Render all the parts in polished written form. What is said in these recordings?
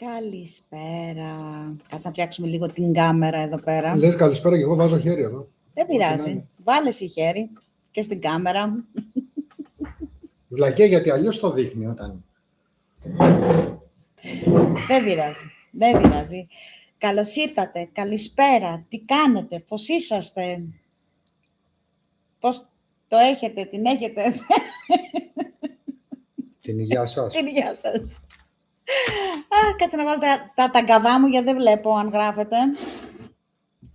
Καλησπέρα. Κάτσε να φτιάξουμε λίγο την κάμερα εδώ πέρα. Λες καλησπέρα και εγώ βάζω χέρι εδώ. Δεν πειράζει. Βάλε εσύ χέρι και στην κάμερα. Βλακέ, γιατί αλλιώς το δείχνει όταν... Δεν πειράζει. Δεν πειράζει. Καλώς ήρθατε. Καλησπέρα. Τι κάνετε, πώς είσαστε, πώς το έχετε, την έχετε. Την υγεία σας. Την υγεία σας. Κάτσε να βάλω τα ταγκαβά μου γιατί δεν βλέπω αν γράφετε.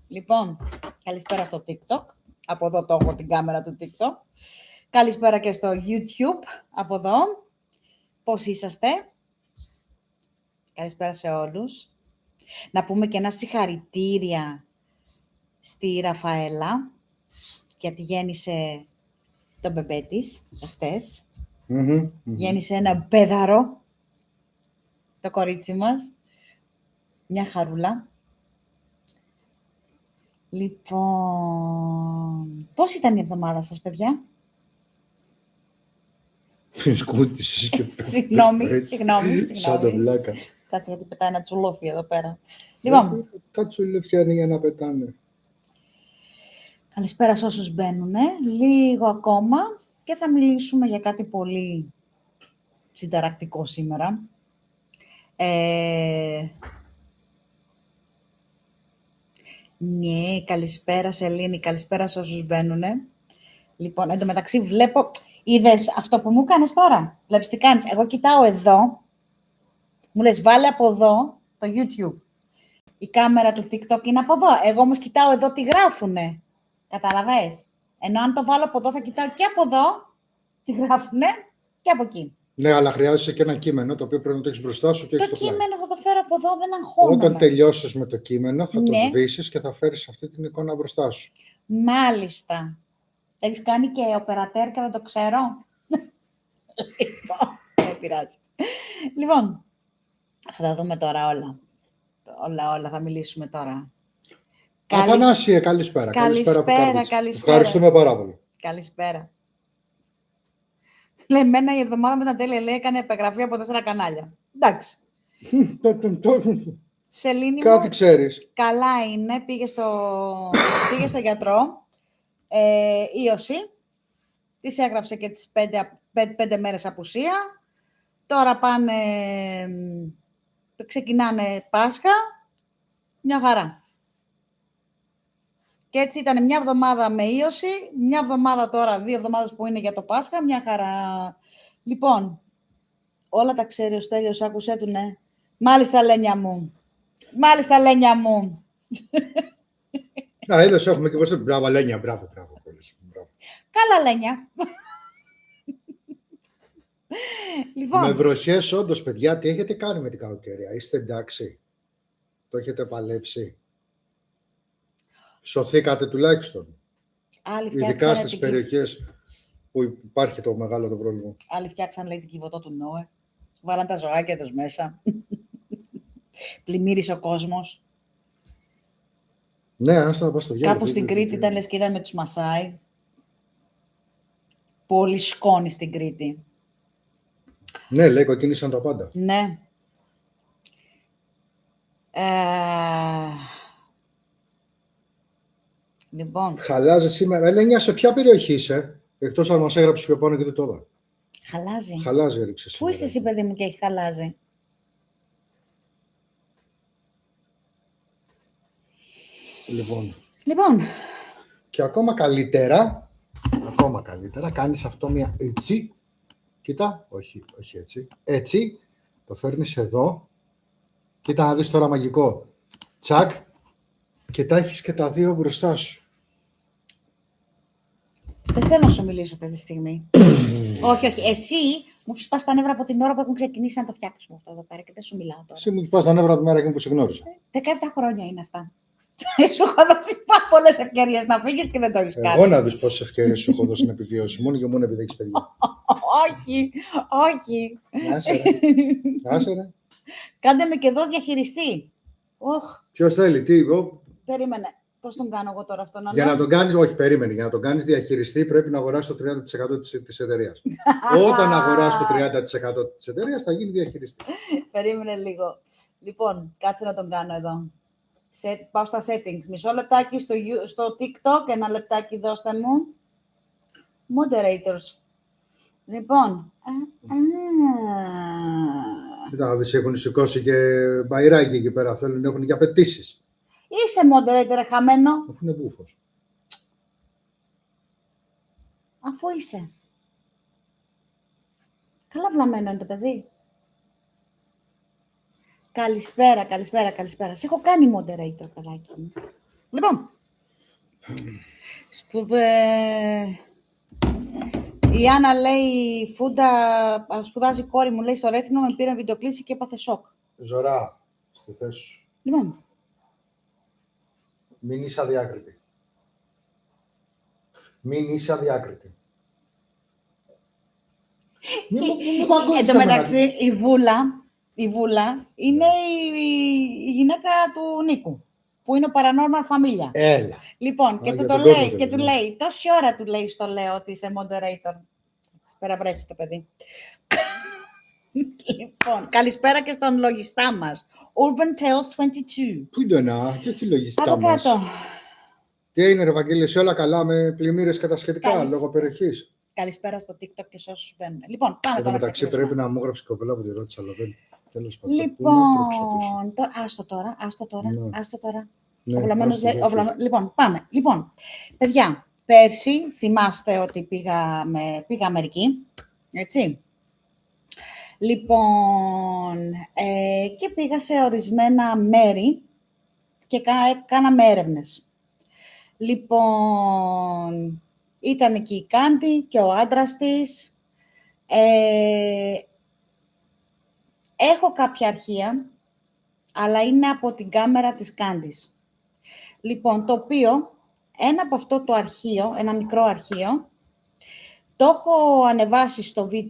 Λοιπόν, καλησπέρα στο TikTok. Από εδώ το έχω την κάμερα του TikTok. Καλησπέρα και στο YouTube. Από εδώ. Πώς είσαστε. Καλησπέρα σε όλους. Να πούμε και ένα συγχαρητήρια στη Ραφαέλα, γιατί γέννησε τον μπεμπέ της χτες. Γέννησε ένα πέδαρο, το κορίτσι μας. Μια χαρούλα. Λοιπόν, πώς ήταν η εβδομάδα σας, παιδιά? Σκούτησες και πες. Συγγνώμη. Σαν το βλάκα. Κάτσε γιατί πετάει ένα τσουλόφι εδώ πέρα. Λοιπόν, Τα τσουλόφια είναι για να πετάνε. καλησπέρα σε όσους μπαίνουν. Λίγο ακόμα και θα μιλήσουμε για κάτι πολύ συνταρακτικό σήμερα. Ναι, καλησπέρα Σελήνη, καλησπέρα σε όσους μπαίνουν. Λοιπόν, εν τω μεταξύ βλέπω, είδες αυτό που μου έκανες τώρα, βλέπεις τι κάνεις. Εγώ κοιτάω εδώ, μου λες βάλε από εδώ το YouTube. Η κάμερα του TikTok είναι από εδώ, εγώ όμως κοιτάω εδώ τι γράφουνε. Καταλαβες. Ενώ αν το βάλω από εδώ θα κοιτάω και από εδώ τι γράφουνε και από εκεί. Ναι, αλλά χρειάζεσαι και ένα κείμενο το οποίο πρέπει να το έχεις μπροστά σου και έχεις Το στο πλάι. κείμενο θα το φέρω από εδώ, δεν αγχώνομαι. Όταν τελειώσεις με το κείμενο θα το Ναι. σβήσεις και θα φέρεις αυτή την εικόνα μπροστά σου. Μάλιστα. Έχεις κάνει και οπερατέρ και δεν το ξέρω. Λοιπόν, δεν πειράζει. Λοιπόν, θα τα δούμε τώρα όλα. Όλα θα μιλήσουμε τώρα. Αθανάσιε, καλησπέρα. Καλησπέρα, από καρδίτσα. καλησπέρα. Ευχαριστούμε πάρα πολύ. Καλησπέρα. Λέει, εμένα η εβδομάδα με τα τέλεια, λέει, έκανε επεγραφή από 4 κανάλια. Εντάξει. Σελήνη Κάτι μου, ξέρεις. καλά είναι, πήγε στο γιατρό, ίωση, της έγραψε και τις 5 μέρες απουσία, τώρα ξεκινάνε Πάσχα, μια χαρά. Και έτσι ήταν μια εβδομάδα με ίωση, μια εβδομάδα τώρα, 2 εβδομάδες που είναι για το Πάσχα, μια χαρά. Λοιπόν, όλα τα ξέρει ο Στέλιος, άκουσέ του, ναι. Μάλιστα, Λένια μου. Μάλιστα, Λένια μου. Να, είδες, έχουμε και μπροστά. Μπράβο, Λένια, μπράβο. Μπράβο. Καλά, Λένια. Λοιπόν, Με βροχές, όντως, παιδιά, τι έχετε κάνει με την καλοκαιρία? Είστε εντάξει? Το έχετε παλέψει? Σωθήκατε τουλάχιστον? άλλοι Ειδικά φτιάξανε στις περιοχές που υπάρχει το μεγάλο το πρόβλημα. Άλλοι φτιάξαν, λέει, την Κιβωτό του Νόε. Βάλαν τα ζωάκια τους μέσα. Πλημμύρισε ο κόσμος. Ναι, άστα να πας στο διάλογο. Κάπου στην Κρήτη ήταν, λες και ήταν με τους Μασάι. Πολύ σκόνη στην Κρήτη. Ναι, λέει, κοκκίνησαν τα πάντα. Ναι. Λοιπόν, Χαλάζει σήμερα. Ελένια, σε ποια περιοχή είσαι? Εκτός αν μας έγραψε πιο πάνω και δεν το είδα. χαλάζει. Χαλάζει, έριξε Πού σήμερα. είσαι εσύ, παιδί μου, και έχει χαλάζει? Λοιπόν, Και ακόμα καλύτερα, κάνεις αυτό μια έτσι. Κοίτα, όχι έτσι. Έτσι, το φέρνεις εδώ. Κοίτα να δεις τώρα μαγικό. Τσακ. Και τα έχεις και τα δύο μπροστά σου. δεν θέλω να σου μιλήσω αυτή τη στιγμή. όχι. Εσύ μου έχεις σπάσει τα νεύρα από την ώρα που έχουν ξεκινήσει να το φτιάξουμε αυτό εδώ πέρα και δεν σου μιλάω τώρα. Εσύ μου έχεις πάσει τα νεύρα από τη μέρα εκείνη που σε γνώρισα. 17 χρόνια είναι αυτά. Σου έχω δώσει πολλές ευκαιρίες να φύγεις και δεν το έχεις κάνει. Εγώ να δεις πόσες ευκαιρίες σου έχω δώσει να επιβιώσεις. Μόνο και μόνο επειδή έχεις παιδιά. όχι. Άσε ρε. Κάντε με και εδώ διαχειριστή. Ποιος θέλει, τι, εγώ. Περίμενε. Πώς τον κάνω εγώ τώρα αυτόν? Για να τον κάνεις, όχι, περίμενε. Για να τον κάνεις διαχειριστή πρέπει να αγοράσεις το 30% της εταιρείας. Όταν αγοράσεις το 30% της εταιρείας θα γίνει διαχειριστή. Περίμενε λίγο. Λοιπόν, κάτσε να τον κάνω εδώ. Πάω στα settings. Μισό λεπτάκι στο TikTok, ένα λεπτάκι δώστε μου. Moderators. Λοιπόν. Κοίτα, να δεις, έχουν σηκώσει και μπαϊράκι εκεί πέρα. Θέλουν, έχουν και απαιτήσεις. Είσαι moderator, χαμένο. Αφού είναι μπούφος. Αφού είσαι. Καλά βλαμμένο είναι το παιδί. Καλησπέρα. Σε έχω κάνει moderator, παιδάκι μου. Λοιπόν. Η Άννα λέει, Φούντα, σπουδάζει η κόρη μου, λέει, στο Ρέθινο, με πήρε βιντεοκλήση και έπαθε σοκ. Ζωρά, στη θέση σου. Λοιπόν. Μην είσαι αδιάκριτη. Εν τω μεταξύ, η Βούλα είναι η γυναίκα του Νίκου, που είναι ο Paranormal Familia. Έλα. Λοιπόν, και του λέει, τόση ώρα του λέει στο λέω ότι είσαι moderator. Σπέρα βρέχει το παιδί. Λοιπόν, καλησπέρα και στον λογιστά μας. Urban Tales 22. Πού είναι να, τι συλλογιστά Από μας. κάτω. Τι είναι ρε Βαγγέλη, σε όλα καλά με πλημμύρες και τα σχετικά, Καλησπέρα. λόγω περιοχής. Καλησπέρα στο TikTok και σε όσους μπαίνουν. Λοιπόν, πάμε Εν τω τώρα. μεταξύ πρέπει να μου έγραψε η κοπέλα που τη ρώτησα, αλλά δεν. Τέλος πάντων. Λοιπόν, άστο τώρα. Ναι, Ο Βλαμμένος άστο, λέει, δεν φύγει. λοιπόν, πάμε. Λοιπόν, παιδιά, πέρσι θυμάστε ότι πήγα Αμερική, έτσι. Λοιπόν, και πήγα σε ορισμένα μέρη και κάναμε έρευνες. Λοιπόν, ήταν εκεί η Κάντι και ο άντρας της. Έχω κάποια αρχεία, αλλά είναι από την κάμερα της Κάντης. Λοιπόν, το οποίο, ένα από αυτό το αρχείο, ένα μικρό αρχείο, το έχω ανεβάσει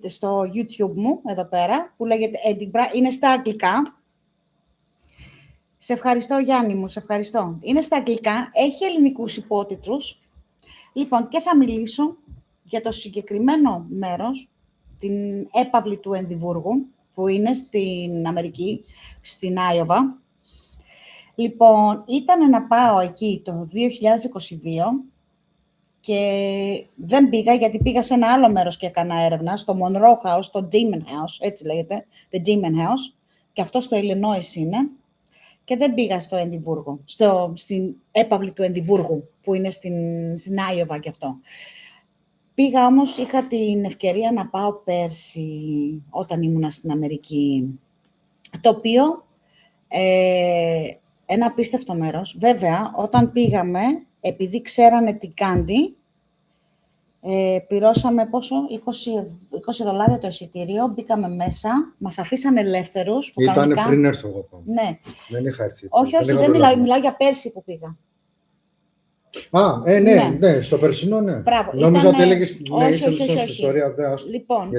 στο YouTube μου, εδώ πέρα, που λέγεται Edinburgh, είναι στα αγγλικά. Σε ευχαριστώ, Γιάννη μου, σε ευχαριστώ. Είναι στα αγγλικά, έχει ελληνικούς υπότιτλους. Λοιπόν, και θα μιλήσω για το συγκεκριμένο μέρος, την έπαυλη του Ενδιβούργου, που είναι στην Αμερική, στην Άιωβα. Λοιπόν, ήταν να πάω εκεί το 2022 και δεν πήγα, γιατί πήγα σε ένα άλλο μέρος και έκανα έρευνα, στο Monroe House, το Demon House, έτσι λέγεται, The Demon House, και αυτό στο Illinois είναι, και δεν πήγα στο Ενδιβούργο, στην έπαυλη του Ενδιβούργου, που είναι στην Άιωβα και αυτό. Πήγα όμως, είχα την ευκαιρία να πάω πέρσι, όταν ήμουνα στην Αμερική, το οποίο, ένα απίστευτο μέρος. Βέβαια, όταν πήγαμε, επειδή ξέρανε τι Κάντι, πληρώσαμε πόσο, $20 το εισιτήριο, μπήκαμε μέσα, μας αφήσαν ελεύθερους. Ήταν πριν έρθω εγώ πάνω. Ναι. Δεν είχα έρθει. Όχι, δεν μιλάω για πέρσι που πήγα. Ναι, στο περσινό, ναι. Μπράβο, Νόμιζα ότι έλεγες όχι. ιστορία. Λοιπόν,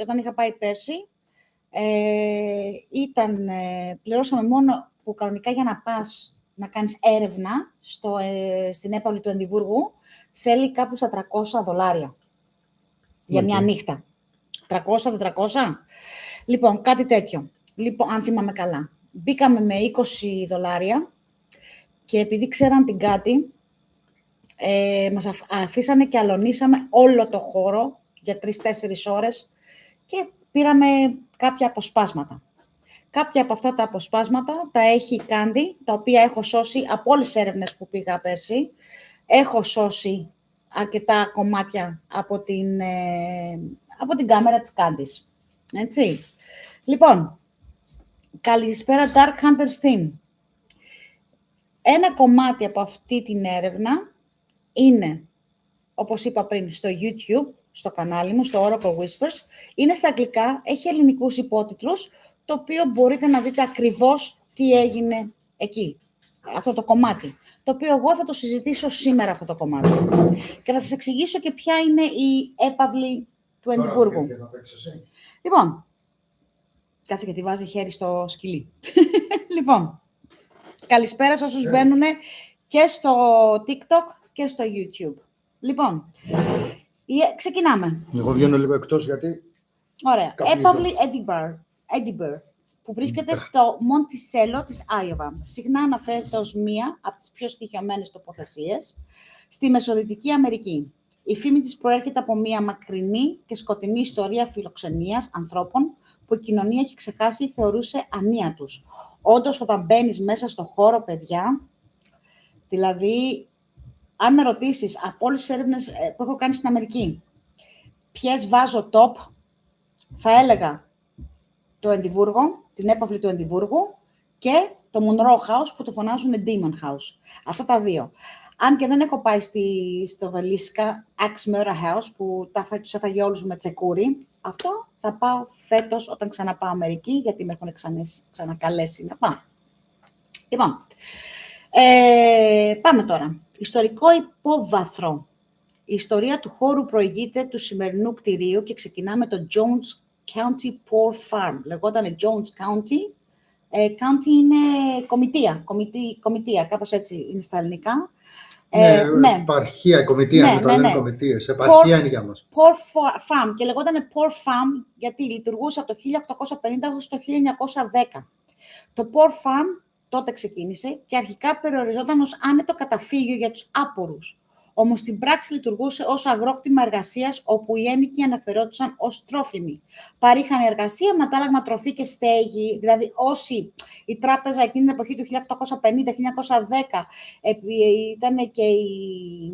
όταν είχα πάει πέρσι, πληρώσαμε μόνο που κανονικά για να πας να κάνεις έρευνα στην έπαυλη του Ενδιβούργου, θέλει κάπου στα $300 για μια νύχτα. 300-400. Λοιπόν, κάτι τέτοιο. Λοιπόν, αν θυμάμαι καλά. Μπήκαμε με $20 και επειδή ξέραν την Κάτι, μας αφήσανε και αλωνίσαμε όλο το χώρο για 3-4 ώρες και πήραμε κάποια αποσπάσματα. Κάποια από αυτά τα αποσπάσματα τα έχει η Κάντι, τα οποία έχω σώσει από όλες τις έρευνες που πήγα πέρσι. Έχω σώσει αρκετά κομμάτια από την κάμερα της Κάντης. Έτσι. Λοιπόν, καλησπέρα Dark Hunters Team. Ένα κομμάτι από αυτή την έρευνα είναι, όπως είπα πριν, στο YouTube, στο κανάλι μου, στο Oracle Whispers. Είναι στα αγγλικά, έχει ελληνικούς υπότιτλους, το οποίο μπορείτε να δείτε ακριβώς τι έγινε εκεί, αυτό το κομμάτι. Το οποίο εγώ θα το συζητήσω σήμερα αυτό το κομμάτι. Και θα σας εξηγήσω και ποια είναι η έπαυλη του Ενδιβούργου. Λοιπόν, κάτσε γιατί βάζει χέρι στο σκυλί. Λοιπόν, καλησπέρα σε όσους μπαίνουν και στο TikTok και στο YouTube. Λοιπόν, ξεκινάμε. Εγώ βγαίνω λίγο εκτός γιατί... Ωραία. Έπαυλη Edinburgh. Edinburgh, που βρίσκεται στο Monticello της Άιωβα. Συχνά αναφέρεται ως μία από τις πιο στοιχειωμένες τοποθεσίες στη Μεσοδυτική Αμερική. Η φήμη της προέρχεται από μία μακρινή και σκοτεινή ιστορία φιλοξενίας ανθρώπων που η κοινωνία έχει ξεχάσει ή θεωρούσε ανία τους. Όντως, όταν μπαίνεις μέσα στο χώρο, παιδιά, δηλαδή, αν με ρωτήσεις από όλες τις έρευνες που έχω κάνει στην Αμερική, ποιες βάζω top, θα έλεγα το Εδιμβούργο, την έπαυλη του Εδιμβούργου και το Monroe House που το φωνάζουν Demon House. Αυτά τα δύο. Αν και δεν έχω πάει στο Βελίσκα, Axmera House, που τους έφαγε όλους με τσεκούρι, αυτό θα πάω φέτος όταν ξαναπάω Αμερική, γιατί με έχουν ξανακαλέσει να πάω. Λοιπόν, πάμε τώρα. Ιστορικό υπόβαθρο. Η ιστορία του χώρου προηγείται του σημερινού κτηρίου και ξεκινά με το Jones County Port Farm. Λεγόταν Jones County. County είναι κομιτεία, κάπως έτσι είναι στα ελληνικά. Ναι, επαρχία, κομιτεία, το λένε κομιτείες. Επαρχία είναι για μας. Port Farm και λεγόταν Port Farm γιατί λειτουργούσε από το 1850 έως το 1910. Το Port Farm τότε ξεκίνησε και αρχικά περιοριζόταν ως άνετο καταφύγιο για τους άπορους. Όμως στην πράξη λειτουργούσε ως αγρόκτημα εργασίας, όπου οι ένοικοι αναφερόντουσαν ως τρόφιμοι. Παρήχαν εργασία με αντάλλαγμα τροφή και στέγη, δηλαδή όσοι η τράπεζα εκείνη την εποχή του 1850-1910 ήταν και η...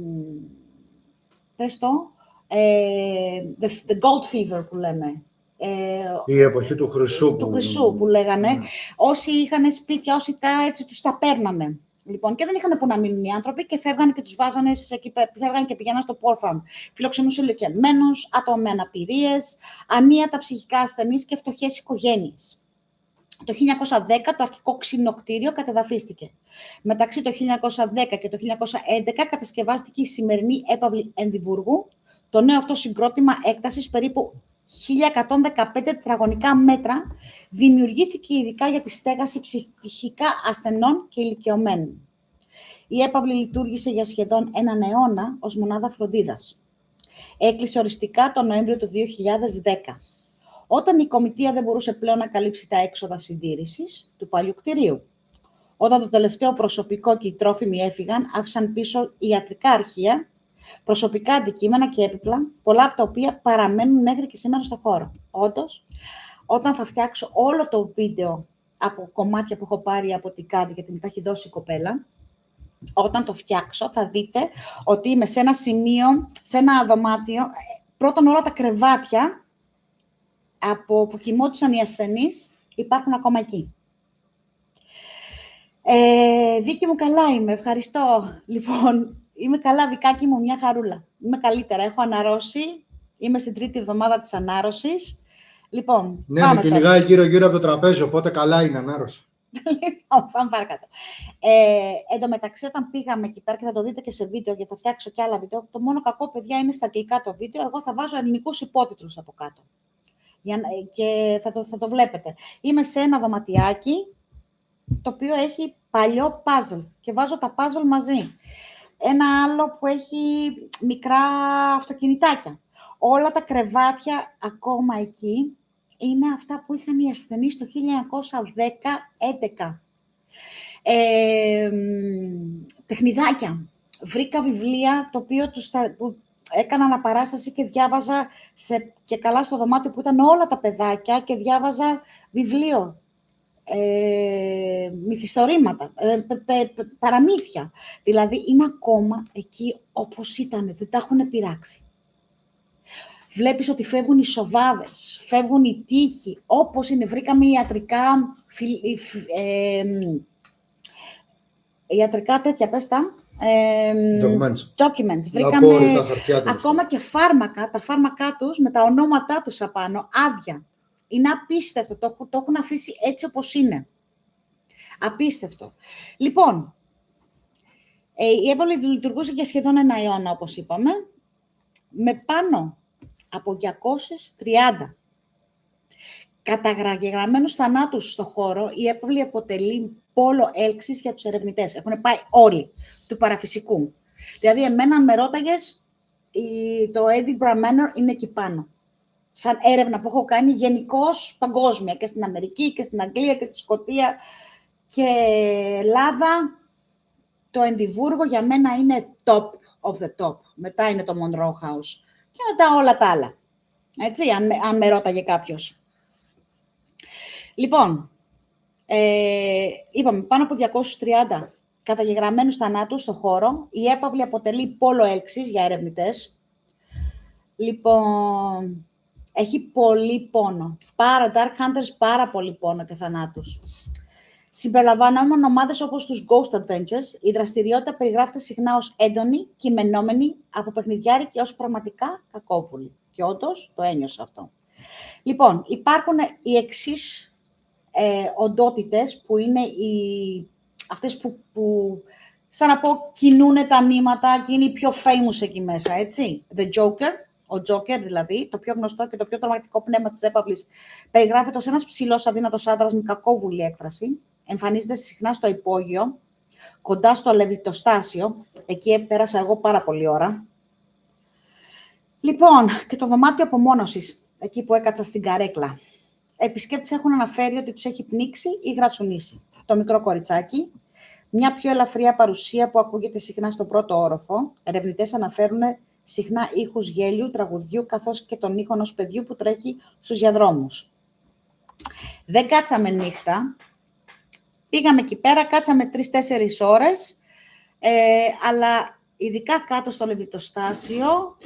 πες το, the gold fever που λέμε. Η εποχή του χρυσού. Του χρυσού που λέγανε. Όσοι είχαν σπίτια, όσοι έτσι τους τα παίρνανε. Λοιπόν, και δεν είχαν που να μείνουν οι άνθρωποι και φεύγανε και τους βάζανε φεύγανε και πηγαίναν στο Port Farm. Φιλοξενούσε ηλικιωμένους, άτομα με αναπηρίες, ανίατα ψυχικά ασθενείς και φτωχές οικογένειες. Το 1910 το αρχικό ξυνοκτήριο κατεδαφίστηκε. Μεταξύ το 1910 και το 1911 κατασκευάστηκε η σημερινή έπαυλη Εδιμβούργου, το νέο αυτό συγκρότημα έκτασης περίπου 1115 τετραγωνικά μέτρα, δημιουργήθηκε ειδικά για τη στέγαση ψυχικά ασθενών και ηλικιωμένων. Η έπαυλη λειτουργήσε για σχεδόν έναν αιώνα ως μονάδα φροντίδας. Έκλεισε οριστικά τον Νοέμβριο του 2010. Όταν η κομιτεία δεν μπορούσε πλέον να καλύψει τα έξοδα συντήρησης του παλιού κτηρίου. Όταν το τελευταίο προσωπικό και οι τρόφιμοι έφυγαν, άφησαν πίσω ιατρικά αρχεία, προσωπικά αντικείμενα και έπιπλα, πολλά από τα οποία παραμένουν μέχρι και σήμερα στο χώρο. Όντως, όταν θα φτιάξω όλο το βίντεο από κομμάτια που έχω πάρει από την Κάντι, γιατί μου τα έχει δώσει η κοπέλα, όταν το φτιάξω θα δείτε ότι είμαι σε ένα σημείο, σε ένα δωμάτιο, πρώτον όλα τα κρεβάτια που κοιμόντουσαν οι ασθενείς υπάρχουν ακόμα εκεί. Βίκη μου, καλά είμαι, ευχαριστώ. Λοιπόν, είμαι καλά, Βικάκη μου, μια χαρούλα. Είμαι καλύτερα, έχω αναρρώσει, είμαι στην τρίτη εβδομάδα της ανάρρωσης. Λοιπόν, ναι, με κυνηγάει γύρω-γύρω από το τραπέζι, οπότε καλά είναι ανάρρωση. Λοιπόν, πάμε παρακάτω. Εν τω μεταξύ, όταν πήγαμε εκεί πέρα, και θα το δείτε και σε βίντεο, γιατί θα φτιάξω και άλλα βίντεο, το μόνο κακό, παιδιά, είναι στα αγγλικά το βίντεο, εγώ θα βάζω ελληνικούς υπότιτλους από κάτω. Και θα το βλέπετε. Είμαι σε ένα δωματιάκι, το οποίο έχει παλιό puzzle και βάζω τα puzzle μαζί. Ένα άλλο που έχει μικρά αυτοκινητάκια. Όλα τα κρεβάτια ακόμα εκεί είναι αυτά που είχαν οι ασθενείς το 1910-11. Παιχνιδάκια. Βρήκα βιβλία, το οποίο που έκανα αναπαράσταση και διάβαζα και καλά στο δωμάτιο που ήταν όλα τα παιδάκια και διάβαζα βιβλίο. Μυθιστορήματα, παραμύθια. Δηλαδή, είναι ακόμα εκεί όπως ήταν, δεν τα έχουν πειράξει. Βλέπεις ότι φεύγουν οι σοβάδες, φεύγουν οι τοίχοι, όπως είναι. Βρήκαμε ιατρικά τέτοια, πες τα. Documents. Βρήκαμε ακόμα και φάρμακα, τα φάρμακά τους με τα ονόματά τους απάνω, άδεια. Είναι απίστευτο, το έχουν αφήσει έτσι όπως είναι. Απίστευτο. Λοιπόν, η έπαυλη λειτουργούσε για σχεδόν ένα αιώνα, όπως είπαμε, με πάνω από 230 καταγεγραμμένους θανάτους στο χώρο. Η έπαυλη αποτελεί πόλο έλξης για τους ερευνητές. Έχουν πάει όλοι του παραφυσικού. Δηλαδή, εμένα αν με ρώταγες, το Edinburgh Manor είναι εκεί πάνω. σαν έρευνα που έχω κάνει γενικώς παγκόσμια και στην Αμερική και στην Αγγλία και στη Σκωτία και Ελλάδα. Το Εδιμβούργο για μένα είναι top of the top. Μετά είναι το Monroe House και μετά όλα τα άλλα. Έτσι, αν με ρώταγε κάποιος. Λοιπόν, είπαμε πάνω από 230 καταγεγραμμένους θανάτους στο χώρο. Η έπαυλη αποτελεί πόλο έλξης για ερευνητές. Λοιπόν, έχει πολύ πόνο. Dark Hunters, πάρα πολύ πόνο και θανάτους. Συμπεριλαμβάνομεν ομάδες όπως τους Ghost Adventures, η δραστηριότητα περιγράφεται συχνά ως έντονη, κειμενόμενη, από παιχνιδιάρικη έως πραγματικά κακόβουλη. Και όντως το ένιωσα αυτό. Λοιπόν, υπάρχουν οι εξής οντότητες που είναι αυτές που σαν να πω κινούνε τα νήματα και είναι οι πιο famous εκεί μέσα, έτσι. The Joker, ο Joker δηλαδή, το πιο γνωστό και το πιο τρομακτικό πνεύμα της έπαυλης, περιγράφεται ως ένας ψηλός αδύνατος άντρας με κακόβουλη έκφραση. Εμφανίζεται συχνά στο υπόγειο, κοντά στο λεβιτοστάσιο. Εκεί πέρασα εγώ πάρα πολλή ώρα. Λοιπόν, και το δωμάτιο απομόνωσης, εκεί που έκατσα στην καρέκλα. Επισκέπτες έχουν αναφέρει ότι τους έχει πνίξει ή γρατσουνίσει. Το μικρό κοριτσάκι, μια πιο ελαφριά παρουσία που ακούγεται συχνά στο πρώτο όροφο. Ερευνητές αναφέρουν συχνά ήχους γέλιου, τραγουδιού, καθώς και τον ήχο ενός παιδιού που τρέχει στους διαδρόμους. Δεν κάτσαμε νύχτα. Πήγαμε εκεί πέρα, κάτσαμε 3-4 ώρες, αλλά ειδικά κάτω στο λεβιτοστάσιο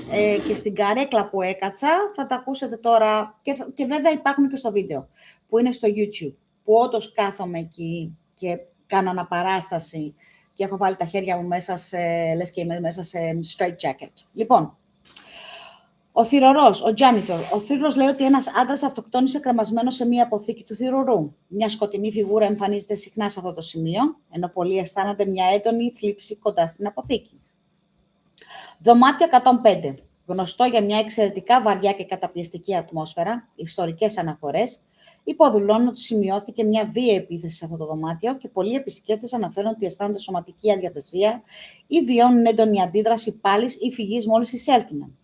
και στην καρέκλα που έκατσα, θα τα ακούσετε τώρα, και βέβαια υπάρχουν και στο βίντεο, που είναι στο YouTube, που όντως κάθομαι εκεί και κάνω αναπαράσταση και έχω βάλει τα χέρια μου μέσα λες και είμαι μέσα σε straight jacket. Λοιπόν, ο θυρωρός, ο janitor. Ο θύρωρος λέει ότι ένας άντρας αυτοκτόνησε κρεμασμένος σε μία αποθήκη του θυρωρού. Μια σκοτεινή φιγούρα εμφανίζεται συχνά σε αυτό το σημείο, ενώ πολλοί αισθάνονται μια έντονη θλίψη κοντά στην αποθήκη. Δωμάτιο 105. Γνωστό για μια εξαιρετικά βαριά και καταπιεστική ατμόσφαιρα, ιστορικές αναφορές, υποδηλώνουν ότι σημειώθηκε μια βίαιη επίθεση σε αυτό το δωμάτιο και πολλοί επισκέπτες αναφέρουν ότι αισθάνονται σωματική αδιαθεσία ή βιώνουν έντονη αντίδραση πάλης ή φυγής μόλις εισέλθουν.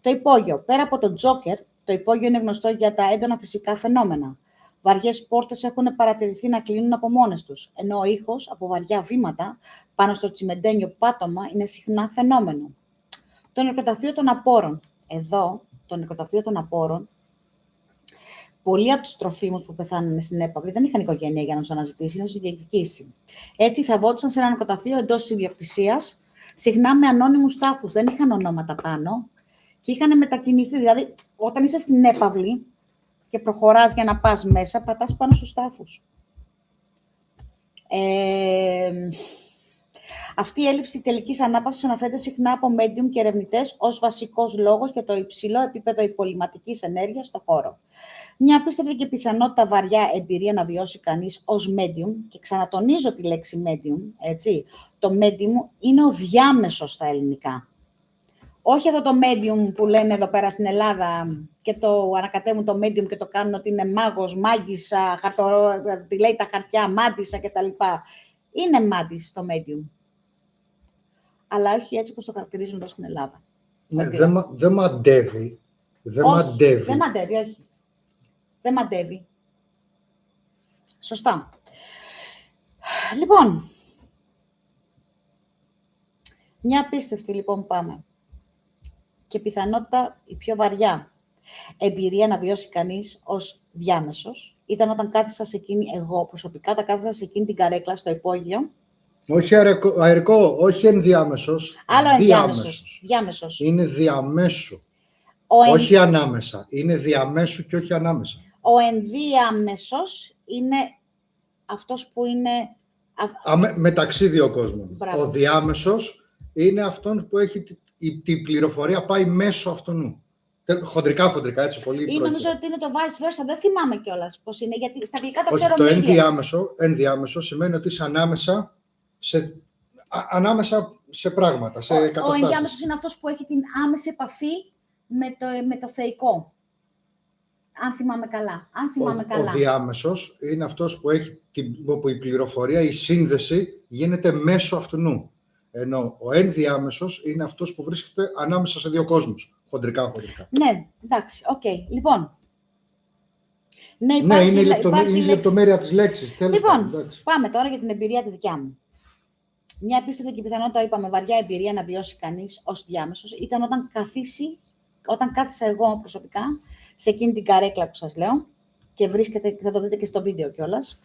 Το υπόγειο. Πέρα από τον Τζόκερ, το υπόγειο είναι γνωστό για τα έντονα φυσικά φαινόμενα. Βαριές πόρτες έχουν παρατηρηθεί να κλείνουν από μόνες τους, ενώ ο ήχος από βαριά βήματα πάνω στο τσιμεντένιο πάτωμα είναι συχνά φαινόμενο. Το νεκροταφείο των απόρων. Εδώ, το νεκροταφείο των απόρων, πολλοί από τους τροφίμους που πεθάνουν στην έπαυλη δεν είχαν οικογένεια για να τους αναζητήσει, να τους διεκδικήσει. Έτσι, θαβόντουσαν σε ένα νεκροταφείο εντός της ιδιοκτησίας, συχνά με ανώνυμους τάφους, δεν είχαν ονόματα πάνω και είχαν μετακινηθεί. Δηλαδή, όταν είσαι στην έπαυλη και προχωράς για να πας μέσα, πατάς πάνω στους τάφους. Αυτή η έλλειψη τελικής ανάπαυσης αναφέρεται συχνά από medium και ερευνητές ως βασικός λόγος για το υψηλό επίπεδο υπολειμματικής ενέργειας στο χώρο. Μια απίστευτη και πιθανότητα βαριά εμπειρία να βιώσει κανείς ως medium, και ξανατονίζω τη λέξη medium, έτσι, το medium είναι ο διάμεσος στα ελληνικά. Όχι αυτό το medium που λένε εδώ πέρα στην Ελλάδα και το ανακατεύουν το medium και το κάνουν ότι είναι μάγος, μάγισσα, τι λέει τα χαρτιά, μάντισσα κτλ. Είναι μάντις το medium. Αλλά όχι έτσι όπως το χαρακτηρίζουν εδώ στην Ελλάδα. Ναι, δεν μαντεύει. Δεν μαντεύει, όχι. Δεν μαντεύει. Σωστά. Λοιπόν, μια απίστευτη λοιπόν πάμε. Και πιθανότητα η πιο βαριά εμπειρία να βιώσει κανείς ως διάμεσος ήταν όταν κάθισα σε εκείνη, εγώ προσωπικά, όταν κάθισα σε εκείνη την καρέκλα στο υπόγειο. Όχι αερικό, όχι ενδιάμεσος. Άλλο ενδιάμεσος. Διάμεσος. Είναι διαμέσου. Όχι ανάμεσα. Είναι διαμέσου και όχι ανάμεσα. Ο ενδιάμεσος είναι αυτός που είναι... Μεταξύ δύο κόσμων. Μπράβο. Ο διάμεσος είναι αυτόν που έχει την πληροφορία πάει μέσω αυτού. Χοντρικά, έτσι, πολύ ή νομίζω ότι είναι το vice versa, δεν θυμάμαι κιόλας πώς είναι, γιατί στα αγγλικά το ξέρω το ενδιάμεσο σημαίνει ότι είσαι ανάμεσα σε πράγματα, σε καταστάσεις. Ο ενδιάμεσος είναι αυτός που έχει την άμεση επαφή με το θεϊκό. Αν θυμάμαι καλά. Ο διάμεσος είναι αυτός που έχει που η πληροφορία, η σύνδεση γίνεται μέσω αυτού. Ενώ ο ενδιάμεσος είναι αυτός που βρίσκεται ανάμεσα σε δύο κόσμους. Χοντρικά. Ναι, εντάξει, οκ. Λοιπόν. Ναι, Ναι, είναι η λεπτομέρεια της λέξης. Λοιπόν, πάμε τώρα για την εμπειρία τη δικιά μου. Μια απίστευτη και πιθανότητα, είπαμε, βαριά εμπειρία να βιώσει κανείς ως διάμεσος ήταν όταν κάθισα εγώ προσωπικά σε εκείνη την καρέκλα που σας λέω και βρίσκεται, θα το δείτε και στο βίντεο κιόλας,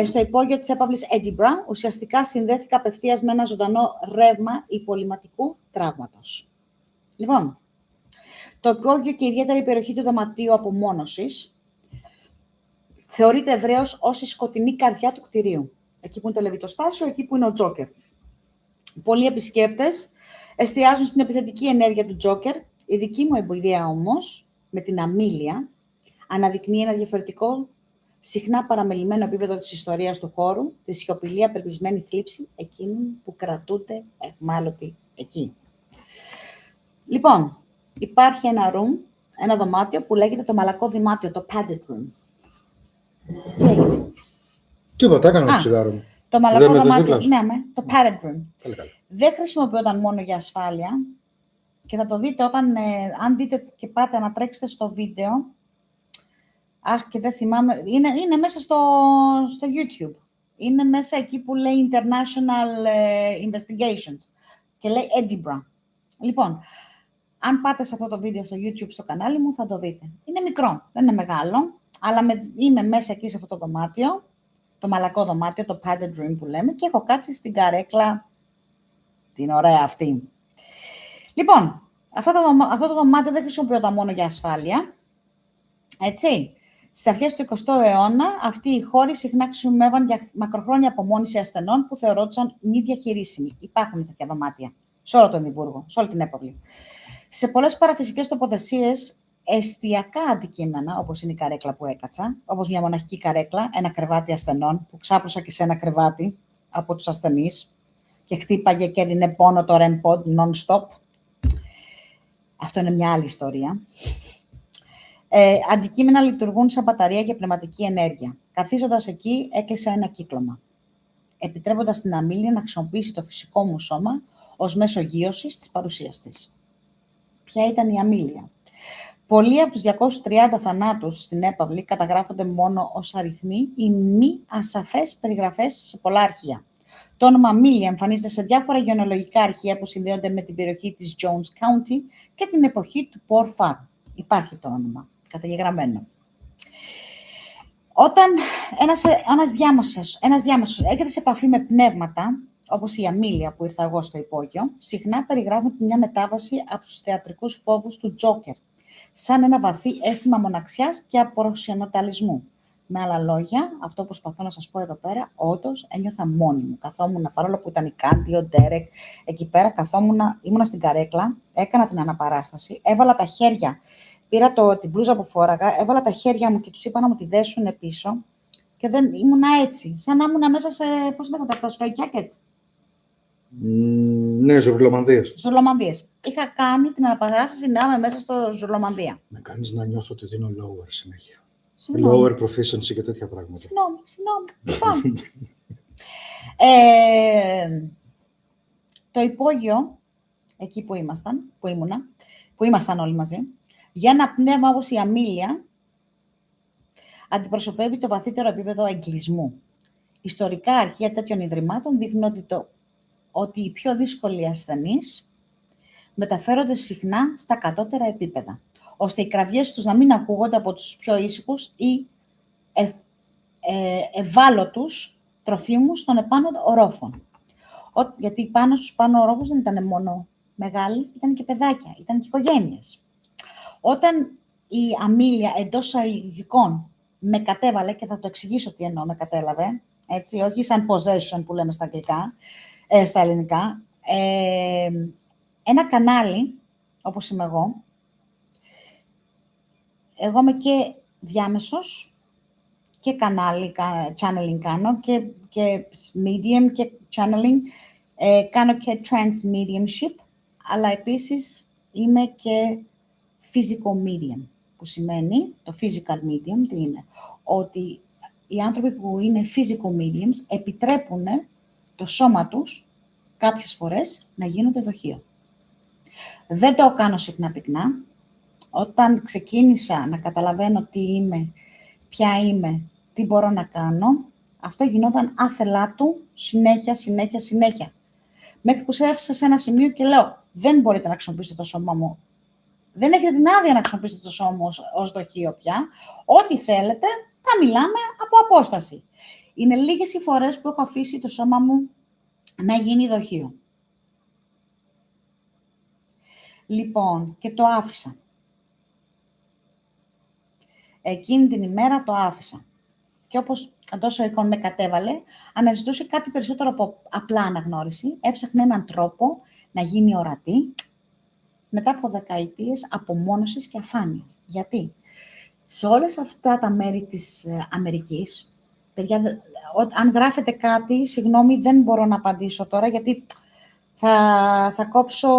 στο υπόγειο της έπαυλης Edinburgh, ουσιαστικά συνδέθηκα απευθείας με ένα ζωντανό ρεύμα υπολοιματικού τραύματος. Λοιπόν, το υπόγειο και η ιδιαίτερη περιοχή του δωματίου απομόνωσης θεωρείται ευρέως ως η σκοτεινή καρδιά του κτηρίου. Εκεί που είναι το λεβιτοστάσιο, εκεί που είναι ο Τζόκερ. Πολλοί επισκέπτες εστιάζουν στην επιθετική ενέργεια του Τζόκερ. Η δική μου εμπειρία όμως, με την Αμίλια, αναδεικνύει ένα διαφορετικό, συχνά παραμελημένο επίπεδο της ιστορίας του χώρου, τη σιωπηλή απελπισμένη θλίψη εκείνων που κρατούνται εχμάλωτοι εκεί. Λοιπόν, υπάρχει ένα δωμάτιο που λέγεται το μαλακό δωμάτιο, το padded room. Τι έγινε? Τίποτα, έκανα το τσιγάρο μου. Το μαλακό δωμάτιο, ναι, το padded room. Καλά. Δεν χρησιμοποιόταν μόνο για ασφάλεια και θα το δείτε αν δείτε και πάτε να τρέξετε στο βίντεο. Αχ, και δεν θυμάμαι. Είναι μέσα στο YouTube. Είναι μέσα εκεί που λέει International Investigations και λέει Edinburgh. Λοιπόν, αν πάτε σε αυτό το βίντεο στο YouTube στο κανάλι μου θα το δείτε. Είναι μικρό, δεν είναι μεγάλο, αλλά είμαι μέσα εκεί σε αυτό το δωμάτιο, το μαλακό δωμάτιο, το padded room που λέμε, και έχω κάτσει στην καρέκλα την ωραία αυτή. Λοιπόν, αυτό το δωμάτιο δεν χρησιμοποιόταν μόνο για ασφάλεια, έτσι. Στις αρχές του 20ου αιώνα, αυτοί οι χώροι συχνά χρησιμοποιούνταν για μακροχρόνια απομόνωση ασθενών που θεωρούνταν μη διαχειρίσιμοι. Υπάρχουν τέτοια δωμάτια σε όλο το Εδιμβούργο, σε όλη την έπαυλη. Σε πολλές παραφυσικές τοποθεσίες, εστιακά αντικείμενα, όπως είναι η καρέκλα που έκατσα, όπως μια μοναχική καρέκλα, ένα κρεβάτι ασθενών, που ξάπλωσα και σε ένα κρεβάτι από τους ασθενείς και χτύπαγε και έδινε πόνο το REM pod non-stop. Αυτό είναι μια άλλη ιστορία. Αντικείμενα λειτουργούν σαν μπαταρία για πνευματική ενέργεια. Καθίζοντας εκεί, έκλεισα ένα κύκλωμα, επιτρέποντας την Αμίλια να χρησιμοποιήσει το φυσικό μου σώμα ως μέσο γείωσης της παρουσίας της. Ποια ήταν η Αμίλια? Πολλοί από τους 230 θανάτους στην έπαυλη καταγράφονται μόνο ως αριθμοί ή μη ασαφές περιγραφές σε πολλά αρχεία. Το όνομα Αμίλια εμφανίζεται σε διάφορα γεωνολογικά αρχεία που συνδέονται με την περιοχή της Jones County και την εποχή του Port Farm. Υπάρχει το όνομα, καταγεγραμμένο. Όταν ένας διάμεσος έρχεται σε επαφή με πνεύματα, όπως η Αμίλια που ήρθα εγώ στο υπόγειο, συχνά περιγράφουν μια μετάβαση από τους θεατρικούς φόβους του Τζόκερ, σαν ένα βαθύ αίσθημα μοναξιάς και απορροσιανοταλισμού. Με άλλα λόγια, αυτό που προσπαθώ να σας πω εδώ πέρα, όντως ένιωθα μόνη μου. Καθόμουν, παρόλο που ήταν η Κάντι, ο Ντέρεκ, εκεί πέρα ήμουνα στην καρέκλα, έκανα την αναπαράσταση, έβαλα τα χέρια, πήρα την μπλούζα που φόραγα, έβαλα τα χέρια μου και τους είπα να μου τη δέσουν πίσω και δεν ήμουνα έτσι, σαν να ήμουνα μέσα σε, πώς λέγονται αυτά, σφαϊκιάκια έτσι. Ναι, ζουρλομανδίες. Ζουρλομανδίες. Είχα κάνει την αναπαράσταση να είμαι μέσα στο ζουρλομανδία. Με κάνεις να νιώθω ότι δίνω lower συνέχεια. Συγγνώμη. Lower proficiency και τέτοια πράγματα. Συγγνώμη. Λοιπόν, το υπόγειο, εκεί που ήμασταν όλοι μαζί, για ένα πνεύμα όπως η Αμίλια, αντιπροσωπεύει το βαθύτερο επίπεδο εγκλισμού. Ιστορικά αρχεία τέτοιων ιδρυμάτων δείχνουν ότι οι πιο δύσκολοι ασθενείς μεταφέρονται συχνά στα κατώτερα επίπεδα, ώστε οι κραυγές τους να μην ακούγονται από τους πιο ήσυχους ή ευάλωτους τροφίμους των επάνω ορόφων. Γιατί πάνω στους πάνω ορόφους δεν ήταν μόνο μεγάλοι, ήταν και παιδάκια, ήταν και οικογένειες. Όταν η Αμίλια εντός εισαγωγικών με κατέβαλε, και θα το εξηγήσω τι εννοώ με κατέλαβε, έτσι, όχι σαν possession που λέμε στα αγγλικά, στα ελληνικά, ένα κανάλι, όπως είμαι εγώ είμαι και διάμεσος και κανάλι, channeling κάνω και medium και channeling, κάνω και transmediumship, αλλά επίσης είμαι και physical medium, που σημαίνει, το physical medium, τι είναι, ότι οι άνθρωποι που είναι physical mediums επιτρέπουν το σώμα τους κάποιες φορές να γίνονται δοχείο. Δεν το κάνω συχνά πυκνά. Όταν ξεκίνησα να καταλαβαίνω τι είμαι, ποια είμαι, τι μπορώ να κάνω, αυτό γινόταν άθελά του συνέχεια. Μέχρι που έφτασα σε ένα σημείο και λέω, δεν μπορείτε να χρησιμοποιήσετε το σώμα μου. Δεν έχετε την άδεια να χρησιμοποιήσετε το σώμα μου ως δοχείο πια. Ό,τι θέλετε, θα μιλάμε από απόσταση. Είναι λίγες οι φορές που έχω αφήσει το σώμα μου να γίνει δοχείο. Λοιπόν, και το άφησα. Εκείνη την ημέρα το άφησα. Και όπως τόσο εικόν με κατέβαλε, αναζητούσε κάτι περισσότερο από απλά αναγνώριση. Έψαχνε έναν τρόπο να γίνει ορατή μετά από δεκαετίες απομόνωσης και αφάνειας. Γιατί σε όλες αυτά τα μέρη της Αμερικής, παιδιά, αν γράφετε κάτι, συγγνώμη, δεν μπορώ να απαντήσω τώρα, γιατί θα κόψω...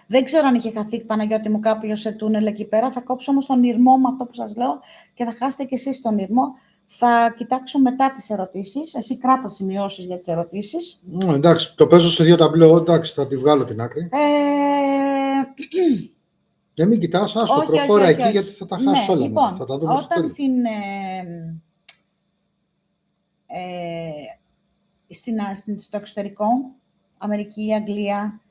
Δεν ξέρω αν είχε χαθεί, Παναγιώτη μου, κάποιο σε τούνελ εκεί πέρα. Θα κόψω όμως τον ήρμό με αυτό που σας λέω και θα χάσετε κι εσείς τον ήρμό. Θα κοιτάξω μετά τις ερωτήσεις. Εσύ κράτα σημειώσεις για τις ερωτήσεις. Εντάξει, το παίζω σε 2 ταμπλό. Εντάξει, θα τη βγάλω την άκρη. Μην κοιτάς, άστο, προχώρα εκεί, γιατί θα τα χάσεις όλα. Λοιπόν, θα τα δούμε στο τέλος. Στο εξωτερικό, Αμερική, Αγγλία,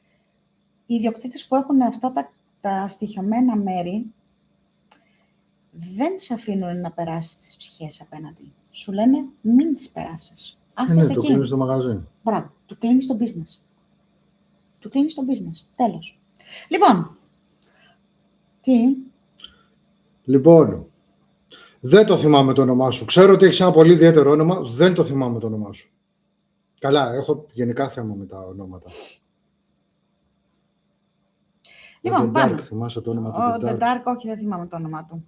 οι ιδιοκτήτες που έχουν αυτά τα στοιχειωμένα μέρη δεν σε αφήνουν να περάσεις τις ψυχές απέναντι. Σου λένε μην τις περάσεις. Ναι, το κλείνεις στο μαγαζί. Μπράβο, του κλείνεις το business. Του κλείνεις το business. Τέλος. Λοιπόν, τι? Λοιπόν, δεν το θυμάμαι το όνομά σου. Ξέρω ότι έχεις ένα πολύ ιδιαίτερο όνομα, δεν το θυμάμαι το όνομά σου. Καλά, έχω γενικά θέμα με τα ονόματα. Λοιπόν, πάμε. Dark, θυμάσαι το όνομα του The Dark, όχι, δεν θυμάμαι το όνομά του.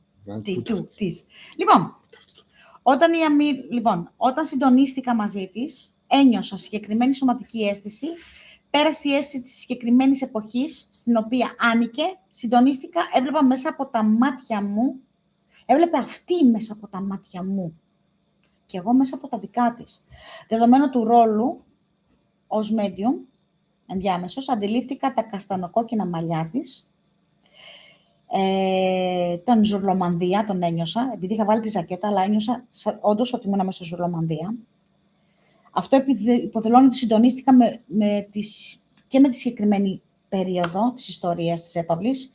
Λοιπόν, όταν συντονίστηκα μαζί της, ένιωσα συγκεκριμένη σωματική αίσθηση, πέρασε η αίσθηση της συγκεκριμένης εποχής, στην οποία άνοικε, συντονίστηκα, έβλεπα μέσα από τα μάτια μου, έβλεπε αυτή μέσα από τα μάτια μου και εγώ μέσα από τα δικά της. Δεδομένου του ρόλου ως medium, ενδιάμεσος, αντιλήφθηκα τα καστανοκόκκινα μαλλιά της, τον Ζουρλομανδία, τον ένιωσα, επειδή είχα βάλει τη ζακέτα, αλλά ένιωσα όντως ότι ήμουν μέσα στο Ζουρλομανδία. Αυτό υποδηλώνει ότι συντονίστηκα και με τη συγκεκριμένη περίοδο της ιστορίας της έπαυλης,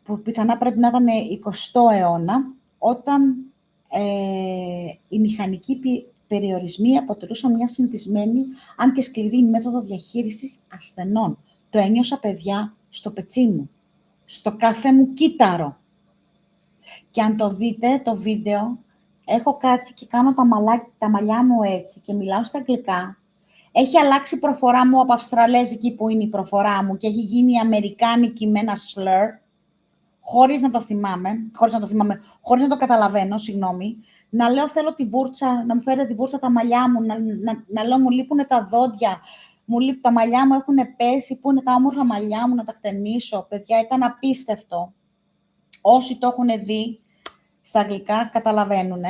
που πιθανά πρέπει να ήταν 20ο αιώνα, όταν οι μηχανικοί περιορισμοί αποτελούσαν μια συνηθισμένη, αν και σκληρή, μέθοδο διαχείρισης ασθενών. Το ένιωσα, παιδιά, στο πετσί μου, στο κάθε μου κύτταρο. Και αν το δείτε το βίντεο, έχω κάτσει και κάνω τα μαλλιά μου έτσι και μιλάω στα αγγλικά. Έχει αλλάξει η προφορά μου από αυστραλέζικη που είναι η προφορά μου και έχει γίνει αμερικάνικη με ένα slur, χωρίς να το καταλαβαίνω, συγγνώμη. Να λέω θέλω τη βούρτσα, να μου φέρετε τη βούρτσα τα μαλλιά μου, να λέω μου λείπουν τα δόντια, τα μαλλιά μου έχουν πέσει, πού είναι τα όμορφα μαλλιά μου, να τα χτενίσω. Παιδιά, ήταν απίστευτο. Όσοι το έχουν δει στα αγγλικά καταλαβαίνουν.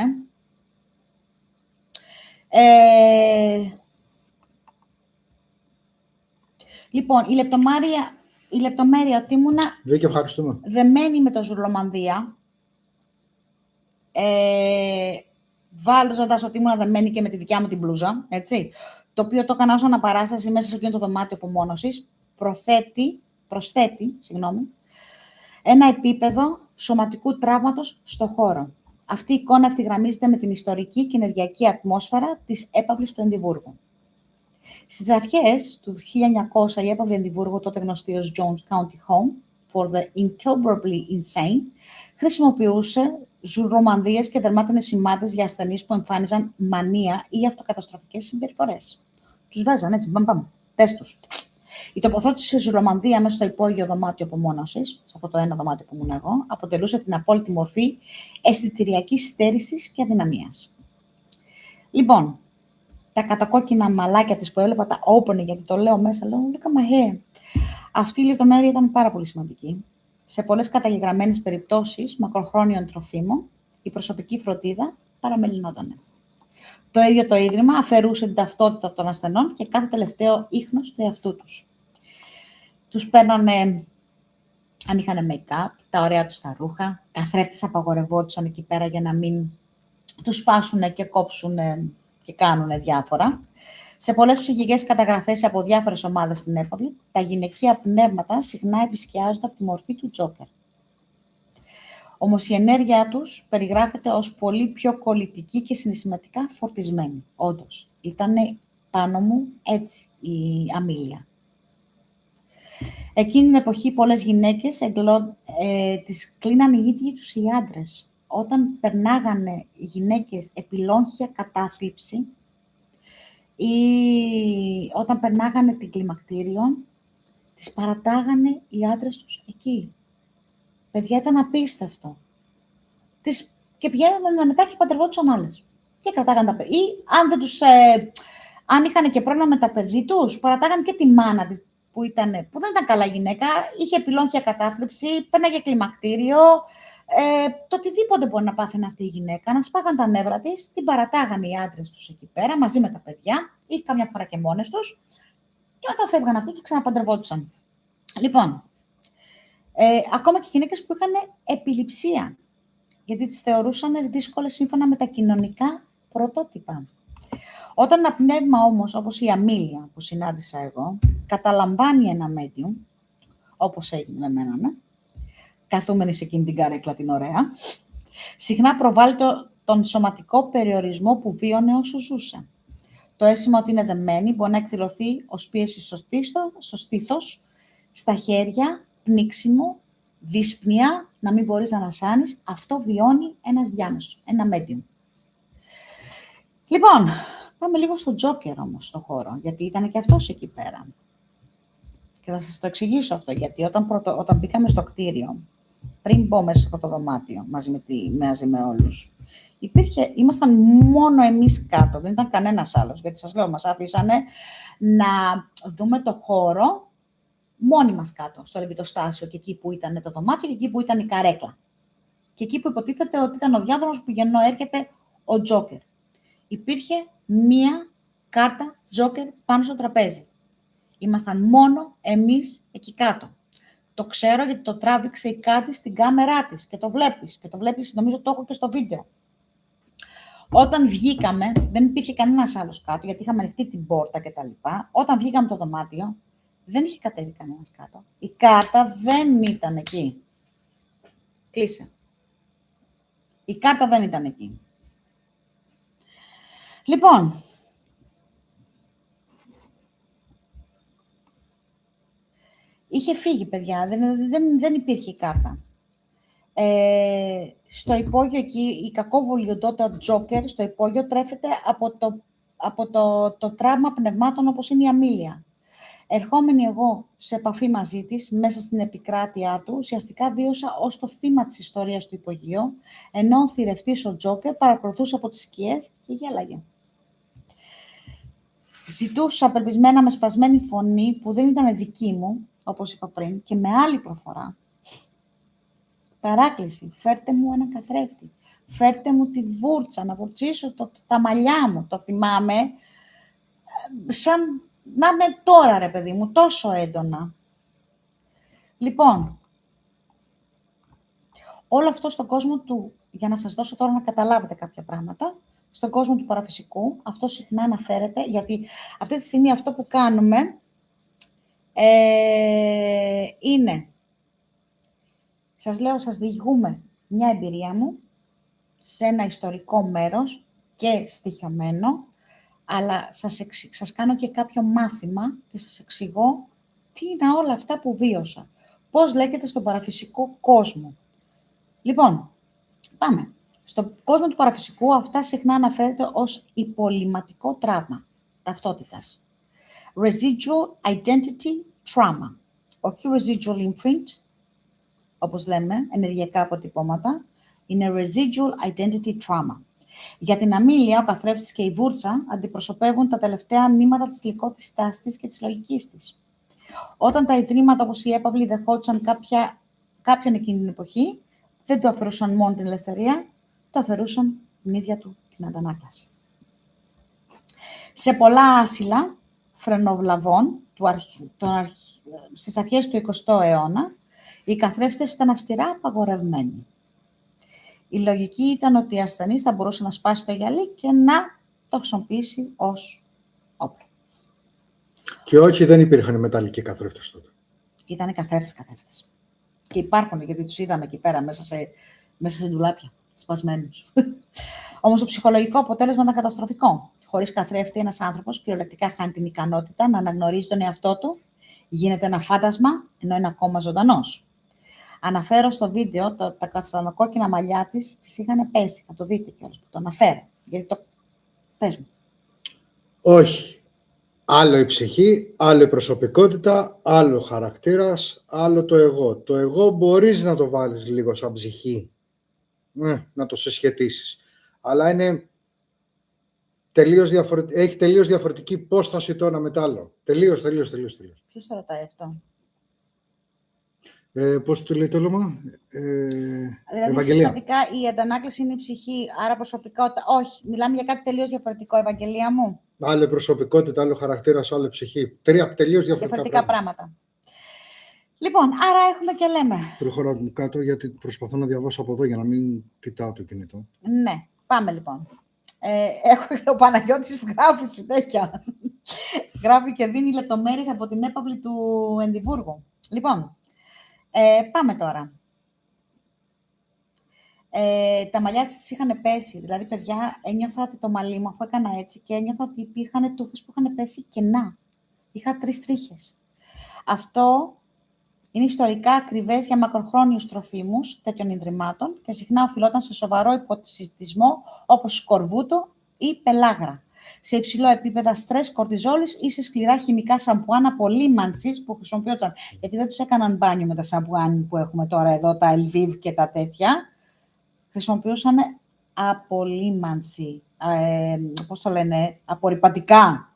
Λοιπόν, η λεπτομέρεια ότι ήμουνα δεμένη με το Ζουρλομανδία, βάζοντας ότι ήμουνα δεμένη και με τη δικιά μου την μπλούζα, έτσι, το οποίο το έκανα ως αναπαράσταση μέσα σε εκείνο το δωμάτιο απομόνωσης, προσθέτει, ένα επίπεδο σωματικού τραύματος στο χώρο. Αυτή η εικόνα ευθυγραμμίζεται με την ιστορική και ενεργειακή ατμόσφαιρα της έπαυλης του Εδιμβούργου. Στις αρχές του 1900, η έπαυλη Εδιμβούργου, τότε γνωστή ως Jones County Home for the Incurably Insane, χρησιμοποιούσε ζουρλομανδίες και δερμάτινες σημάδες για ασθενείς που εμφάνιζαν μανία ή αυτοκαταστροφικές συμπεριφορές. Τους βάζαν έτσι, τεστ τους. Η τοποθέτηση σε ζουρλομανδία μέσα στο υπόγειο δωμάτιο απομόνωσης, σε αυτό το ένα δωμάτιο που ήμουν εγώ, αποτελούσε την απόλυτη μορφή αισθητηριακής στέρησης και αδυναμίας. Λοιπόν, τα κατακόκκινα μαλάκια της που έβλεπα, τα opening, γιατί το λέω μέσα, λέω, look at my hair. Αυτή η λεπτομέρεια ήταν πάρα πολύ σημαντική. Σε πολλές καταγεγραμμένες περιπτώσεις μακροχρόνιων τροφίμων, η προσωπική φροντίδα παραμεληνόταν. Το ίδιο το Ίδρυμα αφαιρούσε την ταυτότητα των ασθενών και κάθε τελευταίο ίχνος του εαυτού τους. Τους παίρνανε, αν είχαν make-up, τα ωραία τους τα ρούχα, καθρέφτες απαγορευόντουσαν εκεί πέρα για να μην τους σπάσουν και κόψουν και κάνουν διάφορα. Σε πολλές ψυχικές καταγραφές από διάφορες ομάδες στην έπαυλη, τα γυναικεία πνεύματα συχνά επισκιάζονται από τη μορφή του Τζόκερ. Όμως η ενέργειά τους περιγράφεται ως πολύ πιο κολλητική και συναισθηματικά φορτισμένη. Όντως, ήταν πάνω μου έτσι η Αμίλια. Εκείνη την εποχή πολλές γυναίκες τις κλείνανε οι ίδιοι τους οι άντρες. Όταν περνάγανε οι γυναίκες επιλόγχια κατάθλιψη ή όταν περνάγανε την κλιμακτήριον, τις παρατάγανε οι άντρες τους εκεί. Παιδιά, ήταν απίστευτο. Και πηγαίνανε μετά και παντρευόντουσαν άλλες. Και κρατάγανε τα παιδιά. Ή αν είχαν και πρόβλημα με τα παιδί τους, παρατάγανε και τη μάνα που δεν ήταν καλά γυναίκα, είχε επιλόγχια κατάθλιψη, πέρναγε κλιμακτήριο, το οτιδήποτε μπορεί να πάθαινε αυτή η γυναίκα, να σπάγαν τα νεύρα της, την παρατάγανε οι άντρες τους εκεί πέρα, μαζί με τα παιδιά, ή κάμια φορά και μόνες τους, και μετά φεύγαν αυτοί και ξαναπαντρευόντουσαν. Λοιπόν, ακόμα και γυναίκες που είχαν επιληψία, γιατί τις θεωρούσαν δύσκολες σύμφωνα με τα κοινωνικά πρωτότυπα. Όταν ένα πνεύμα όμως, όπως η Αμίλια που συνάντησα εγώ, καταλαμβάνει ένα medium, όπως έγινε με μένα, ναι, καθούμενη σε εκείνη την καρέκλα την ωραία, συχνά προβάλλει τον σωματικό περιορισμό που βίωνε όσο ζούσε. Το αίσθημα ότι είναι δεμένη μπορεί να εκδηλωθεί ως πίεση στο στήθος, στα χέρια, πνίξιμο, δύσπνοια, να μην μπορείς να ανασάνεις. Αυτό βιώνει ένας διάμεσος, ένα medium. Λοιπόν, πάμε λίγο στο Τζόκερ όμως, στο χώρο, γιατί ήταν και αυτός εκεί πέρα. Και θα σας το εξηγήσω αυτό, γιατί όταν μπήκαμε στο κτίριο, πριν μπω μέσα σε αυτό το δωμάτιο, μαζί με όλους, ήμασταν μόνο εμείς κάτω, δεν ήταν κανένας άλλος, γιατί σας λέω, μας άφησανε να δούμε το χώρο μόνοι μας κάτω, στο ρεβιτοστάσιο, και εκεί που ήταν το δωμάτιο και εκεί που ήταν η καρέκλα. Και εκεί που υποτίθεται ότι ήταν ο διάδρομος που πηγαίνω έρχεται ο Τζόκερ. Υπήρχε μία κάρτα Τζόκερ πάνω στο τραπέζι. Ήμασταν μόνο εμείς εκεί κάτω. Το ξέρω γιατί το τράβηξε η Κάτι στην κάμερά της και το βλέπεις. Και το βλέπεις, νομίζω το έχω και στο βίντεο. Όταν βγήκαμε, δεν υπήρχε κανένας άλλος κάτω, γιατί είχαμε ανοιχτή την πόρτα κτλ. Όταν βγήκαμε το δωμάτιο, δεν είχε κατέβει κανένας κάτω. Η κάρτα δεν ήταν εκεί. Κλείσε. Η κάρτα δεν ήταν εκεί. Λοιπόν, είχε φύγει, παιδιά. Δεν υπήρχε η κάρτα. Στο υπόγειο εκεί, η κακόβολη οντότητα Τζόκερ, στο υπόγειο τρέφεται από το τραύμα πνευμάτων όπως είναι η Αμίλια. Ερχόμενη εγώ σε επαφή μαζί της, μέσα στην επικράτειά του, ουσιαστικά βίωσα ως το θύμα της ιστορίας του υπογείου, ενώ ο θηρευτής ο Τζόκερ παρακολουθούσε από τις σκιές και γέλαγε. Ζητούσα απελπισμένα με σπασμένη φωνή, που δεν ήταν δική μου, όπως είπα πριν, και με άλλη προφορά. Παράκληση, φέρτε μου έναν καθρέφτη. Φέρτε μου τη βούρτσα, να βουρτσίσω τα μαλλιά μου. Το θυμάμαι, σαν να είναι τώρα, ρε παιδί μου, τόσο έντονα. Λοιπόν, όλο αυτό στον κόσμο του, για να σας δώσω τώρα να καταλάβετε κάποια πράγματα, στον κόσμο του παραφυσικού, αυτό συχνά αναφέρεται, γιατί αυτή τη στιγμή αυτό που κάνουμε είναι, σας λέω, σας διηγούμε μια εμπειρία μου σε ένα ιστορικό μέρος και στοιχειωμένο, αλλά σας κάνω και κάποιο μάθημα και σας εξηγώ τι είναι όλα αυτά που βίωσα. Πώς λέγεται στον παραφυσικό κόσμο. Λοιπόν, πάμε. Στον κόσμο του παραφυσικού αυτά συχνά αναφέρεται ως υπολειμματικό τραύμα ταυτότητας. Residual identity trauma. Όχι residual imprint, όπως λέμε, ενεργειακά αποτυπώματα. Είναι residual identity trauma. Για την Αμίλια, ο καθρέφτης και η βούρτσα αντιπροσωπεύουν τα τελευταία νήματα της θηλυκότητάς της και της λογικής της. Όταν τα ιδρύματα όπως η έπαυλη δεχόντουσαν κάποιον εκείνη την εποχή, δεν του αφαιρούσαν μόνο την ελευθερία, του αφαιρούσαν την ίδια του την αντανάκλαση. Σε πολλά άσυλα φρενοβλαβών στις αρχές του 20ου αιώνα, οι καθρέφτες ήταν αυστηρά απαγορευμένοι. Η λογική ήταν ότι ο ασθενής θα μπορούσε να σπάσει το γυαλί και να το χρησιμοποιήσει ως όπλο. Και όχι, δεν υπήρχαν μεταλλικοί καθρέφτες τότε. Ήταν καθρέφτες. Και υπάρχουν, γιατί τους είδαμε εκεί πέρα, μέσα σε ντουλάπια, σπασμένους. Όμως το ψυχολογικό αποτέλεσμα ήταν καταστροφικό. Χωρίς καθρέφτη, ένας άνθρωπος κυριολεκτικά χάνει την ικανότητα να αναγνωρίζει τον εαυτό του, γίνεται ένα φάντασμα, ενώ είναι ακόμα ζωντανός. Αναφέρω στο βίντεο τα κατσανοκόκκινα μαλλιά της είχαν πέσει. Θα το δείτε κιόλας που το αναφέρω. Γιατί το... Πες μου. Όχι. Άλλο η ψυχή, άλλο η προσωπικότητα, άλλο ο χαρακτήρας, άλλο το εγώ. Το εγώ μπορείς να το βάλεις λίγο σαν ψυχή, να το συσχετίσεις. Αλλά είναι έχει τελείως διαφορετική υπόσταση το ένα με το άλλο. Τελείως. Ποιος το ρωτάει αυτό? Πώς το λέει το όνομα? Δηλαδή, συστατικά η αντανάκλαση είναι η ψυχή, άρα προσωπικότητα. Όχι, μιλάμε για κάτι τελείως διαφορετικό, Ευαγγελία μου. Άλλο προσωπικότητα, άλλο χαρακτήρας, άλλο ψυχή. Τρία τελείως διαφορετικά πράγματα. Λοιπόν, άρα έχουμε και λέμε. Προχωράω μου κάτω, γιατί προσπαθώ να διαβάσω από εδώ για να μην κοιτάω το κινητό. Ναι, πάμε λοιπόν. Ο Παναγιώτης γράφει συνέχεια. Γράφει και δίνει λεπτομέρειες από την έπαυλη του Ενδιβούργου. Λοιπόν, πάμε τώρα. Τα μαλλιά της είχαν πέσει. Δηλαδή, παιδιά, ένιωθα ότι το μαλλί μου, αφού έκανα έτσι, και ένιωθα ότι υπήρχαν τούφες που είχαν πέσει κενά. Είχα 3 τρίχες. Αυτό είναι ιστορικά ακριβές για μακροχρόνιους τροφίμους τέτοιων ιδρυμάτων και συχνά οφειλόταν σε σοβαρό υποσυτισμό όπως σκορβούτο ή πελάγρα. Σε υψηλό επίπεδα στρες, κορτιζόλης ή σε σκληρά χημικά σαμπουάν απολύμανσης που χρησιμοποιούνταν. Γιατί δεν τους έκαναν μπάνιο με τα σαμπουάν που έχουμε τώρα εδώ, τα Elviv και τα τέτοια. Χρησιμοποιούσαν απολύμανση, πώς το λένε, απορρυπαντικά.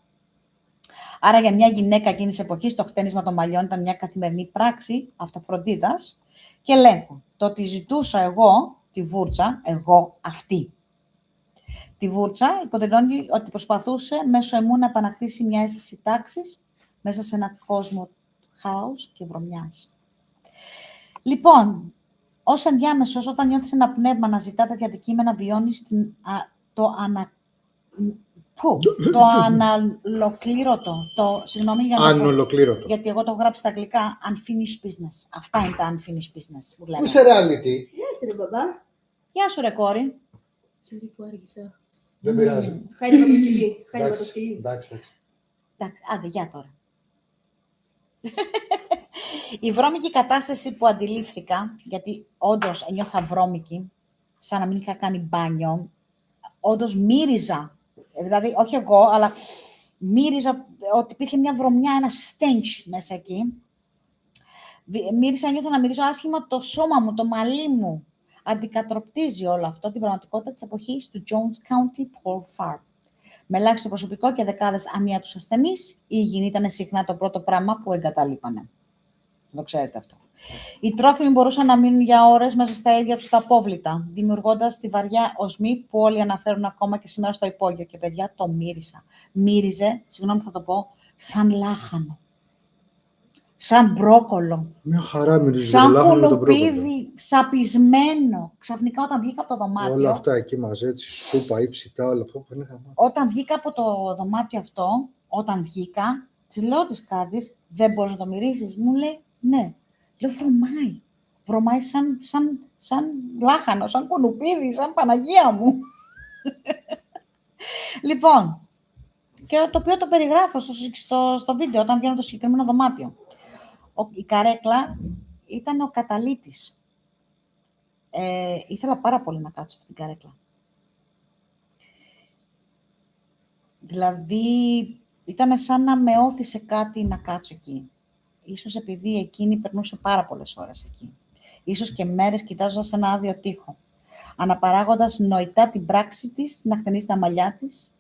Άρα για μια γυναίκα εκείνης της εποχής το χτένισμα των μαλλιών ήταν μια καθημερινή πράξη αυτοφροντίδας και ελέγχου. Το ότι ζητούσα εγώ τη βούρτσα, εγώ αυτή. Τη βούρτσα υποδηλώνει ότι προσπαθούσε μέσω εμού να επανακτήσει μια αίσθηση τάξης μέσα σε ένα κόσμο χάους και βρωμιάς. Λοιπόν, ως ενδιάμεσος, όταν νιώθεις ένα πνεύμα να ζητά τέτοια αντικείμενα, βιώνεις το ανολοκλήρωτο. Συγγνώμη για να ανολοκλήρωτο. Γιατί εγώ το έχω γράψει στα αγγλικά unfinished business. Αυτά είναι τα unfinished business που λέμε. Πού είσαι reality? Γεια σου ρε μπαμπά. Γεια σου ρε κόρη. Sorry που άργησα. Δεν πειράζει. Χάιδευα το σκυλί. Εντάξει. Άντε, γεια τώρα. Η βρώμικη κατάσταση που αντιλήφθηκα, γιατί όντως νιώθα βρώμικη, σαν να μην είχα κάνει μπάνιο, όντως μύριζα. Δηλαδή, όχι εγώ, αλλά μύριζα ότι υπήρχε μια βρωμιά, ένα stench μέσα εκεί. Νιώθω να μυρίζω άσχημα το σώμα μου, το μαλλί μου. Αντικατροπτίζει όλο αυτό την πραγματικότητα της εποχής του Jones County Poor Farm. Με ελάχιστο προσωπικό και δεκάδες ανίατους ασθενείς, η υγιεινή ήταν συχνά το πρώτο πράγμα που εγκαταλείπανε. Το ξέρετε αυτό. Οι τρόφιμοι μπορούσαν να μείνουν για ώρες μέσα στα ίδια τους τα απόβλητα, δημιουργώντας τη βαριά οσμή που όλοι αναφέρουν ακόμα και σήμερα στο υπόγειο. Και παιδιά, το μύρισα. Μύριζε, συγγνώμη θα το πω, σαν λάχανο. Σαν μπρόκολο. Μια χαρά μυρίζει. Σαν κολοπίδι, σαπισμένο. Ξαφνικά όταν βγήκα από το δωμάτιο. Όλα αυτά εκεί μαζί, έτσι, σούπα ή ψητά, όλα αυτά. Όταν βγήκα από το δωμάτιο αυτό, της λέω της Κάντης, δεν μπορείς να το μυρίσεις. Μου λέει, ναι. Λέω, βρωμάει. Βρωμάει σαν λάχανο, σαν κουνουπίδι, σαν Παναγία μου. Λοιπόν, και το οποίο το περιγράφω στο βίντεο, όταν βγαίνω το συγκεκριμένο δωμάτιο. Η καρέκλα ήταν ο καταλύτης. Ήθελα πάρα πολύ να κάτσω αυτή την καρέκλα. Δηλαδή, ήταν σαν να με όθησε κάτι να κάτσω εκεί. Ίσως επειδή εκείνη περνούσε πάρα πολλές ώρες εκεί. Ίσως και μέρες κοιτάζοντας ένα άδειο τοίχο. Αναπαράγοντας νοητά την πράξη της να χτενίσει τα μαλλιά της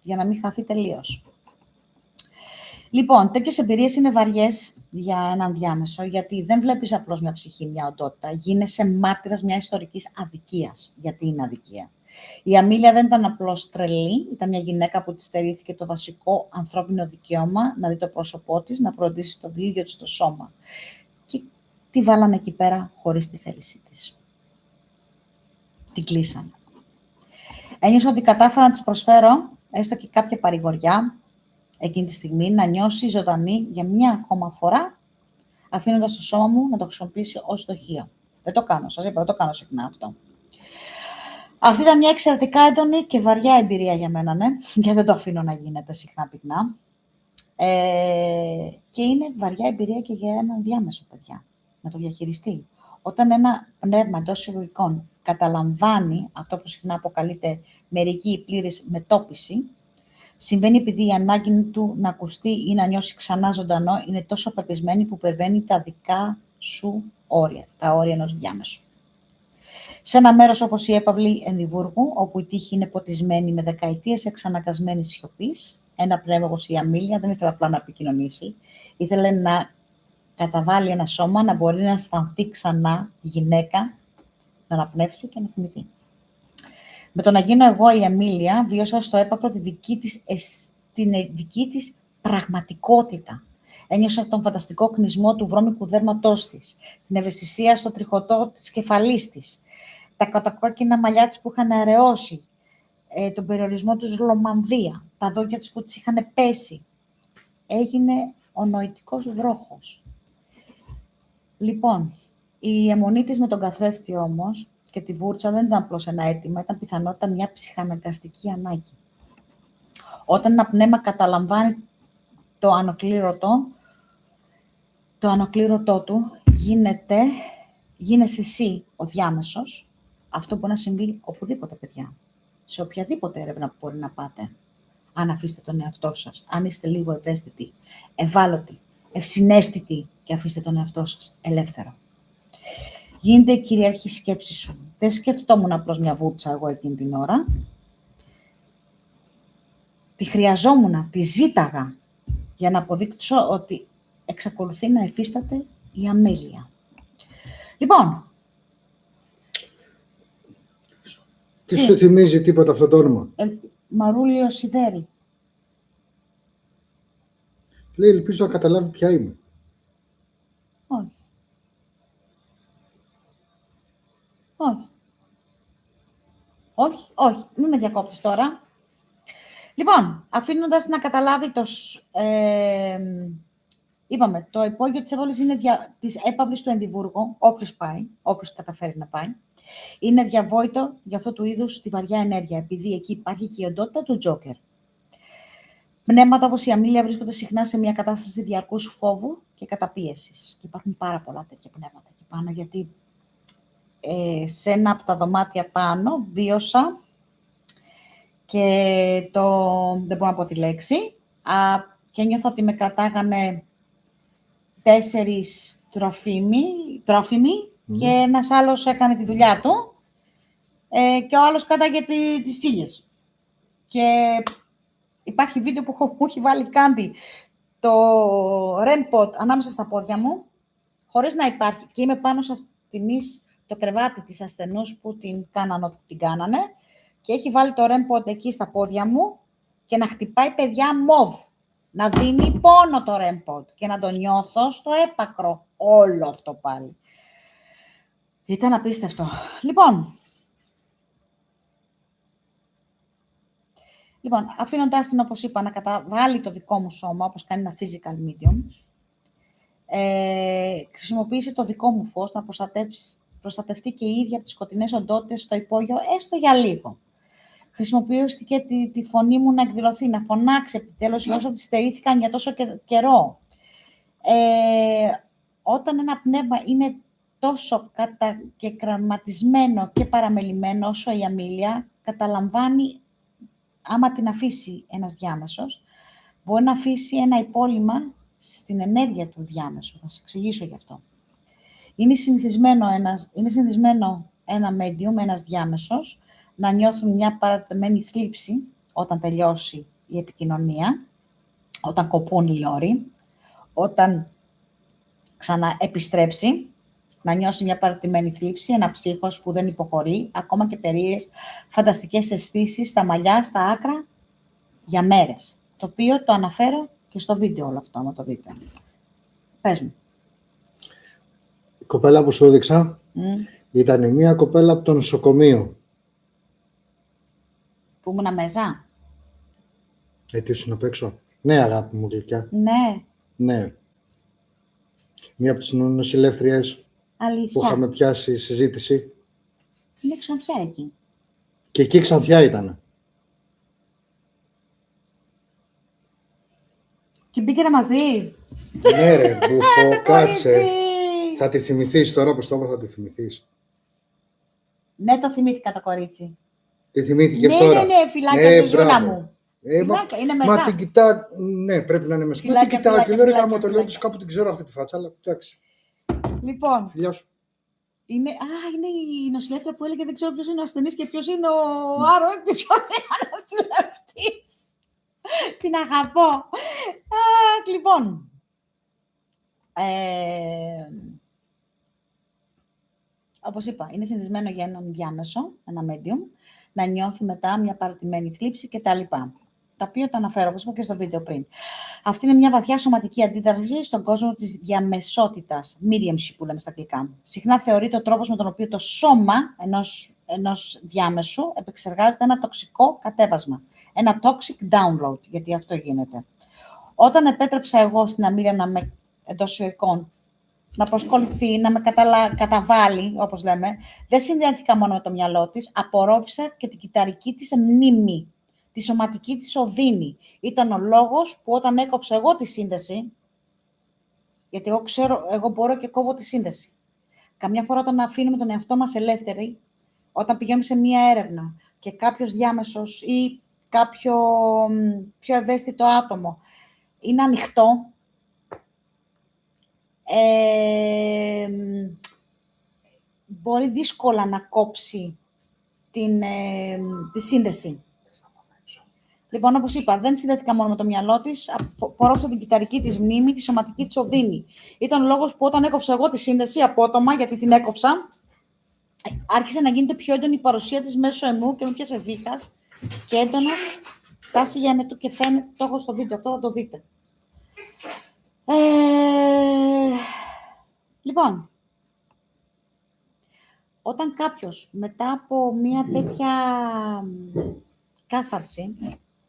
για να μην χαθεί τελείως. Λοιπόν, τέτοιες εμπειρίες είναι βαριές για έναν διάμεσο, γιατί δεν βλέπεις απλώς μια ψυχή, μια οντότητα. Γίνεσαι μάρτυρας μιας ιστορικής αδικίας. Γιατί είναι αδικία. Η Αμίλια δεν ήταν απλώς τρελή, ήταν μια γυναίκα που της στερήθηκε το βασικό ανθρώπινο δικαίωμα να δει το πρόσωπό της, να φροντίσει το ίδιο της το σώμα. Και τη βάλανε εκεί πέρα χωρίς τη θέλησή της. Την κλείσανε. Ένιωσα ότι κατάφερα να της προσφέρω έστω και κάποια παρηγοριά εκείνη τη στιγμή, να νιώσει ζωντανή για μια ακόμα φορά, αφήνοντας το σώμα μου να το χρησιμοποιήσει ως στοχείο. Δεν το κάνω, σας είπα, δεν το κάνω συχνά αυτό. Αυτή ήταν μια εξαιρετικά έντονη και βαριά εμπειρία για μένα, ναι, γιατί δεν το αφήνω να γίνεται συχνά πυκνά. Και είναι βαριά εμπειρία και για έναν διάμεσο, παιδιά, να το διαχειριστεί. Όταν ένα πνεύμα εντός εισαγωγικών καταλαμβάνει αυτό που συχνά αποκαλείται μερική ή πλήρης μετώπιση, συμβαίνει επειδή η ανάγκη του να ακουστεί ή να νιώσει ξανά ζωντανό είναι τόσο πεπισμένη που υπερβαίνει τα δικά σου όρια, τα όρια ενός διάμεσου. Σε ένα μέρος όπως η έπαυλη Ενδιβούργου, όπου η τύχη είναι ποτισμένη με δεκαετίες εξαναγκασμένης σιωπής, ένα πνεύμα όπως η Αμίλια δεν ήθελε απλά να επικοινωνήσει, ήθελε να καταβάλει ένα σώμα, να μπορεί να αισθανθεί ξανά γυναίκα, να αναπνεύσει και να θυμηθεί. Με το να γίνω εγώ η Αμίλια, βίωσα στο έπακρο την δική της πραγματικότητα. Ένιωσα τον φανταστικό κνισμό του βρώμικου δέρματός της, την ευαισθησία στο τριχωτό της κεφαλής της, τα κατακόκκινα μαλλιά της που είχαν αραιώσει, τον περιορισμό της λομανδία, τα δόντια της που της είχαν πέσει. Έγινε ο νοητικός βρόχος. Λοιπόν, η αιμονή της με τον καθρέφτη όμως και τη βούρτσα δεν ήταν απλώς ένα αίτημα, ήταν πιθανότατα μια ψυχαναγκαστική ανάγκη. Όταν ένα πνεύμα καταλαμβάνει το ανοκλήρωτό του, γίνεσαι εσύ ο διάμεσος. Αυτό μπορεί να συμβεί οπουδήποτε, παιδιά. Σε οποιαδήποτε έρευνα που μπορεί να πάτε. Αν αφήσετε τον εαυτό σας, αν είστε λίγο ευαίσθητοι, ευάλωτοι, ευσυναίσθητοι και αφήστε τον εαυτό σας ελεύθερο. Γίνεται η κυριαρχή σκέψη σου. Δεν σκεφτόμουν απλώς μια βούρτσα εγώ εκείνη την ώρα. Τη χρειαζόμουν, τη ζήταγα για να αποδείξω ότι εξακολουθεί να υφίσταται η αμέλεια. Λοιπόν. Τι σου θυμίζει τίποτα αυτό το όνομα? Μαρούλιο Σιδέρη. Λέει, ελπίζω να καταλάβει ποια είμαι. Όχι. Όχι. Όχι, όχι. Μην με διακόπτεις τώρα. Λοιπόν, αφήνοντας να καταλάβει είπαμε, το υπόγειο της έπαυλης είναι της έπαυλης του Ενδιβούργου, όποιος πάει, όποιος καταφέρει να πάει. Είναι διαβόητο για αυτού του είδους τη βαριά ενέργεια, επειδή εκεί υπάρχει και η οντότητα του Τζόκερ. Πνεύματα όπως η Αμίλια βρίσκονται συχνά σε μια κατάσταση διαρκούς φόβου και καταπίεσης. Και υπάρχουν πάρα πολλά τέτοια πνεύματα εκεί πάνω, γιατί σε ένα από τα δωμάτια πάνω βίωσα και δεν μπορώ να πω τη λέξη, και νιώθω ότι με κρατάγανε 4 τρόφιμοι και ένας άλλος έκανε τη δουλειά του και ο άλλος κράταγε τις τσίλιες. Και υπάρχει βίντεο που μου έχει βάλει Κάντι το REM-pod ανάμεσα στα πόδια μου, χωρίς να υπάρχει, και είμαι πάνω σε αυτήν το κρεβάτι της ασθενούς που την κάνανε ό,τι την κάνανε, και έχει βάλει το REM-pod εκεί στα πόδια μου και να χτυπάει, παιδιά, μοβ. Να δίνει πόνο το REM-pod και να το νιώθω στο έπακρο όλο αυτό πάλι. Ήταν απίστευτο. Λοιπόν, αφήνοντάς την, όπως είπα, να καταβάλει το δικό μου σώμα, όπως κάνει ένα physical medium, χρησιμοποίησε το δικό μου φως να προστατευτεί και η ίδια από τις σκοτεινές οντότητες στο υπόγειο, έστω για λίγο. Χρησιμοποιήθηκε τη φωνή μου να εκδηλωθεί, να φωνάξει επιτέλους όσο τη στερήθηκαν για τόσο καιρό. Όταν ένα πνεύμα είναι τόσο κατακεκραματισμένο και παραμελημένο όσο η Αμίλια, καταλαμβάνει, άμα την αφήσει ένας διάμεσος, μπορεί να αφήσει ένα υπόλοιμα στην ενέργεια του διάμεσου. Θα σας εξηγήσω γι' αυτό. Είναι συνηθισμένο ένα medium, ένας διάμεσος, να νιώθουν μια παρατεταμένη θλίψη όταν τελειώσει η επικοινωνία. όταν κοπούν οι λόροι, όταν ξαναεπιστρέψει, να νιώσει μια παρατημένη θλίψη, ένα ψύχος που δεν υποχωρεί, ακόμα και περίεργες φανταστικές αισθήσεις στα μαλλιά, στα άκρα, για μέρες. Το οποίο το αναφέρω και στο βίντεο όλο αυτό, άμα το δείτε. Πες μου. Η κοπέλα που σου έδειξα Μμ. ήταν μια κοπέλα από το νοσοκομείο. Που ήμουνα μέσα. Τι ήσουν απ' έξω. Ναι, αγάπη μου γλυκιά. Ναι, Ναι. Μία από τις νοσηλεύτριες που αλήθεια. είχαμε πιάσει συζήτηση. Είναι ξανθιά εκεί. Και εκεί ξανθιά ήταν. Και μπήκε να μας δει. Ναι ρε, μπουφό, κάτσε. Κορίτσι! Θα τη θυμηθείς τώρα που στο είπα, θα τη θυμηθείς. Ναι, το θυμήθηκα το κορίτσι. Τη θυμήθηκες Ναι, τώρα. ναι, ναι, φιλάκια ζουζούνα μπράβο. μου. Μα, Φιλάκια, είναι μα μέσα. την κοιτά. Ναι, πρέπει να είναι μέσα. Μα την Φιλάκια, κοιτάω και φιλάκια, λέω ρε φιλάκια, γάμο το λέω φιλάκια. τους κάπου την ξέρω αυτή τη φάτσα, αλλά εντάξει. Λοιπόν, Φιλιά σου. είναι η νοσηλεύτρια που έλεγε δεν ξέρω ποιος είναι ο ασθενής και ποιος είναι ο Άρο και ποιος είναι ο νοσηλευτής. Την αγαπώ. Λοιπόν. Όπως είπα, είναι συνηθισμένο για έναν διάμεσο, ένα medium, να νιώθει μετά μια παρατημένη θλίψη κτλ. Τα οποία το αναφέρω, όπως είπα και στο βίντεο πριν. Αυτή είναι μια βαθιά σωματική αντίδραση στον κόσμο της διαμεσότητας, mediumship που λέμε στα αγγλικά. Συχνά θεωρείται ο τρόπος με τον οποίο το σώμα ενός διάμεσου επεξεργάζεται ένα τοξικό κατέβασμα. Ένα toxic download, γιατί αυτό γίνεται. Όταν επέτρεψα εγώ στην Αμίλια να με, εντός εισαγωγικών, να προσκοληθεί, να με καταβάλει, όπως λέμε, δεν συνδέθηκα μόνο με το μυαλό της, απορρόφησα και την κυταρική της μνήμη, τη σωματική της οδύνη. Ήταν ο λόγος που όταν έκοψα εγώ τη σύνδεση, γιατί εγώ ξέρω, εγώ μπορώ και κόβω τη σύνδεση. Καμιά φορά όταν αφήνουμε τον εαυτό μας ελεύθεροι, όταν πηγαίνουμε σε μία έρευνα και κάποιος διάμεσος ή κάποιο πιο ευαίσθητο άτομο είναι ανοιχτό, μπορεί δύσκολα να κόψει τη σύνδεση. Λοιπόν, όπως είπα, δεν συνδέθηκα μόνο με το μυαλό της, απορρόφησα την κυταρική της μνήμη, τη σωματική της οδύνη. Ήταν ο λόγος που όταν έκοψα εγώ τη σύνδεση, απότομα, γιατί την έκοψα, άρχισε να γίνεται πιο έντονη η παρουσία της μέσω εμού και με πιάσε βήχας και έντονος τάση για εμετού και φαίνεται, το έχω στο βίντεο, αυτό θα το δείτε. Λοιπόν, όταν κάποιος μετά από μια τέτοια κάθαρση,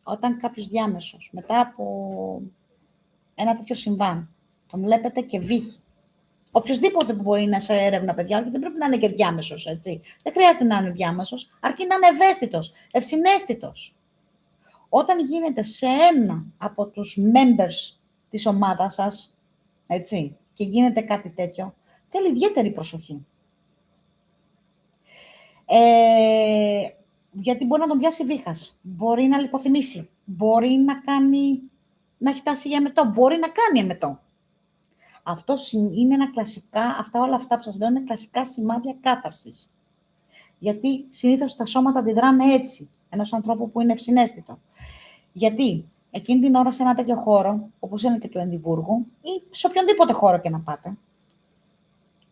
όταν κάποιος διάμεσος μετά από ένα τέτοιο συμβάν, τον βλέπετε και βύχει. Οποιοςδήποτε που μπορεί να είναι σε έρευνα, παιδιά, γιατί δεν πρέπει να είναι και διάμεσος, έτσι. Δεν χρειάζεται να είναι διάμεσος, αρκεί να είναι ευαίσθητος, ευσυναίσθητος. Όταν γίνεται σε ένα από τους members της ομάδας σας, έτσι, και γίνεται κάτι τέτοιο, θέλει ιδιαίτερη προσοχή. Γιατί μπορεί να τον πιάσει βήχας, μπορεί να λιποθυμήσει, μπορεί να έχει τάση για εμετό, μπορεί να κάνει εμετό. Αυτό είναι όλα αυτά που σας λέω είναι κλασικά σημάδια κάθαρσης. Γιατί συνήθως τα σώματα αντιδράνε έτσι, ενός ανθρώπου που είναι ευσυναίσθητο. Γιατί εκείνη την ώρα σε ένα τέτοιο χώρο, όπως είναι και του Ενδιβούργου, ή σε οποιονδήποτε χώρο και να πάτε,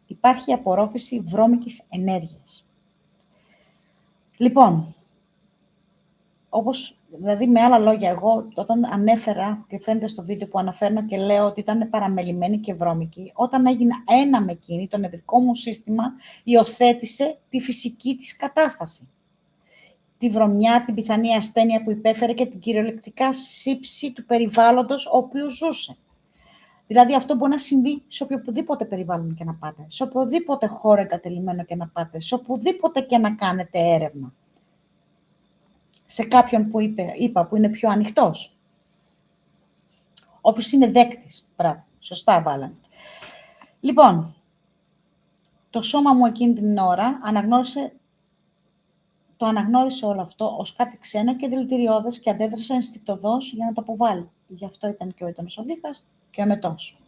υπάρχει απορρόφηση βρώμικης ενέργειας. Λοιπόν, δηλαδή με άλλα λόγια, εγώ όταν ανέφερα και φαίνεται στο βίντεο που αναφέρω και λέω ότι ήταν παραμελημένη και βρώμικη, όταν έγινα ένα με εκείνη, το νευρικό μου σύστημα υιοθέτησε τη φυσική της κατάσταση. Τη βρωμιά, την πιθανή ασθένεια που υπέφερε και την κυριολεκτικά σύψη του περιβάλλοντος ο οποίος ζούσε. Δηλαδή αυτό μπορεί να συμβεί σε οποιοδήποτε περιβάλλον και να πάτε, σε οποιοδήποτε χώρο εγκατελειμμένο και να πάτε, σε οπουδήποτε και να κάνετε έρευνα. Σε κάποιον που είπα που είναι πιο ανοιχτός. Όποιος είναι δέκτης. Μπράβο, σωστά βάλανε. Λοιπόν, το σώμα μου εκείνη την ώρα το αναγνώρισε όλο αυτό ως κάτι ξένο και δηλητηριώδες και αντέδρασε ενστικτωδώς για να το αποβάλει. Γι' αυτό ήταν και ο έντονος ο βήχας και ο εμετός.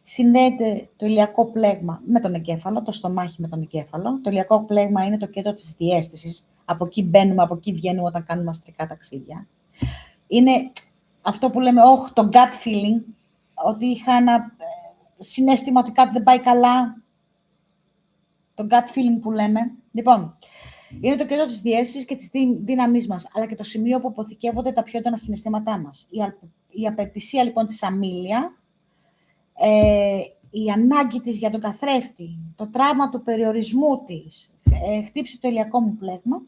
Συνδέεται το ηλιακό πλέγμα με τον εγκέφαλο, το στομάχι με τον εγκέφαλο. Το ηλιακό πλέγμα είναι το κέντρο της διαίσθησης. Από εκεί μπαίνουμε, από εκεί βγαίνουμε όταν κάνουμε αστρικά ταξίδια. Είναι αυτό που λέμε, το gut feeling, ότι είχα ένα συναίσθημα ότι κάτι δεν πάει καλά. Το gut feeling που λέμε. Λοιπόν, είναι το κέντρο της διαίσθησης και της δύναμής μας, αλλά και το σημείο που αποθηκεύονται τα πιο έντονα συναισθήματά μας. Η απελπισία, λοιπόν, της αμήλεια, η ανάγκη της για τον καθρέφτη, το τραύμα του περιορισμού της, χτύψει το ηλιακό μου πλέγμα,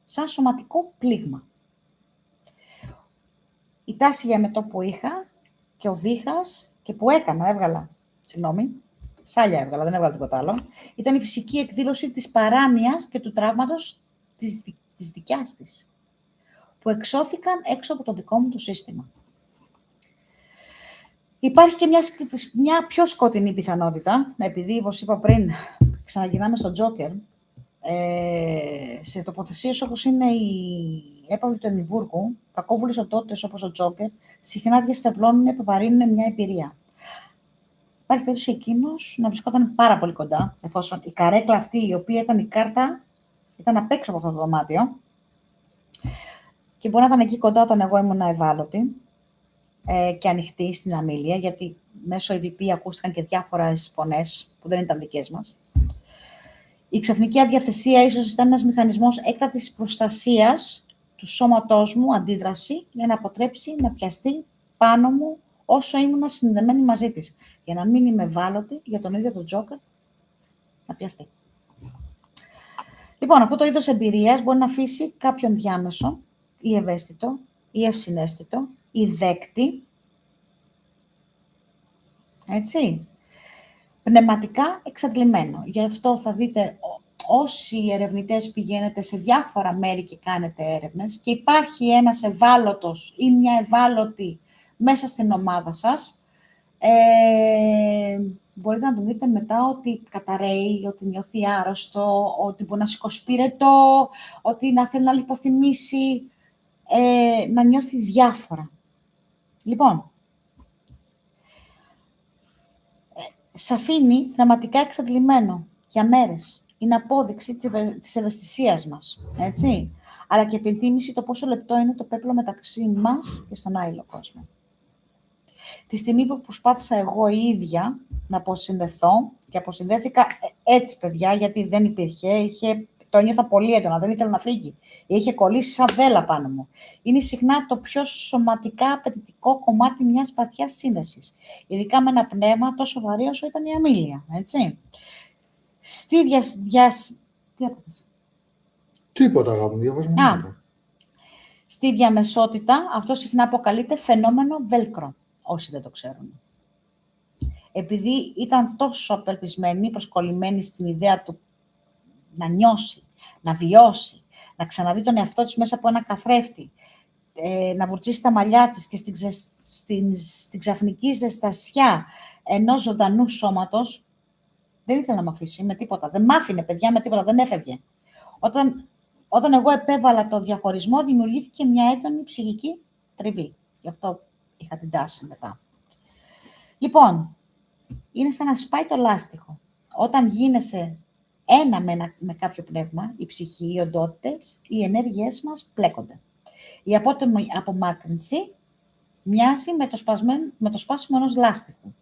σαν σωματικό πλήγμα. Η τάση για μετό που είχα και ο δίχας και που έβγαλα, σάλια έβγαλα, δεν έβγαλα τίποτα άλλο, ήταν η φυσική εκδήλωση της παράνοιας και του τραύματος της δικιάς της, που εξώθηκαν έξω από το δικό μου το σύστημα. Υπάρχει και μια πιο σκοτεινή πιθανότητα, επειδή, όπως είπα πριν, ξαναγυρνάμε στον Τζόκερ, σε τοποθεσίες όπως είναι η έπαυλη του Εδιμβούργου, κακόβουλες οντότητες όπως ο Τζόκερ, συχνά διαστευλώνουν, επιβαρύνουν μια εμπειρία. Υπάρχει περίπτωση εκείνος να βρισκόταν πάρα πολύ κοντά, εφόσον η καρέκλα αυτή, η οποία ήταν η κάρτα, ήταν απ' έξω από αυτό το δωμάτιο και μπορεί να ήταν εκεί κοντά όταν εγώ ήμουν ευάλωτη και ανοιχτή στην αμήλεια, γιατί μέσω EVP ακούστηκαν και διάφορες φωνές που δεν ήταν δικές μας. Η ξαφνική αδιαθεσία ίσως ήταν ένας μηχανισμός έκτακτης προστασίας του σώματός μου, αντίδραση, για να αποτρέψει να πιαστεί πάνω μου όσο ήμουν συνδεμένη μαζί της. Για να μην είμαι ευάλωτη για τον ίδιο τον Τζόκερ να πιαστεί. Λοιπόν, αυτό το είδος εμπειρίας μπορεί να αφήσει κάποιον διάμεσο ή ευαίσθητο ή ευσυναίσθητο ή δέκτη, έτσι, πνευματικά εξαντλημένο. Γι' αυτό θα δείτε όσοι ερευνητές πηγαίνετε σε διάφορα μέρη και κάνετε έρευνες και υπάρχει ένας ευάλωτος ή μια ευάλωτη μέσα στην ομάδα σας, μπορείτε να τον δείτε μετά ότι καταραίει, ότι νιώθει άρρωστο, ότι μπορεί να σηκώσει πυρετό, ότι να θέλει να λιποθυμήσει, να νιώθει διάφορα. Λοιπόν, σε αφήνει πνευματικά εξαντλημένο για μέρες. Είναι απόδειξη της ευαισθησίας μας, έτσι. Αλλά και επιθύμηση το πόσο λεπτό είναι το πέπλο μεταξύ μας και στον άλλο κόσμο. Τη στιγμή που προσπάθησα εγώ η ίδια να αποσυνδεθώ και αποσυνδέθηκα έτσι, παιδιά, γιατί δεν υπήρχε, το ένιωθα πολύ έντονα, δεν ήθελα να φύγει. Είχε κολλήσει σαν δέλα πάνω μου. Είναι συχνά το πιο σωματικά απαιτητικό κομμάτι μιας βαθιάς σύνδεσης. Ειδικά με ένα πνεύμα τόσο βαρύ όσο ήταν η αμήλεια, έτσι. Τι έπαθες? Τίποτα, αγάπη μου, διαβάζουμε. Στη διαμεσότητα, αυτό συχνά αποκαλείται φαινόμενο Velcro, όσοι δεν το ξέρουν. Επειδή ήταν τόσο απελπισμένη, προσκολλημένη στην ιδέα του να νιώσει, να βιώσει, να ξαναδεί τον εαυτό της μέσα από ένα καθρέφτη, να βουρτσίσει τα μαλλιά της και στην ξαφνική ζεστασιά ενός ζωντανού σώματος, δεν ήθελε να με αφήσει με τίποτα. Δεν μ' άφηνε, παιδιά, με τίποτα, δεν έφευγε. Όταν εγώ επέβαλα το διαχωρισμό, δημιουργήθηκε μια έντονη ψυχική τριβή. Γι' αυτό είχα την τάση μετά. Λοιπόν, είναι σαν να σπάει το λάστιχο. Όταν γίνεσαι ένα με κάποιο πνεύμα, η ψυχή, οι οντότητες, οι ενέργειές μας πλέκονται. Η απότομη απομάκρυνση μοιάζει με το σπάσιμο ενός λάστιχου.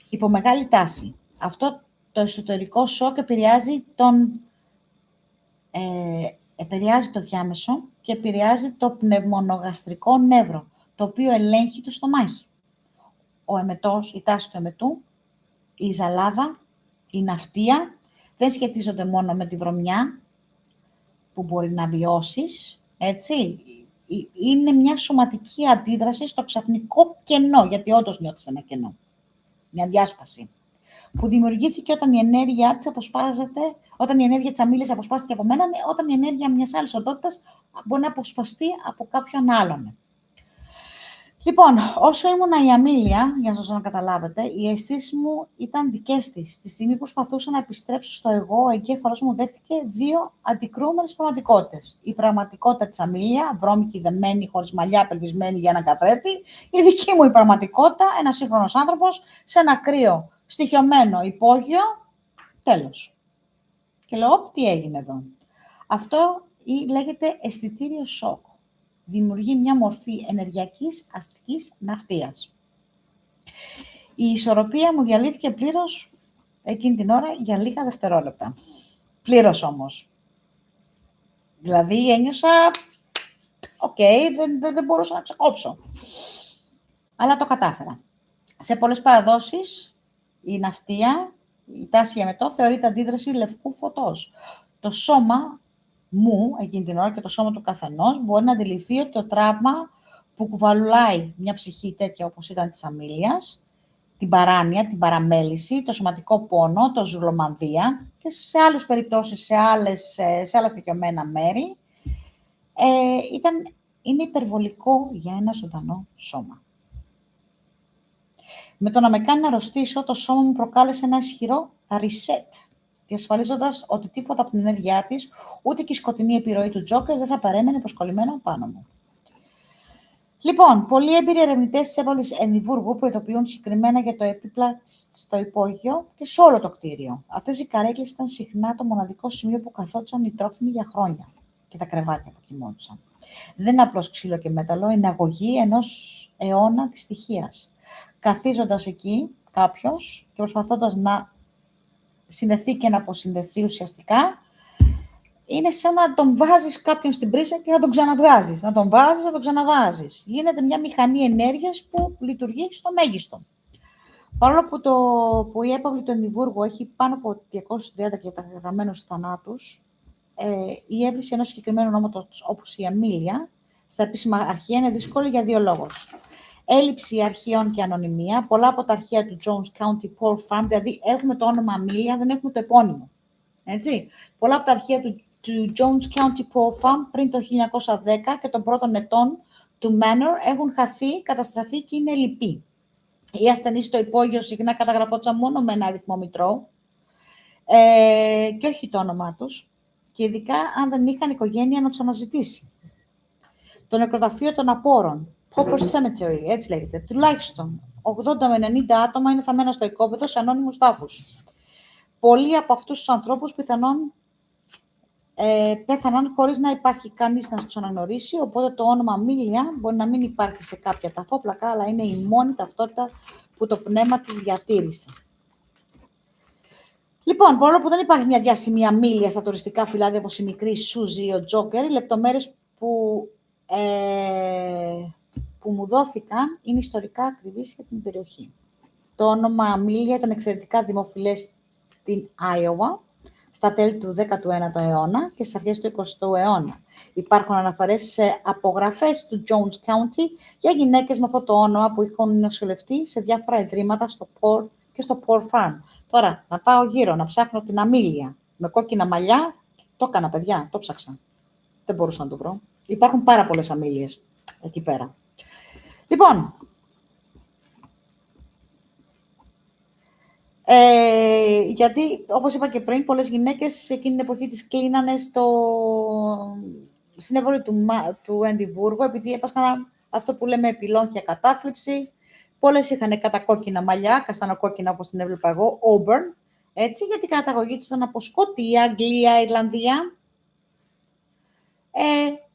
Υπό μεγάλη τάση. Αυτό το εσωτερικό σοκ επηρεάζει το διάμεσο και επηρεάζει το πνευμονογαστρικό νεύρο, το οποίο ελέγχει το στομάχι. Ο εμετός, η τάση του εμετού, η ζαλάδα, η ναυτία δεν σχετίζονται μόνο με τη βρωμιά που μπορεί να βιώσεις, έτσι. Είναι μια σωματική αντίδραση στο ξαφνικό κενό, γιατί όντως νιώθεις ένα κενό, μια διάσπαση, που δημιουργήθηκε όταν η ενέργεια της αποσπάζεται, όταν η ενέργεια της αμήλειας αποσπάστηκε από μένα, όταν η ενέργεια μιας άλλης οντότητας μπορεί να αποσπαστεί από κάποιον άλλον. Λοιπόν, όσο ήμουνα η αμήλεια, για να σας καταλάβετε, οι αισθήσεις μου ήταν δικές της. Τη στιγμή που προσπαθούσα να επιστρέψω στο εγώ, ο εγκέφαλος μου δέχτηκε δύο αντικρούμενες πραγματικότητες. Η πραγματικότητα της αμήλεια, βρώμικη, δεμένη, χωρίς μαλλιά, απελπισμένη για έναν καθρέφτη. Η δική μου η πραγματικότητα, ένας σύγχρονος άνθρωπος, σε ένα κρύο, στοιχειωμένο υπόγειο, τέλος. Και λέω, τι έγινε εδώ. Αυτό λέγεται αισθητήριο σοκ. δημιουργεί μια μορφή ενεργειακής αστικής ναυτίας. Η ισορροπία μου διαλύθηκε πλήρως εκείνη την ώρα για λίγα δευτερόλεπτα. Πλήρως όμως. Δηλαδή ένιωσα, δεν μπορούσα να ξεκόψω. Αλλά το κατάφερα. Σε πολλές παραδόσεις, η ναυτία, η τάση για μετό, θεωρείται αντίδραση λευκού φωτός. Το σώμα μου, εκείνη την ώρα, και το σώμα του καθενός, μπορεί να αντιληφθεί ότι το τραύμα που κουβαλάει μια ψυχή τέτοια όπως ήταν της Αμήλιας, την παράνοια, την παραμέληση, το σωματικό πόνο, το ζουλομανδία και σε άλλες περιπτώσεις, σε άλλα στοιχειωμένα μέρη, είναι υπερβολικό για ένα ζωντανό σώμα. Με το να με κάνει να αρρωστήσω, το σώμα μου προκάλεσε ένα ισχυρό reset, διασφαλίζοντας ότι τίποτα από την ενέργειά της, ούτε και η σκοτεινή επιρροή του Τζόκερ δεν θα παρέμενε προσκολλημένο πάνω μου. Λοιπόν, πολλοί έμπειροι ερευνητές της έπαυλης Εδιμβούργου προειδοποιούν συγκεκριμένα για το έπιπλα στο υπόγειο και σε όλο το κτίριο. Αυτές οι καρέκλες ήταν συχνά το μοναδικό σημείο που καθόντουσαν οι τρόφιμοι για χρόνια και τα κρεβάτια που κοιμόντουσαν. Δεν είναι απλώς ξύλο και μέταλλο, είναι αγωγή ενός αιώνα της στοιχείας. Καθίζοντας εκεί κάποιος και προσπαθώντας να συνδεθεί και να αποσυνδεθεί ουσιαστικά, είναι σαν να τον βάζεις κάποιον στην πρίζα και να τον ξαναβγάζεις. Να τον βάζεις, να τον ξαναβάζεις. Γίνεται μια μηχανή ενέργειας που λειτουργεί στο μέγιστο. Παρόλο που η έπαυλη του Εδιμβούργου έχει πάνω από 230 καταγεγραμμένους θανάτους, η έβριση ενός συγκεκριμένου ονόματος όπως η Αμήλια στα επίσημα αρχεία είναι δύσκολη για δύο λόγους. Έλλειψη αρχείων και ανωνυμία. Πολλά από τα αρχεία του Jones County Poor Farm, δηλαδή έχουμε το όνομα Αμήλια, δεν έχουμε το επώνυμο. Έτσι. Πολλά από τα αρχεία του Jones County Poor Farm πριν το 1910 και των πρώτων ετών του Manor έχουν χαθεί, καταστραφεί και είναι λυπή. Οι ασθενείς στο υπόγειο συχνά καταγραφόντουσαν μόνο με ένα αριθμό μητρώου και όχι το όνομά τους, και ειδικά αν δεν είχαν οικογένεια να τους αναζητήσει. Το νεκροταφείο των απόρων, Pauper Cemetery, έτσι λέγεται, τουλάχιστον 80 με 90 άτομα είναι θαμμένα στο οικόπεδο σε ανώνυμους τάφους. Πολλοί από αυτούς τους ανθρώπους πιθανόν πέθαναν χωρίς να υπάρχει κανείς να τους αναγνωρίσει, οπότε το όνομα Αμήλια μπορεί να μην υπάρχει σε κάποια ταφόπλακα, αλλά είναι η μόνη ταυτότητα που το πνεύμα της διατήρησε. Λοιπόν, παρόλο που δεν υπάρχει μια διάσημη Αμήλια στα τουριστικά φυλάδια όπως η μικρή Σούζη ή ο Τζόκερ, οι λεπτομέρειες που μου δόθηκαν είναι ιστορικά ακριβείς για την περιοχή. Το όνομα Αμήλια ήταν εξαιρετικά δημοφιλές στην Άιωβα στα τέλη του 19ου αιώνα και στις αρχές του 20ου αιώνα. Υπάρχουν αναφορές σε απογραφές του Jones County για γυναίκες με αυτό το όνομα που είχαν νοσηλευτεί σε διάφορα ιδρύματα στο Poor Farm. Τώρα, να πάω γύρω, να ψάχνω την Αμήλια με κόκκινα μαλλιά. Το έκανα, παιδιά, το ψάξα. Δεν μπορούσα να το βρω. Υπάρχουν πάρα πολλές Αμήλιες εκεί πέρα. Λοιπόν, γιατί, όπως είπα και πριν, πολλές γυναίκες εκείνη την εποχή τις κλείνανε στην έβολη του Εδιμβούργου, επειδή έπασχαν αυτό που λέμε επιλόγχια κατάθλιψη. Πολλές είχαν κατακόκκινα μαλλιά, καστανοκόκκινα όπως την έβλεπα εγώ, Auburn, έτσι, γιατί η καταγωγή τους ήταν από Σκωτία, Αγγλία, Ιρλανδία.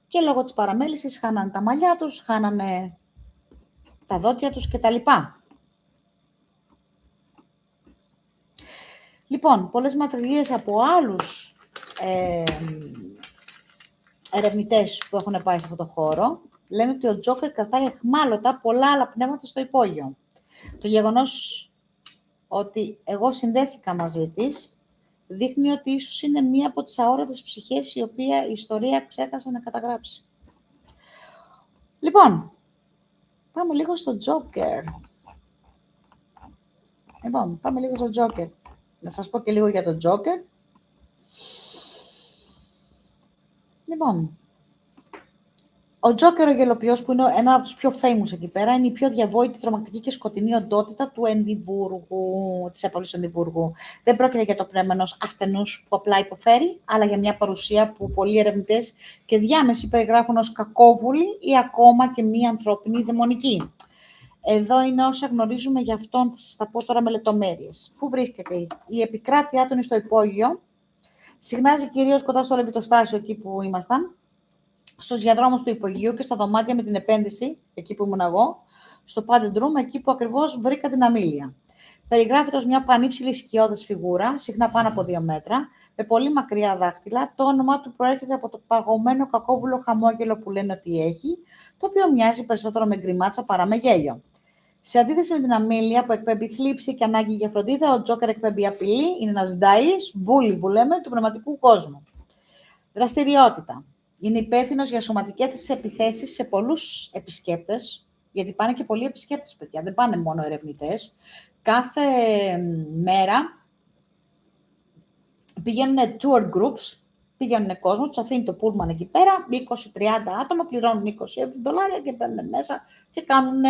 Και λόγω της παραμέλησης χάνανε τα μαλλιά τους, χάνανε τα δόντια τους κτλ. Λοιπόν, πολλές ματριλίες από άλλους ερευνητές που έχουν πάει σε αυτό το χώρο λένε ότι ο Τζόκερ κρατάει αιχμάλωτα πολλά άλλα πνεύματα στο υπόγειο. Το γεγονός ότι εγώ συνδέθηκα μαζί της δείχνει ότι ίσως είναι μία από τις αόρατες ψυχές η οποία η ιστορία ξέχασε να καταγράψει. Λοιπόν, πάμε λίγο στο Τζόκερ. Να σας πω και λίγο για τον Τζόκερ. Λοιπόν, ο Τζόκερ ο γελοποιός, που είναι ένα από τους πιο famous εκεί πέρα, είναι η πιο διαβόητη, τρομακτική και σκοτεινή οντότητα του Εδιμβούργου, της έπαυλης του Εδιμβούργου. Δεν πρόκειται για το πνεύμα ενός ασθενούς που απλά υποφέρει, αλλά για μια παρουσία που πολλοί ερευνητές και διάμεσοι περιγράφουν ως κακόβουλη ή ακόμα και μη ανθρώπινη δαιμονική. Εδώ είναι όσα γνωρίζουμε για αυτόν, θα σας τα πω τώρα με λεπτομέρειες. Πού βρίσκεται? Η επικράτειά του είναι στο υπόγειο. Συχνάζει κυρίως κοντά στο Λεβιτοστάσιο, εκεί που ήμασταν. στους διαδρόμους του υπογείου και στα δωμάτια με την επένδυση, εκεί που ήμουν εγώ, στο padded room, εκεί που ακριβώς βρήκα την Αμήλια. Περιγράφεται ως μια πανύψηλη σκιώδης φιγούρα, συχνά πάνω από 2 μέτρα, με πολύ μακριά δάχτυλα. Το όνομά του προέρχεται από το παγωμένο κακόβουλο χαμόγελο που λένε ότι έχει, το οποίο μοιάζει περισσότερο με γκριμάτσα παρά με γέλιο. Σε αντίθεση με την Αμήλια που εκπέμπει θλίψη και ανάγκη για φροντίδα, ο Τζόκερ εκπέμπει απειλή, είναι ένας νταΐς, μπούλι που λέμε, του πνευματικού κόσμου. Δραστηριότητα. Είναι υπεύθυνος για σωματικές επιθέσεις σε πολλούς επισκέπτες, γιατί πάνε και πολλοί επισκέπτες, παιδιά, δεν πάνε μόνο ερευνητές. Κάθε μέρα πηγαίνουν tour groups, πηγαίνουν κόσμος, τους αφήνει το πούλμαν εκεί πέρα, 20-30 άτομα, πληρώνουν $20 και μπαίνουν μέσα και κάνουν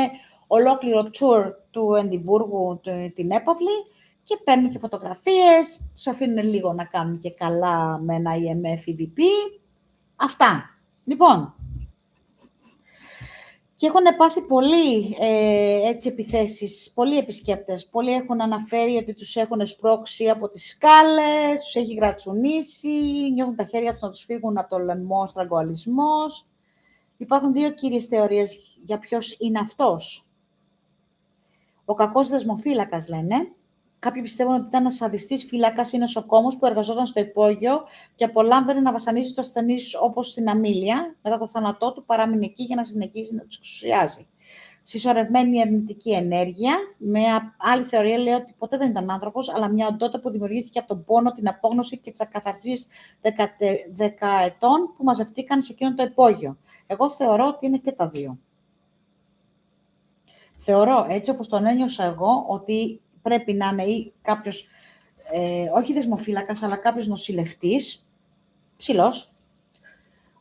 ολόκληρο tour του Ενδιβούργου, την έπαυλη, και παίρνουν και φωτογραφίες, τους αφήνουν λίγο να κάνουν και καλά με ένα EMF EVP. Αυτά. Λοιπόν, και έχουν πάθει πολλοί έτσι επιθέσεις, πολλοί επισκέπτες. Πολλοί έχουν αναφέρει ότι τους έχουν σπρώξει από τις σκάλες, τους έχει γρατσουνίσει, νιώθουν τα χέρια τους να τους φύγουν από το λαιμό, στραγγουαλισμός. Υπάρχουν 2 κύριες θεωρίες για ποιος είναι αυτός. Ο κακός δεσμοφύλακας, λένε. Κάποιοι πιστεύουν ότι ήταν ένας σαδιστής φύλακας ή νοσοκόμος που εργαζόταν στο υπόγειο και απολάμβανε να βασανίζει τους ασθενείς όπως στην Αμήλια. Μετά το θάνατό του παράμεινε εκεί για να συνεχίσει να τους εξουσιάζει. Συσσωρευμένη ερνητική ενέργεια. Μια άλλη θεωρία λέει ότι ποτέ δεν ήταν άνθρωπος, αλλά μια οντότητα που δημιουργήθηκε από τον πόνο, την απόγνωση και τις ακαθαρσίες δεκαετών που μαζευτήκαν σε εκείνο το υπόγειο. Εγώ θεωρώ ότι είναι και τα 2. Θεωρώ, έτσι όπως τον ένιωσα εγώ, ότι πρέπει να είναι ή κάποιος, όχι δεσμοφύλακας, αλλά κάποιος νοσηλευτής, ψηλός,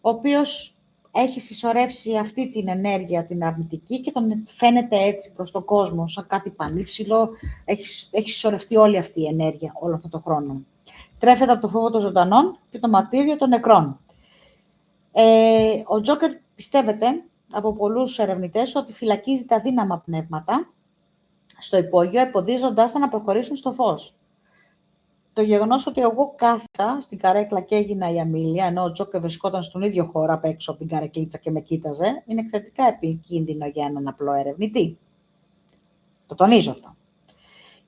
ο οποίος έχει συσσωρεύσει αυτή την ενέργεια, την αρνητική, και τον φαίνεται έτσι προς τον κόσμο, σαν κάτι πανύψηλο, έχει συσσωρευτεί όλη αυτή η ενέργεια όλο αυτό το χρόνο. Τρέφεται από το φόβο των ζωντανών και το μαρτύριο των νεκρών. Ο Τζόκερ πιστεύεται από πολλούς ερευνητές ότι φυλακίζει τα δύναμα πνεύματα στο υπόγειο, εμποδίζοντάς τα να προχωρήσουν στο φως. Το γεγονός ότι εγώ κάθισα στην καρέκλα και έγινα η Αμήλια, ενώ ο Τζόκερ βρισκόταν στον ίδιο χώρο απ' έξω από την καρεκλίτσα και με κοίταζε, είναι εξαιρετικά επικίνδυνο για έναν απλό ερευνητή. Το τονίζω αυτό.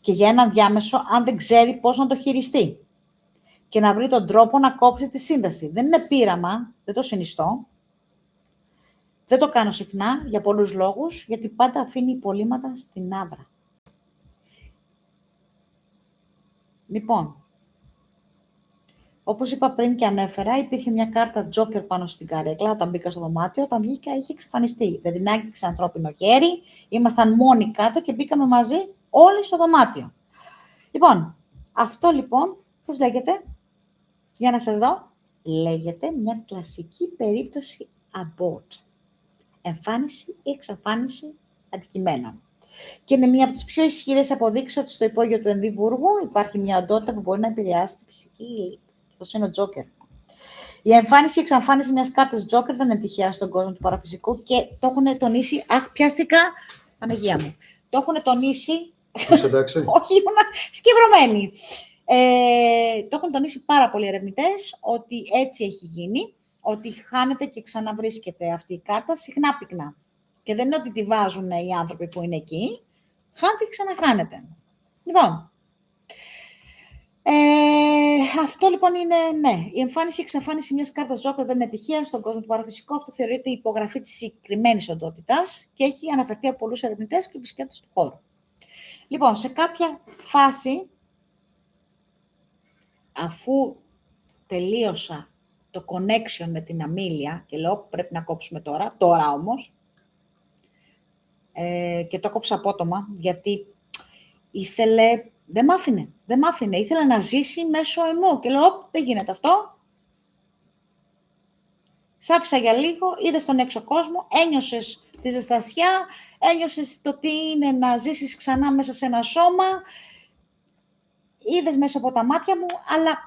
Και για έναν διάμεσο, αν δεν ξέρει πώς να το χειριστεί και να βρει τον τρόπο να κόψει τη σύνταση. Δεν είναι πείραμα, δεν το συνιστώ. Δεν το κάνω συχνά για πολλούς λόγους, γιατί πάντα αφήνει υπολείμματα στην άβρα. Λοιπόν, όπως είπα πριν και ανέφερα, υπήρχε μια κάρτα Joker πάνω στην καρέκλα όταν μπήκα στο δωμάτιο. Όταν βγήκα είχε εξαφανιστεί. Δεν την άγγιξε ανθρώπινο χέρι. Ήμασταν μόνοι κάτω και μπήκαμε μαζί όλοι στο δωμάτιο. Λοιπόν, αυτό λοιπόν, πώς λέγεται, για να σας δω, λέγεται μια κλασική περίπτωση abort. Εμφάνιση ή εξαφάνιση αντικειμένων. Και είναι μία από τις πιο ισχυρές αποδείξεις ότι στο υπόγειο του Ενδιβούργου υπάρχει μια οντότητα που μπορεί να επηρεάσει τη φυσική ύλη. Αυτό είναι ο Τζόκερ. Η εμφάνιση ή εξαφάνιση μιας κάρτας Τζόκερ δεν είναι τυχαία στον κόσμο του παραφυσικού και το έχουν τονίσει. Αχ, πιάστηκα. Παναγία μου. Το έχουν τονίσει. Είσαι εντάξει? Όχι, ήμουν σκευρωμένη. Το έχουν τονίσει πάρα πολλοί ερευνητές ότι έτσι έχει γίνει. Ότι χάνεται και ξαναβρίσκεται αυτή η κάρτα συχνά πυκνά. Και δεν είναι ότι τη βάζουν οι άνθρωποι που είναι εκεί. Χάνεται και ξαναχάνεται. Λοιπόν, αυτό λοιπόν είναι, ναι. Η εμφάνιση ή εξαφάνιση μιας κάρτας Joker δεν είναι τυχαία στον κόσμο του παραφυσικού. Αυτό θεωρείται η υπογραφή της συγκεκριμένης οντότητας και έχει αναφερθεί από πολλούς ερευνητές και επισκέπτες του χώρου. Λοιπόν, σε κάποια φάση, αφού τελείωσα το connection με την Αμήλια και λέω πρέπει να κόψουμε τώρα όμως, και το κόψα απότομα γιατί δεν μ' άφηνε, ήθελε να ζήσει μέσω εμού και λέω δεν γίνεται αυτό. Σ' άφησα για λίγο, είδες τον έξω κόσμο, ένιωσες τη ζεστασιά, ένιωσες το τι είναι να ζήσεις ξανά μέσα σε ένα σώμα, είδες μέσα από τα μάτια μου, αλλά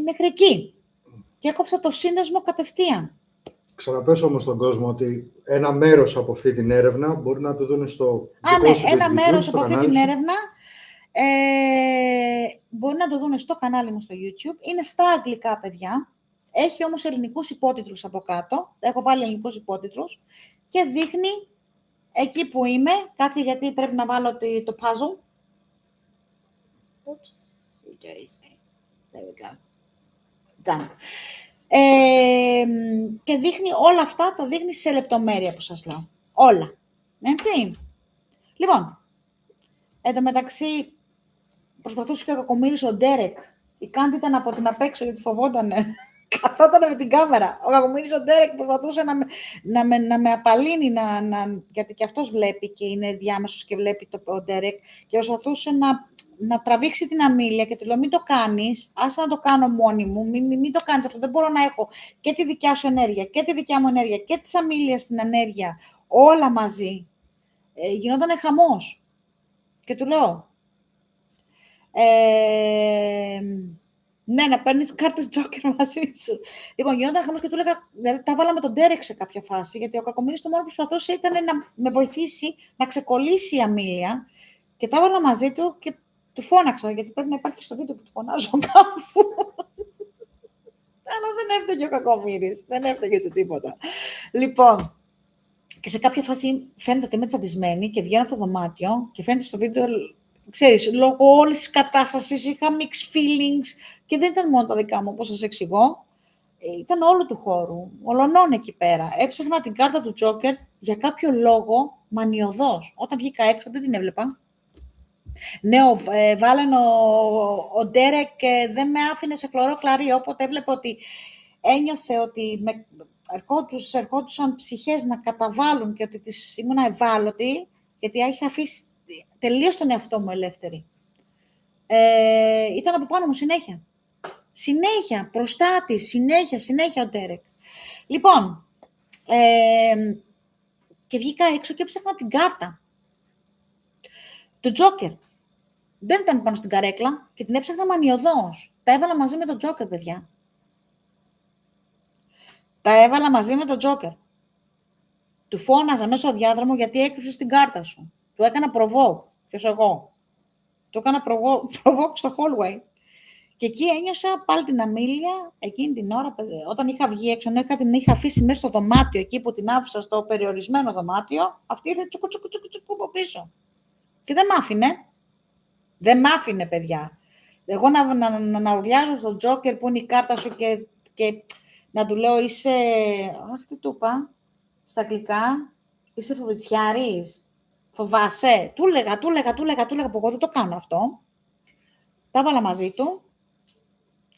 μέχρι εκεί. Και έκοψα το σύνδεσμο κατευθείαν. Ξαναπες όμως στον κόσμο ότι ένα μέρος από αυτή την έρευνα μπορεί να το δουν στο δικό σου ένα YouTube, μέρος στο από αυτή κανάλι την σου. έρευνα μπορεί να το δουν στο κανάλι μου στο YouTube. Είναι στα αγγλικά, παιδιά. Έχει όμως ελληνικούς υπότιτλους από κάτω. Έχω βάλει ελληνικούς υπότιτλους και δείχνει εκεί που είμαι. Κάτσε γιατί πρέπει να βάλω το puzzle. Oops. There we go. Done. Και δείχνει όλα αυτά, τα δείχνει σε λεπτομέρεια που σας λέω. Όλα. Έτσι. Λοιπόν, εν τω μεταξύ προσπαθούσε και ο κακομοίρης ο Ντέρεκ. Η Κάντι ήταν από την απ' έξω γιατί φοβότανε. Καθόταν με την κάμερα. Ο κακομοίρης ο Ντέρεκ προσπαθούσε να με απαλύνει, γιατί και αυτός βλέπει και είναι διάμεσος και βλέπει ο Ντέρεκ και προσπαθούσε να τραβήξει την Αμίλια και του λέω μην το κάνεις, άσε να το κάνω μόνη μου, μην το κάνεις αυτό, δεν μπορώ να έχω και τη δικιά σου ενέργεια και τη δικιά μου ενέργεια και της Αμίλιας στην ενέργεια, όλα μαζί. Γινόταν χαμός. Και του λέω, ναι, να παίρνεις κάρτες Joker μαζί σου. Λοιπόν, γινόταν χαμός και του έλεγα, δηλαδή τα βάλαμε τον Ντέρεκ σε κάποια φάση, γιατί ο κακομοίρης το μόνο που προσπαθούσε ήταν να με βοηθήσει να ξεκολλήσει η Αμίλια και τα έβαλα μαζί του και του φώναξα, γιατί πρέπει να υπάρχει στο βίντεο που του φωνάζω κάπου. Αλλά δεν έφταιγε ο κακομοίρης, δεν έφταιγε σε τίποτα. Λοιπόν, και σε κάποια φάση φαίνεται ότι είμαι τσαντισμένη και βγαίνω από το δωμάτιο και φαίνεται στο βίντεο, ξέρεις, λόγω όλης της κατάστασης είχα mixed feelings και δεν ήταν μόνο τα δικά μου, όπως σας εξηγώ. Ήταν όλου του χώρου, όλων εκεί πέρα. Έψαχνα την κάρτα του Joker για κάποιο λόγο μανιωδώς. Όταν βγήκα έξω δεν την έβλεπα. Ναι, βάλεν ο Ντέρεκ δεν με άφηνε σε χλωρό κλαρί, όποτε έβλεπε ότι ένιωθε ότι ερχόντουσαν ψυχές να καταβάλουν και ότι τις ήμουν ευάλωτη, γιατί είχα αφήσει τελείως τον εαυτό μου ελεύθερη. Ήταν από πάνω μου συνέχεια. Συνέχεια, μπροστά της, συνέχεια ο Ντέρεκ. Λοιπόν, και βγήκα έξω και έψαχνα την κάρτα του Joker. Δεν ήταν πάνω στην καρέκλα και την έψαχνα μανιωδώς. Τα έβαλα μαζί με τον Joker, παιδιά. Τα έβαλα μαζί με τον Joker. Του φώναζα μέσα στο διάδρομο γιατί έκρυψες την κάρτα σου. Του έκανα provoke. Ποιος εγώ. Του έκανα provoke στο hallway. Και εκεί ένιωσα πάλι την Αμίλια εκείνη την ώρα, όταν είχα βγει έξω, την είχα αφήσει μέσα στο δωμάτιο, εκεί που την άφησα στο περιορισμένο δωμάτιο, αυτή ήρθε τσουκου από πίσω. Και δεν μ' άφηνε. Δεν μ' άφηνε, παιδιά. Εγώ να ουρλιάζω στον Joker που είναι η κάρτα σου και να του λέω είσαι... Αχ, τι του είπα στα αγγλικά. Είσαι φοβητσιάρης. Φοβάσαι. Του έλεγα που εγώ δεν το κάνω αυτό. Τα έβαλα μαζί του.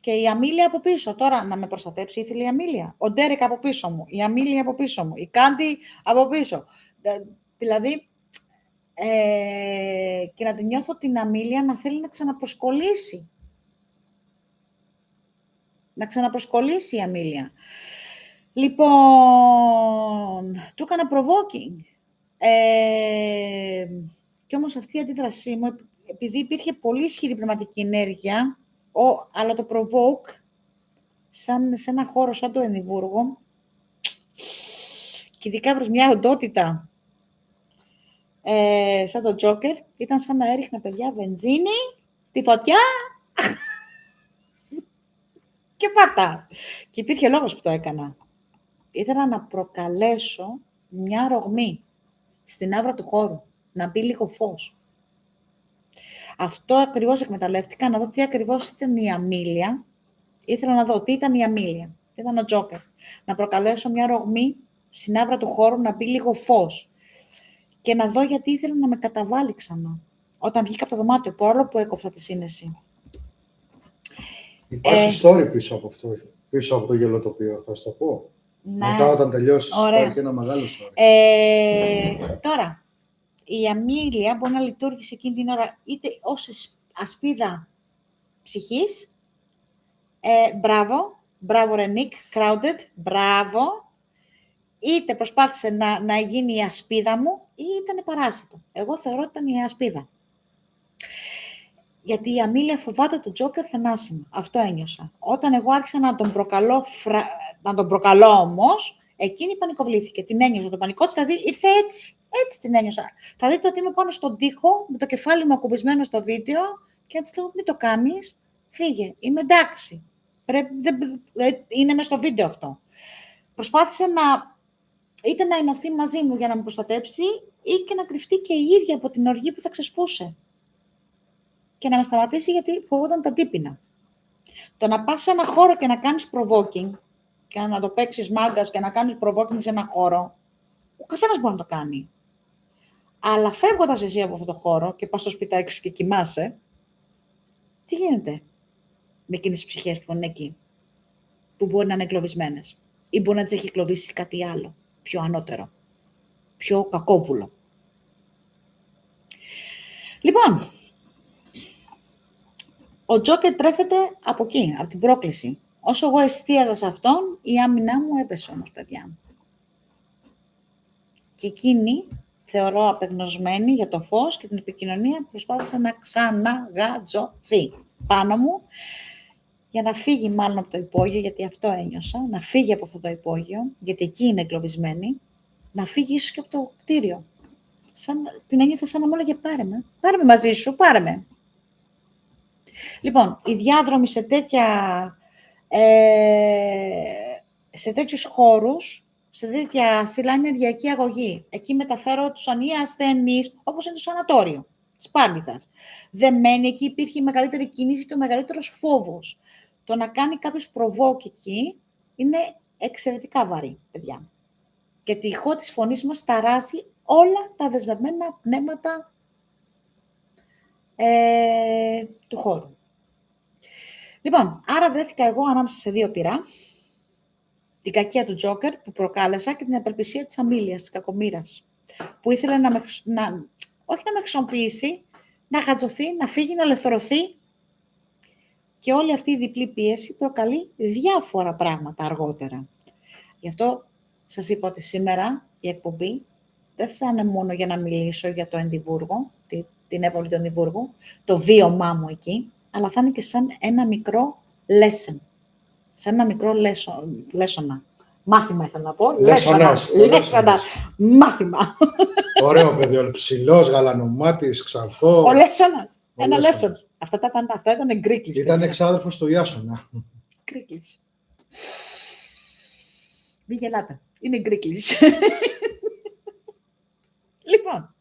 Και η Αμίλια από πίσω. Τώρα να με προστατέψει ήθελε η Αμίλια. Ο Ντέρεκ από πίσω μου. Η Αμίλια από πίσω μου. Η Κάντι από πίσω. Δηλαδή... και να την νιώθω την Αμίλια να θέλει να ξαναπροσκολήσει. Να ξαναπροσκολήσει η Αμίλια. Λοιπόν, του έκανα provoking. Και όμως αυτή η αντίδρασή μου, επειδή υπήρχε πολύ ισχυρή πνευματική ενέργεια, αλλά το provoke, σε ένα χώρο σαν το Εδιμβούργο, και ειδικά προς μια οντότητα, σαν το Joker, ήταν σαν να έριχνε, παιδιά, βενζίνη στη φωτιά και πάτα. Και υπήρχε λόγος που το έκανα. Ήθελα να προκαλέσω μια ρογμή στην άβρα του χώρου, να μπει λίγο φως. Αυτό ακριβώς εκμεταλλεύτηκα, να δω τι ακριβώς ήταν η Αμίλια. Ήθελα να δω τι ήταν η Αμίλια, τι ήταν ο Joker. Να προκαλέσω μια ρογμή στην άβρα του χώρου, να μπει λίγο φως. Και να δω γιατί ήθελα να με καταβάλει ξανά. Όταν βγήκα από το δωμάτιο, παρόλο που έκοψα τη σύνεση. Υπάρχει story πίσω από αυτό, πίσω από το γελοτοπίο, θα σου το πω. Ναι. Μετά όταν τελειώσεις, Ωραία. υπάρχει ένα μεγάλο story. Τώρα, η Αμίλια μπορεί να λειτουργήσει εκείνη την ώρα είτε ως ασπίδα ψυχής, μπράβο ρε Νίκ, crowded, μπράβο, είτε προσπάθησε να γίνει η ασπίδα μου ή ήταν παράσιτο. Εγώ θεωρώ ότι ήταν η ασπίδα. Γιατί η Αμίλια φοβάται τον Joker θανάσιμα. Αυτό ένιωσα. Όταν εγώ άρχισα να τον προκαλώ, να τον προκαλώ όμως, εκείνη πανικοβλήθηκε. Την ένιωσα. Το πανικό της δηλαδή ήρθε έτσι. Έτσι την ένιωσα. Θα δείτε ότι είμαι πάνω στον τοίχο, με το κεφάλι μου ακουμπισμένο στο βίντεο και έτσι λέω, μην το κάνεις, φύγε, είμαι εντάξει. Είναι μες στο βίντεο αυτό. Προσπάθησε είτε να ενωθεί μαζί μου για να με προστατέψει ή και να κρυφτεί και η ίδια από την οργή που θα ξεσπούσε. Και να με σταματήσει γιατί φοβόταν τα τύπινα. Το να πας σε ένα χώρο και να κάνεις provoking και να το παίξεις μάγκας και να κάνεις provoking σε ένα χώρο, ο καθένας μπορεί να το κάνει. Αλλά φεύγοντας εσύ από αυτό το χώρο και πας στο σπιτάκι σου και κοιμάσαι, τι γίνεται με εκείνες τις ψυχές που είναι εκεί, που μπορεί να είναι εγκλωβισμένες ή μπορεί να τις έχει εγκλωβίσει κάτι άλλο, πιο ανώτερο, πιο κακόβουλο. Λοιπόν, ο Τζόκερ τρέφεται από εκεί, από την πρόκληση. Όσο εγώ εστίαζα σε αυτόν, η άμυνά μου έπεσε όμως, παιδιά. Και εκείνη, θεωρώ απεγνωσμένη για το φως και την επικοινωνία, προσπάθησε να ξαναγατζωθεί πάνω μου, για να φύγει μάλλον από το υπόγειο, γιατί αυτό ένιωσα, να φύγει από αυτό το υπόγειο, γιατί εκεί είναι εγκλωβισμένη, να φύγει ίσως και από το κτίριο. Την ένιωθα σαν να μου έλεγε πάρε με μαζί σου, πάρε με. Λοιπόν, οι διάδρομοι σε τέτοιους χώρους, σε τέτοια σειρά ενεργειακή αγωγή. Εκεί μεταφέρω τους ασθενείς, όπως είναι το σανατόριο της Πάρνηθας. Δεμένοι, εκεί υπήρχε η μεγαλύτερη κίνηση και ο μεγαλύτερος φόβος. Το να κάνει κάποιος provoke εκεί είναι εξαιρετικά βαρύ, παιδιά. Και τη ηχό της φωνής μας ταράζει όλα τα δεσμευμένα πνεύματα του χώρου. Λοιπόν, άρα βρέθηκα εγώ ανάμεσα σε δύο πυρά. Την κακία του Τζόκερ που προκάλεσα και την απελπισία της αμήλειας, της κακομοίρας. Που ήθελε όχι να με χρησιμοποιήσει, να γατζωθεί, να φύγει, να ελευθερωθεί. Και όλη αυτή η διπλή πίεση προκαλεί διάφορα πράγματα αργότερα. Γι' αυτό σας είπα ότι σήμερα η εκπομπή δεν θα είναι μόνο για να μιλήσω για το Εδιμβούργο, την έπαυλη του Εδιμβούργου, το βίωμά μου εκεί, αλλά θα είναι και σαν ένα μικρό lesson. Σαν ένα μικρό λέσονα. Μάθημα ήθελα να πω. Λέσονας. Μάθημα. Ωραίο παιδί, ψηλός, γαλανομάτης, ξανθό. Ο Λέσονας. Ένα Λέσονας. lesson. Αυτό ήταν γκρίκλις. Ήταν εξάδελφος του Ιάσονα. Γκρίκλις. Μην γελάτε. Είναι γκρίκλις. Λοιπόν.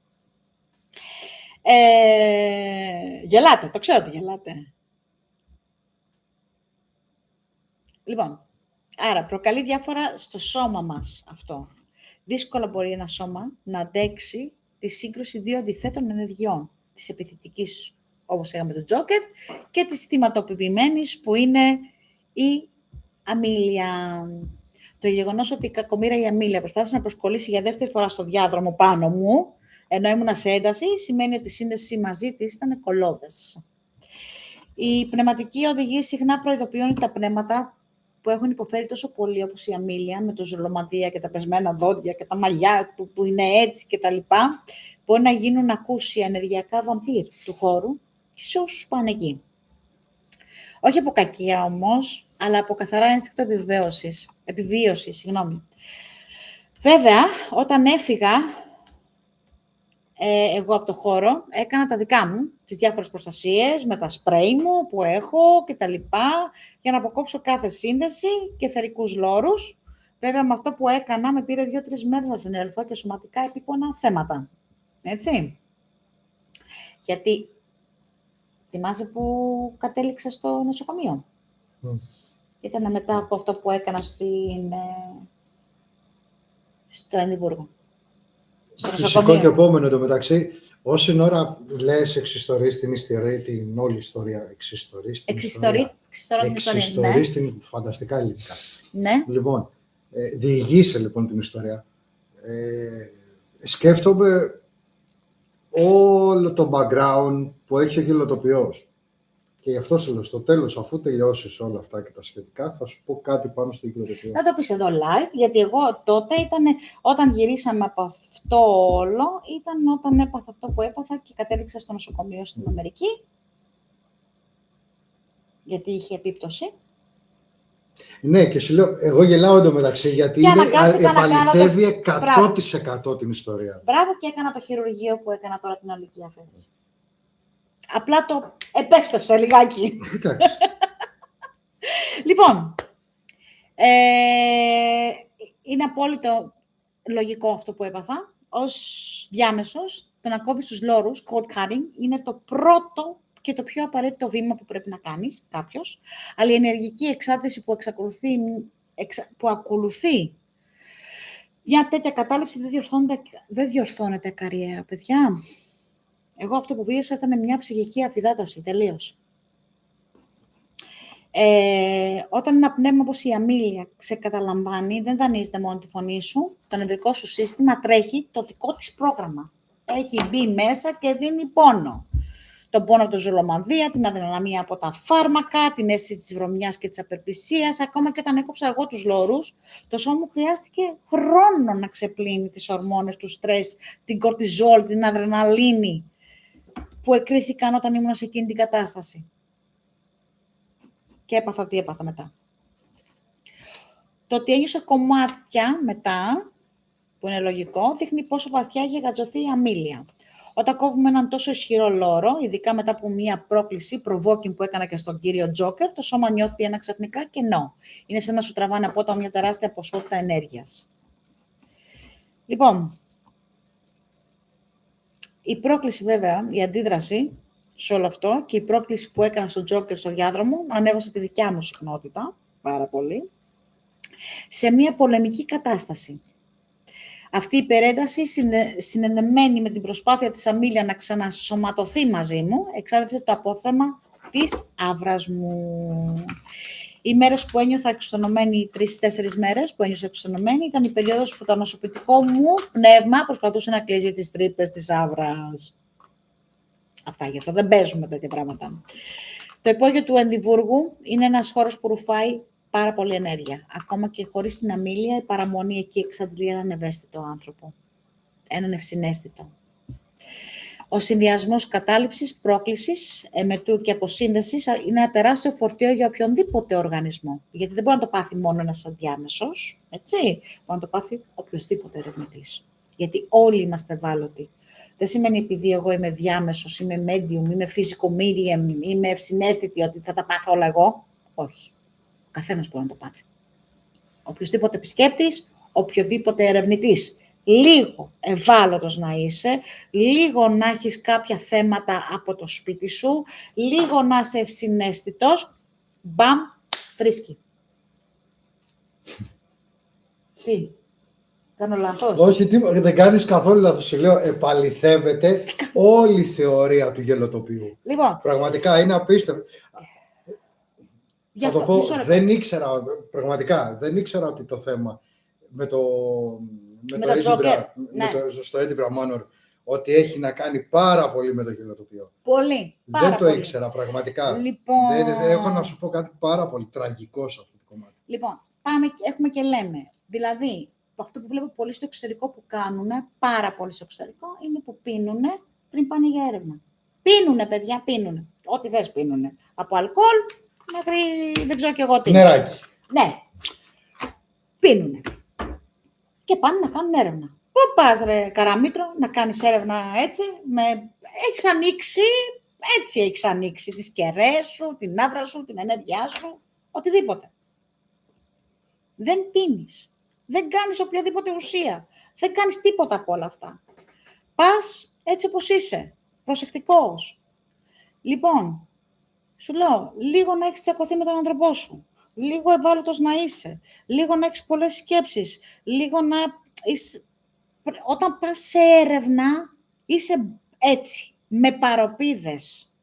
Γελάτε. Το ξέρω ότι γελάτε. Λοιπόν, άρα προκαλεί διάφορα στο σώμα μας αυτό. Δύσκολα μπορεί ένα σώμα να αντέξει τη σύγκρουση δύο αντιθέτων ενεργειών. Της επιθετικής, όπως λέγαμε τον Τζόκερ, και της θυματοποιημένης που είναι η αμήλεια. Το γεγονός ότι η κακομοίρα η αμήλεια προσπάθησε να προσκολήσει για δεύτερη φορά στο διάδρομο πάνω μου, ενώ ήμουνα σε ένταση, σημαίνει ότι η σύνδεση μαζί της ήταν κολώδες. Η πνευματική οδηγία συχνά προειδοποιούν τα πνεύματα που έχουν υποφέρει τόσο πολύ όπως η αμήλεια, με το ζολομαδία και τα πεσμένα δόντια και τα μαλλιά που είναι έτσι και τα λοιπά, μπορεί να γίνουν ακούσια ενεργειακά βαμπύρ του χώρου και σε όσους πάνε εκεί. Όχι από κακία όμως, αλλά από καθαρά ένστικτο επιβίωσης. Βέβαια, όταν έφυγα εγώ από το χώρο, έκανα τα δικά μου, τις διάφορες προστασίες, με τα σπρέι μου που έχω και τα λοιπά, για να αποκόψω κάθε σύνδεση και εθερικούς λόρους. Βέβαια, με αυτό που έκανα, με πήρε 2-3 μέρες να συνελθώ και σωματικά επίπονα θέματα. Έτσι. Γιατί θυμάσαι που κατέληξα στο νοσοκομείο. Ήταν μετά από αυτό που έκανα στο Εδιμβούργο. Φυσικό και επόμενο το μεταξύ. Όση ώρα λες εξιστορείς την όλη ιστορία. Εξιστορείς την φανταστικά ελληνικά. Ναι. Λοιπόν, διηγείσαι λοιπόν την ιστορία. Σκέφτομαι όλο το background που έχει ο γελοτοποιός. Και γι' αυτό σε λέω στο τέλος, αφού τελειώσεις όλα αυτά και τα σχετικά, θα σου πω κάτι πάνω στο γελοτοποιό. Θα το πεις εδώ live, γιατί εγώ τότε όταν γυρίσαμε από αυτό όλο, ήταν όταν έπαθα αυτό που έπαθα και κατέληξα στο νοσοκομείο στην Αμερική, γιατί είχε επίπτωση. Ναι, και σου λέω, εγώ γελάω εντωμεταξύ, γιατί επαληθεύει 100% την ιστορία. Μπράβο, και έκανα το χειρουργείο που έκανα τώρα την ολική αφαίρεση. Απλά το επέσπευσα λιγάκι. Εντάξει. Λοιπόν, είναι απόλυτο λογικό αυτό που έπαθα. Ως διάμεσος, το να κόβεις τους λόρους, cord cutting, είναι το πρώτο και το πιο απαραίτητο βήμα που πρέπει να κάνεις κάποιος. Αλλά η ενεργική εξάτρηση που ακολουθεί μια τέτοια κατάληψη δεν διορθώνεται ακαριέα, παιδιά. Εγώ αυτό που βίωσα ήταν μια ψυχική αφυδάτωση, τελείως. Όταν ένα πνεύμα όπως η αμήλεια ξεκαταλαμβάνει, δεν δανείζεται μόνο τη φωνή σου, το νευρικό σου σύστημα τρέχει το δικό της πρόγραμμα. Έχει μπει μέσα και δίνει πόνο. Τον πόνο από τη ζολομανδία, την αδυναμία από τα φάρμακα, την αίσθηση της βρωμιάς και της απελπισίας. Ακόμα και όταν έκοψα εγώ τους λόρους, το σώμα μου χρειάστηκε χρόνο να ξεπλύνει τις ορμόνες του στρες, την κορτιζόλ, την αδρεναλίνη που εκρήθηκαν όταν ήμουν σε εκείνη την κατάσταση. Και έπαθα τι έπαθα μετά. Το ότι ένιωσα κομμάτια μετά, που είναι λογικό, δείχνει πόσο βαθιά έχει γατζωθεί η αμήλεια. Όταν κόβουμε έναν τόσο ισχυρό λόρο, ειδικά μετά από μία πρόκληση, provoking που έκανα και στον κύριο Τζόκερ, το σώμα νιώθει ένα ξαφνικά κενό. Είναι σαν να σου τραβάνε απότομα μια τεράστια ποσότητα ενέργειας. Λοιπόν, η πρόκληση βέβαια, η αντίδραση σε όλο αυτό και η πρόκληση που έκανα στον Τζόκερ στο διάδρομο, ανέβασα τη δικιά μου συχνότητα, πάρα πολύ, σε μια πολεμική κατάσταση. Αυτή η υπερένταση, συνενεμένη με την προσπάθεια της αμήλεια να ξανασωματωθεί μαζί μου, εξάρτησε το απόθεμα της άβρας μου. Οι μέρες που ένιωθα εξουθενωμένη, 3-4 μέρες που ένιωθα εξουθενωμένη, ήταν η περίοδος που το νοσοποιητικό μου πνεύμα προσπαθούσε να κλείσει τις τρύπες της άβρας. Αυτά, γι' αυτό δεν παίζουμε τέτοια πράγματα. Το υπόγειο του Ενδιβούργου είναι ένας χώρος που ρουφάει πάρα πολύ ενέργεια. Ακόμα και χωρίς την αμήλεια, η παραμονή εκεί εξαντλεί έναν ευαίσθητο άνθρωπο. Έναν ευσυναίσθητο. Ο συνδυασμός κατάληψης, πρόκλησης, εμετού και αποσύνδεσης είναι ένα τεράστιο φορτίο για οποιονδήποτε οργανισμό. Γιατί δεν μπορεί να το πάθει μόνο ένας αδιάμεσος, έτσι. Μπορεί να το πάθει οποιοσδήποτε ερευνητής. Γιατί όλοι είμαστε ευάλωτοι. Δεν σημαίνει επειδή εγώ είμαι διάμεσος, είμαι medium, είμαι physical medium, είμαι ευσυναίσθητη, ότι θα τα πάθω όλα εγώ. Όχι. Ο καθένας μπορεί να το πάθει. Οποιοσδήποτε επισκέπτης, οποιοδήποτε ερευνητής. Λίγο ευάλωτος να είσαι, λίγο να έχεις κάποια θέματα από το σπίτι σου, λίγο να είσαι ευσυναίσθητος, μπαμ, βρίσκει. Τι, κάνω λάθος? Όχι, δεν κάνεις καθόλου λάθος. Σου λέω, επαληθεύεται όλη η θεωρία του γελοτοπίου. Λοιπόν, Πραγματικά είναι απίστευτο. Θα το πω, μισό λεπτό. δεν ήξερα, πραγματικά, δεν ήξερα ότι το θέμα με το Joker, ναι. στο Edinburgh Manor, ότι έχει να κάνει πάρα πολύ με το γελοτοπίο. Πολύ, πάρα Δεν το πολύ. ήξερα, πραγματικά. Λοιπόν, Έχω να σου πω κάτι πάρα πολύ τραγικό σε αυτό το κομμάτι. Λοιπόν, έχουμε και λέμε. Δηλαδή, αυτό που βλέπω πολύ στο εξωτερικό που κάνουν, πάρα πολύ στο εξωτερικό, είναι που πίνουνε πριν πάνε για έρευνα. Πίνουνε, παιδιά, πίνουνε. Ό,τι θες πίνουνε. Από αλκοόλ μέχρι δεν ξέρω κι εγώ τι. Νεράκι. Ναι. Πίνουνε. Και πάνε να κάνουν έρευνα. Πού πας ρε Καραμήτρο να κάνεις έρευνα έτσι, έχεις ανοίξει, έτσι έχεις ανοίξει τις κεραίες σου, την άβρα σου, την ενέργειά σου, οτιδήποτε. Δεν πίνεις, δεν κάνεις οποιαδήποτε ουσία, δεν κάνεις τίποτα από όλα αυτά. Πας έτσι όπως είσαι, προσεκτικός. Λοιπόν, σου λέω, λίγο να έχεις τσακωθεί με τον άνθρωπό σου, λίγο ευάλωτος να είσαι, λίγο να έχεις πολλές σκέψεις, λίγο να είσαι... Όταν πας σε έρευνα, είσαι έτσι, με παροπίδες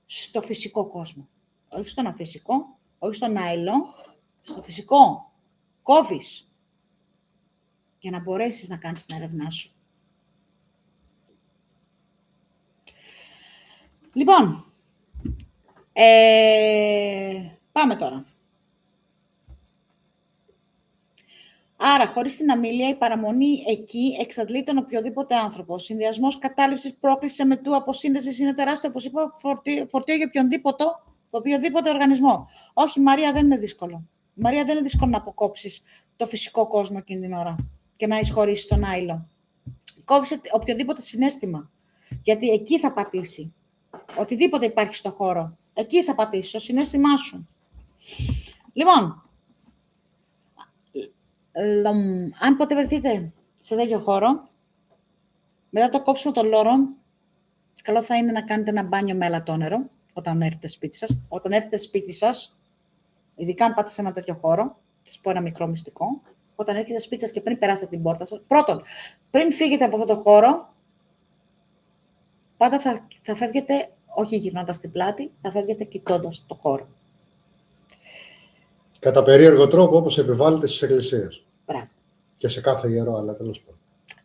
στο φυσικό κόσμο. Όχι στον αφυσικό, όχι στον άειλο, στο φυσικό. Κόβεις για να μπορέσεις να κάνεις την έρευνά σου. Λοιπόν, πάμε τώρα. Άρα, χωρίς την αμήλεια, η παραμονή εκεί εξαντλεί τον οποιοδήποτε άνθρωπο. Συνδυασμός κατάληψης, πρόκλησης, εμετού, αποσύνδεσης είναι τεράστιο, όπως είπα, φορτίο για οποιοδήποτε οργανισμό. Όχι, Μαρία, δεν είναι δύσκολο. Μαρία, δεν είναι δύσκολο να αποκόψεις το φυσικό κόσμο εκείνη την ώρα και να εισχωρήσεις τον άειλο. Κόβεις οποιοδήποτε συναίσθημα, γιατί εκεί θα πατήσει. Οτιδήποτε υπάρχει στον χώρο, εκεί θα πατήσει, στο συναίσθημά σου. Λοιπόν, αν ποτέ βρεθείτε σε τέτοιο χώρο, μετά το κόψιμο των λόρων, καλό θα είναι να κάνετε ένα μπάνιο με αλατόνερο όταν έρθετε σπίτι σας. Όταν έρθετε σπίτι σας, ειδικά αν πάτε σε ένα τέτοιο χώρο, θα σας πω ένα μικρό μυστικό, όταν έρχεται σπίτι σας και πριν περάσετε την πόρτα σας, πρώτον, πριν φύγετε από αυτό το χώρο, πάντα θα φεύγετε, όχι γυρνώντας την πλάτη, θα φεύγετε κοιτώντας το χώρο. Κατά περίεργο τρόπο, όπως επιβάλλεται στις εκκλησίες. Μπράβο. Και σε κάθε ιερό, αλλά τέλος πάντων.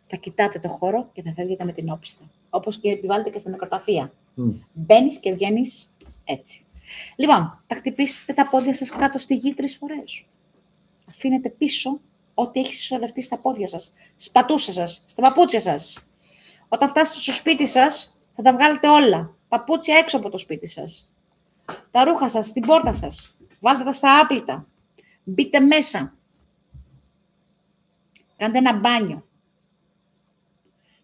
Θα κοιτάτε το χώρο και θα φεύγετε με την όπιστα. Όπως και επιβάλλεται και στην νεκροταφεία. Μπαίνεις και βγαίνεις έτσι. Λοιπόν, θα χτυπήσετε τα πόδια σας κάτω στη γη 3 φορές. Αφήνετε πίσω ό,τι έχει συσσωρευτεί στα πόδια σας, στις πατούσες σας, στα παπούτσια σας. Όταν φτάσετε στο σπίτι σας, θα τα βγάλετε όλα. Παπούτσια έξω από το σπίτι σας. Τα ρούχα σας στην πόρτα σας. Βάλτε τα στα άπλυτα. Μπείτε μέσα. Κάντε ένα μπάνιο.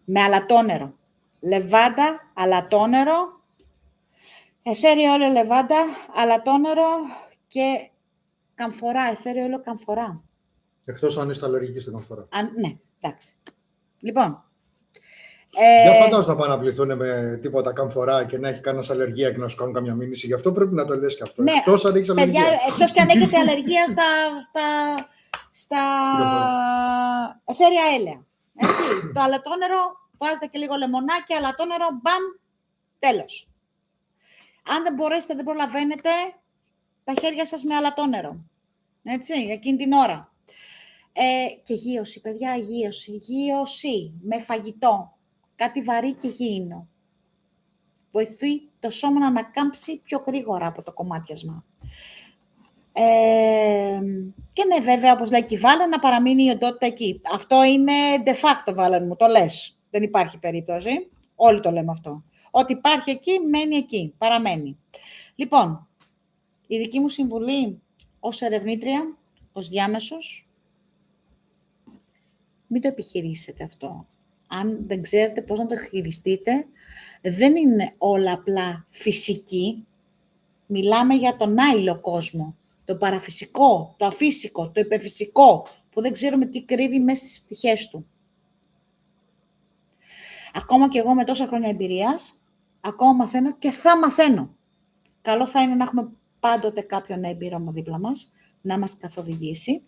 Με αλατόνερο. Λεβάντα, αλατόνερο, αιθέριο όλιο λεβάντα, αλατόνερο και καμφορά, αιθέριο όλιο καμφορά. Εκτός αν είστε αλλεργικοί στην καμφορά. Ναι, εντάξει. Λοιπόν. Για φαντάζομαι να πάνε να πληθούν με τίποτα καμφορά και να έχει κανένα αλλεργία και να σου κάνουν καμιά μήνυση. Γι' αυτό πρέπει να το λες και αυτό. Ναι, εκτός αν έχεις αλλεργία. Εκτός και αν έχετε αλλεργία στα αιθέρια έλαια. Έτσι, το αλατόνερο, βάζετε και λίγο λεμονάκι, αλατόνερο, μπαμ, τέλος. Αν δεν μπορέσετε, δεν προλαβαίνετε, τα χέρια σας με αλατόνερο. Έτσι, εκείνη την ώρα. Και γείωση, παιδιά, γείωση με φαγητό. Κάτι βαρύ και γήινο. Βοηθεί το σώμα να ανακάμψει πιο γρήγορα από το κομμάτιασμα. Και ναι, βέβαια, όπως λέει και η Βάλεν, να παραμείνει η οντότητα εκεί. Αυτό είναι de facto, Βάλεν μου, το λες. Δεν υπάρχει περίπτωση. Όλοι το λέμε αυτό. Ό,τι υπάρχει εκεί, μένει εκεί. Παραμένει. Λοιπόν, η δική μου συμβουλή ως ερευνήτρια, ως διάμεσος, μην το επιχειρήσετε αυτό. Αν δεν ξέρετε πώς να το χειριστείτε, δεν είναι όλα απλά φυσική. Μιλάμε για τον άειλο κόσμο, το παραφυσικό, το αφύσικο, το υπερφυσικό, που δεν ξέρουμε τι κρύβει μέσα στις πτυχές του. Ακόμα και εγώ με τόσα χρόνια εμπειρίας, ακόμα μαθαίνω και θα μαθαίνω. Καλό θα είναι να έχουμε πάντοτε κάποιον έμπειρο δίπλα μας, να μας καθοδηγήσει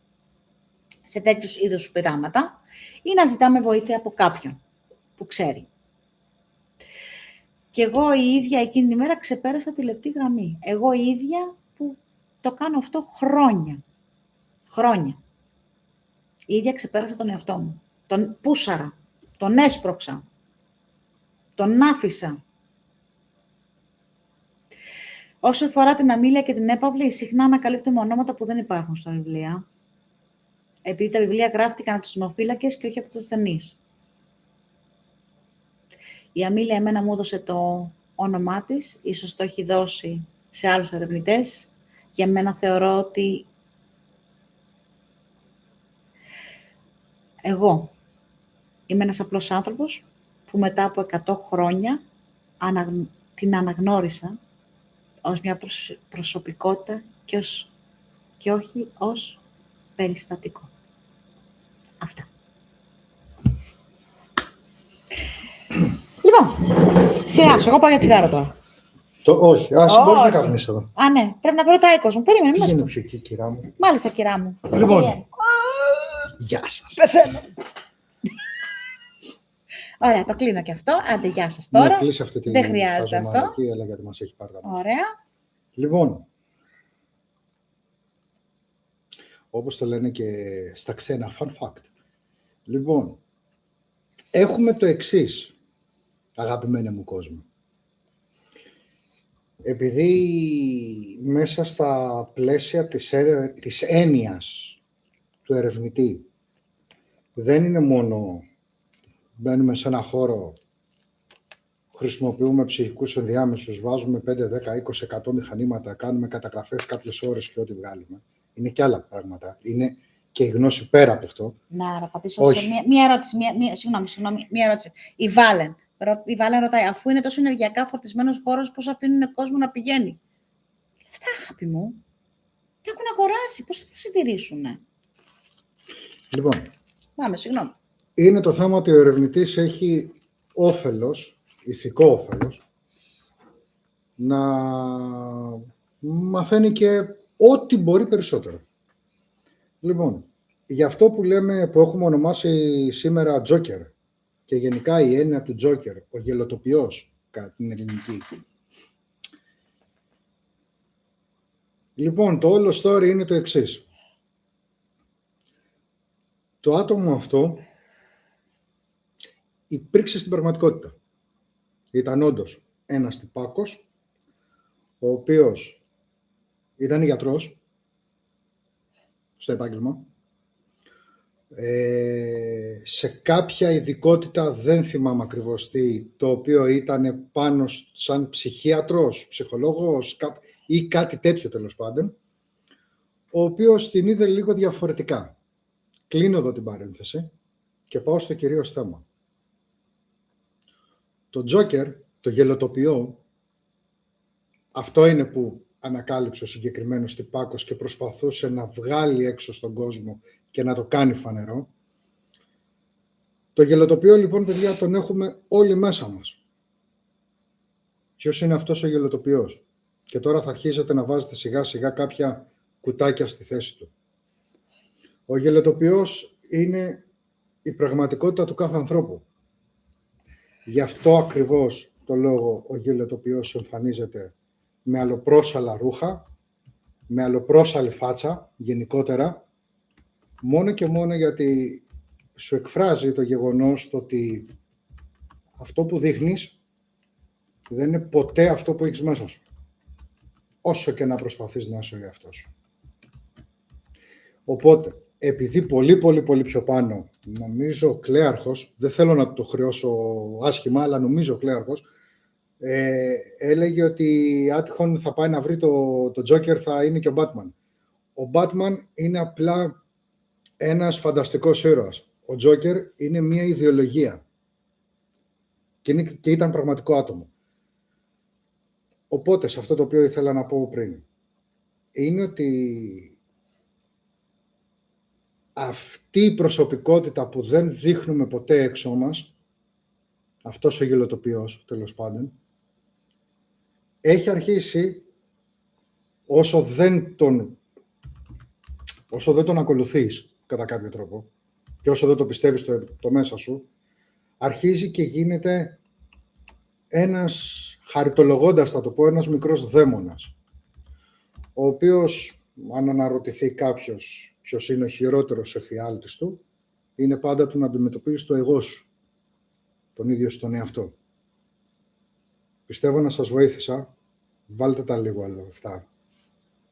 σε τέτοιους είδους πειράματα ή να ζητάμε βοήθεια από κάποιον που ξέρει. Και εγώ η ίδια εκείνη τη μέρα ξεπέρασα τη λεπτή γραμμή. Εγώ η ίδια που το κάνω αυτό χρόνια. Χρόνια. Η ίδια ξεπέρασα τον εαυτό μου. Τον πούσαρα, τον έσπρωξα, τον άφησα. Όσο αφορά την αμήλεια και την έπαυλη, συχνά ανακαλύπτουμε ονόματα που δεν υπάρχουν στα βιβλία. Επειδή τα βιβλία γράφτηκαν από τους δημοφύλακες και όχι από τους ασθενείς. Η Αμήλεια εμένα μου έδωσε το όνομά της, ίσως το έχει δώσει σε άλλους ερευνητές. Για μένα θεωρώ ότι εγώ είμαι ένας απλός άνθρωπος που μετά από 100 χρόνια την αναγνώρισα ως μια προσωπικότητα και όχι ως περιστατικό. Αυτά. Λοιπόν, σειράσου. Εγώ πάω για τσιγάρο τώρα. Όχι, μπορείς να καπνίσεις εδώ. Α, ναι. Πρέπει να βρω τα έκος μου. Περίμενε. Τι γίνεται πιο εκεί, κυρά μου. Μάλιστα, κυρά μου. Λοιπόν, γεια σας. Πεθαίνω. Ωραία, το κλείνω και αυτό. Άντε, γεια σας τώρα. Ναι, κλείσει αυτή τη δεν χρειάζεται αυτό. Αλλά γιατί μας έχει πάρει τα μάτια. Ωραία. Λοιπόν, όπως το λένε και στα ξένα, fun fact. Λοιπόν, έχουμε το εξής, αγαπημένε μου κόσμο. Επειδή μέσα στα πλαίσια της έννοιας του ερευνητή δεν είναι μόνο μπαίνουμε σε ένα χώρο, χρησιμοποιούμε ψυχικούς ενδιάμεσους, βάζουμε 5, 10, 20, 100 μηχανήματα, κάνουμε καταγραφές κάποιες ώρες και ό,τι βγάλουμε. Είναι και άλλα πράγματα. Είναι και η γνώση πέρα από αυτό. Να απαντήσω σε μία ερώτηση. Συγγνώμη, μία ερώτηση. Η Βάλεν ρωτάει, αφού είναι τόσο ενεργειακά φορτισμένος χώρος, πώς αφήνουν κόσμο να πηγαίνει. Αυτά, αγάπη μου. Τα έχουν αγοράσει. Πώς θα τα συντηρήσουνε? Λοιπόν, Πάμε, συγγνώμη. είναι το θέμα ότι ο ερευνητής έχει όφελος, ηθικό όφελος, να μαθαίνει και ό,τι μπορεί περισσότερο. Λοιπόν, για αυτό που λέμε, που έχουμε ονομάσει σήμερα Τζόκερ και γενικά η έννοια του Τζόκερ, ο γελοτοποιός, κατά την ελληνική. Λοιπόν, το όλο story είναι το εξής. Το άτομο αυτό υπήρξε στην πραγματικότητα. Ήταν όντως ένας τυπάκος, ο οποίος ήταν γιατρός στο επάγγελμα. Σε κάποια ειδικότητα, δεν θυμάμαι ακριβώς τι, το οποίο ήταν πάνω σαν ψυχίατρος, ψυχολόγος ή κάτι τέτοιο τέλος πάντων, ο οποίος την είδε λίγο διαφορετικά. Κλείνω εδώ την παρένθεση και πάω στο κυρίως θέμα. Το Τζόκερ, το γελοτοποιό, αυτό είναι που ανακάλυψε ο συγκεκριμένος τυπάκος και προσπαθούσε να βγάλει έξω στον κόσμο και να το κάνει φανερό. Το γελοτοποιό, λοιπόν, παιδιά, τον έχουμε όλοι μέσα μας. Ποιος είναι αυτός ο γελοτοποιός? Και τώρα θα αρχίσετε να βάζετε σιγά σιγά κάποια κουτάκια στη θέση του. Ο γελοτοποιός είναι η πραγματικότητα του κάθε ανθρώπου. Γι' αυτό ακριβώς το λόγο ο γελοτοποιός εμφανίζεται με αλλοπρόσαλα ρούχα, με αλλοπρόσαλη φάτσα γενικότερα, μόνο και μόνο γιατί σου εκφράζει το γεγονός το ότι αυτό που δείχνεις δεν είναι ποτέ αυτό που έχεις μέσα σου, όσο και να προσπαθείς να είσαι ο εαυτός σου. Οπότε, επειδή πολύ πιο πάνω, νομίζω ο Κλέαρχος, δεν θέλω να το χρεώσω άσχημα, αλλά νομίζω ο Κλέαρχος, έλεγε ότι άτυχον θα πάει να βρει το Τζόκερ, θα είναι και ο Batman. Ο Batman είναι απλά ένας φανταστικός ήρωας. Ο Τζόκερ είναι μια ιδεολογία και ήταν πραγματικό άτομο. Οπότε, σε αυτό το οποίο ήθελα να πω πριν, είναι ότι αυτή η προσωπικότητα που δεν δείχνουμε ποτέ έξω μας, αυτός ο γελοτοποιός, τέλος πάντων, έχει αρχίσει, όσο δεν τον ακολουθείς κατά κάποιο τρόπο και όσο δεν το πιστεύεις το μέσα σου, αρχίζει και γίνεται ένας, χαριτολογώντας θα το πω, ένας μικρός δαίμονας, ο οποίος, αν αναρωτηθεί κάποιος ποιος είναι ο χειρότερος εφιάλτης του, είναι πάντα του να αντιμετωπίζεις το εγώ σου, τον ίδιο στον εαυτό. Πιστεύω να σας βοήθησα. Βάλτε τα λίγο άλλο αυτά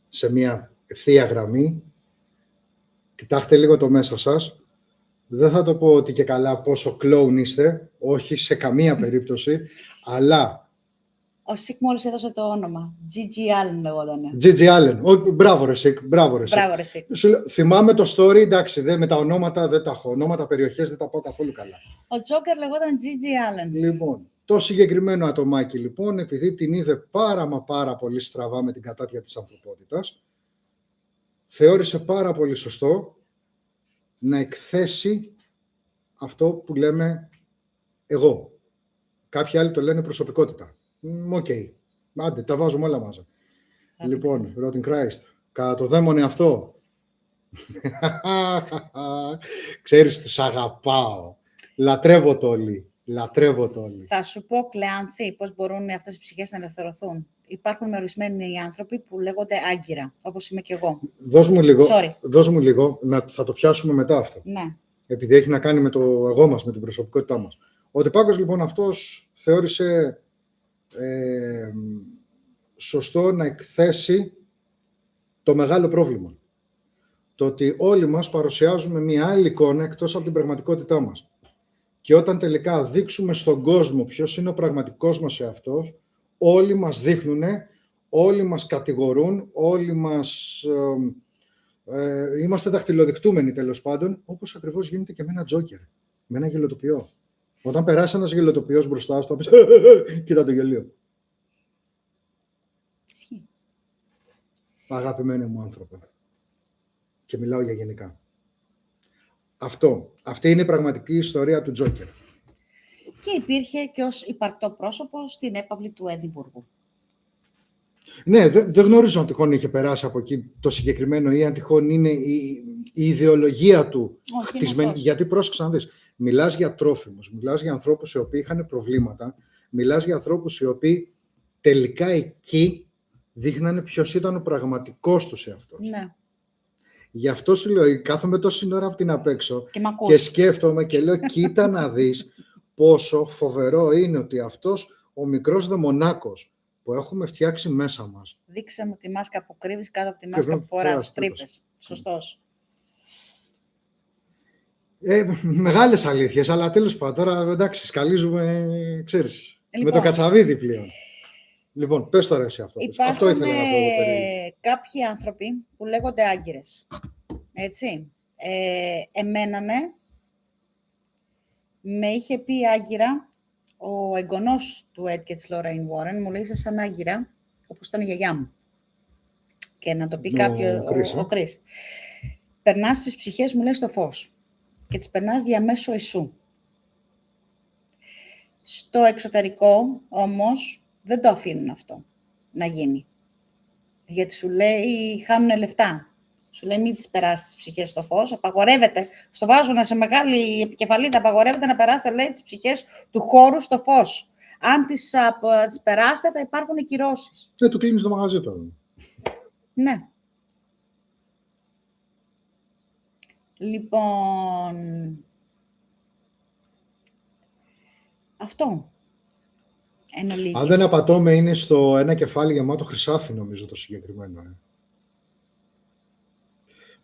σε μια ευθεία γραμμή. Κοιτάξτε λίγο το μέσα σας. Δεν θα το πω ότι και καλά πόσο κλόουν είστε, όχι σε καμία περίπτωση, αλλά... Ο Σικ μόλις έδωσε το όνομα. Gigi Allen λεγότανε. Gigi Allen. Μπράβο ρε Σικ, μπράβο ρε Σικ. Μπράβο ρε Σικ. Θυμάμαι το story, εντάξει, με τα ονόματα δεν τα έχω. Ονόματα περιοχές δεν τα πάω καθόλου καλά. Ο Τζόκερ λεγόταν Gigi Allen. Λοιπόν, το συγκεκριμένο ατομάκι, λοιπόν, επειδή την είδε πάρα πολύ στραβά με την κατάτια της ανθρωπότητας, θεώρησε πάρα πολύ σωστό να εκθέσει αυτό που λέμε εγώ. Κάποιοι άλλοι το λένε προσωπικότητα. Οκ. Άντε, τα βάζουμε όλα μαζί. Λοιπόν, Rotten Christ, κατά το δαίμονε αυτό. Ξέρεις, τους αγαπάω. Λατρεύω το όλοι. Θα σου πω, Κλεάνθη, πώς μπορούν αυτές οι ψυχές να ελευθερωθούν. Υπάρχουν ορισμένοι άνθρωποι που λέγονται άγκυρα, όπως είμαι και εγώ. Δώσ' μου λίγο, θα το πιάσουμε μετά αυτό. Ναι. Επειδή έχει να κάνει με το εγώ μας, με την προσωπικότητά μας. Ο τυπάκος, λοιπόν, αυτός θεώρησε σωστό να εκθέσει το μεγάλο πρόβλημα. Το ότι όλοι μας παρουσιάζουμε μια άλλη εικόνα εκτός από την πραγματικότητά μας. Και όταν τελικά δείξουμε στον κόσμο ποιος είναι ο πραγματικός μας εαυτός, όλοι μας δείχνουν, όλοι μας κατηγορούν, όλοι μας είμαστε δαχτυλοδεικτούμενοι τέλος πάντων, όπως ακριβώς γίνεται και με ένα Τζόκερ, με ένα γελοτοποιό. Όταν περάσει ένας γελοτοποιός μπροστά σου, θα πεις κοίτα το γελίο. αγαπημένοι μου άνθρωποι. Και μιλάω για γενικά. Αυτή είναι η πραγματική ιστορία του Τζόκερ. Και υπήρχε και ως υπαρκτό πρόσωπο στην έπαυλη του Εδιμβούργου. Ναι, δεν γνωρίζω αν τυχόν είχε περάσει από εκεί το συγκεκριμένο ή αν τυχόν είναι η ιδεολογία του χτισμένη. Γιατί πρόσεξε να δεις, μιλάς για τρόφιμους, μιλάς για ανθρώπους οι οποίοι είχαν προβλήματα, μιλάς για ανθρώπους οι οποίοι τελικά εκεί δείχνανε ποιος ήταν ο πραγματικός τους εαυτός. Ναι. Γι' αυτό σου λέω, κάθομαι τόση ώρα από την απ' έξω και σκέφτομαι και λέω, κοίτα να δεις πόσο φοβερό είναι ότι αυτός ο μικρός δαιμονάκος που έχουμε φτιάξει μέσα μας. Δείξε μου τη μάσκα που κρύβεις κάτω από τη μάσκα που φοράς, τρύπες. Σωστός. Μεγάλες αλήθειες, αλλά τέλος πάντων, τώρα εντάξει, σκαλίζουμε, ξέρεις, Λοιπόν, με το κατσαβίδι πλέον. Λοιπόν, πες τώρα εσύ αυτό. Αυτό ήθελα να πω περί... κάποιοι άνθρωποι που λέγονται άγκυρες. Έτσι. Εμένανε, με είχε πει άγκυρα, ο εγγονός του Ed και της Lorraine Warren, μου λέει, είσαι σαν άγκυρα, όπως ήταν η γιαγιά μου. Και να το πει ο Κρίς. Περνάς τις ψυχές, μου λέει, στο φως. Και τις περνάς διαμέσου εσού. Στο εξωτερικό, όμως, δεν το αφήνουν αυτό να γίνει. Γιατί σου λέει, χάνουν λεφτά. Σου λέει, μην τις περάσεις τις ψυχές στο φως. Απαγορεύεται. Στο βάζουν σε μεγάλη επικεφαλίδα. Απαγορεύεται να περάσετε, λέει, τις ψυχές του χώρου στο φως. Αν τις περάσετε, θα υπάρχουν κυρώσεις. Του κλείνεις το μαγαζί τώρα. Ναι. Λοιπόν, αυτό. Αν δεν απατώμε, είναι στο ένα κεφάλι γεμάτο χρυσάφι, νομίζω, το συγκεκριμένο.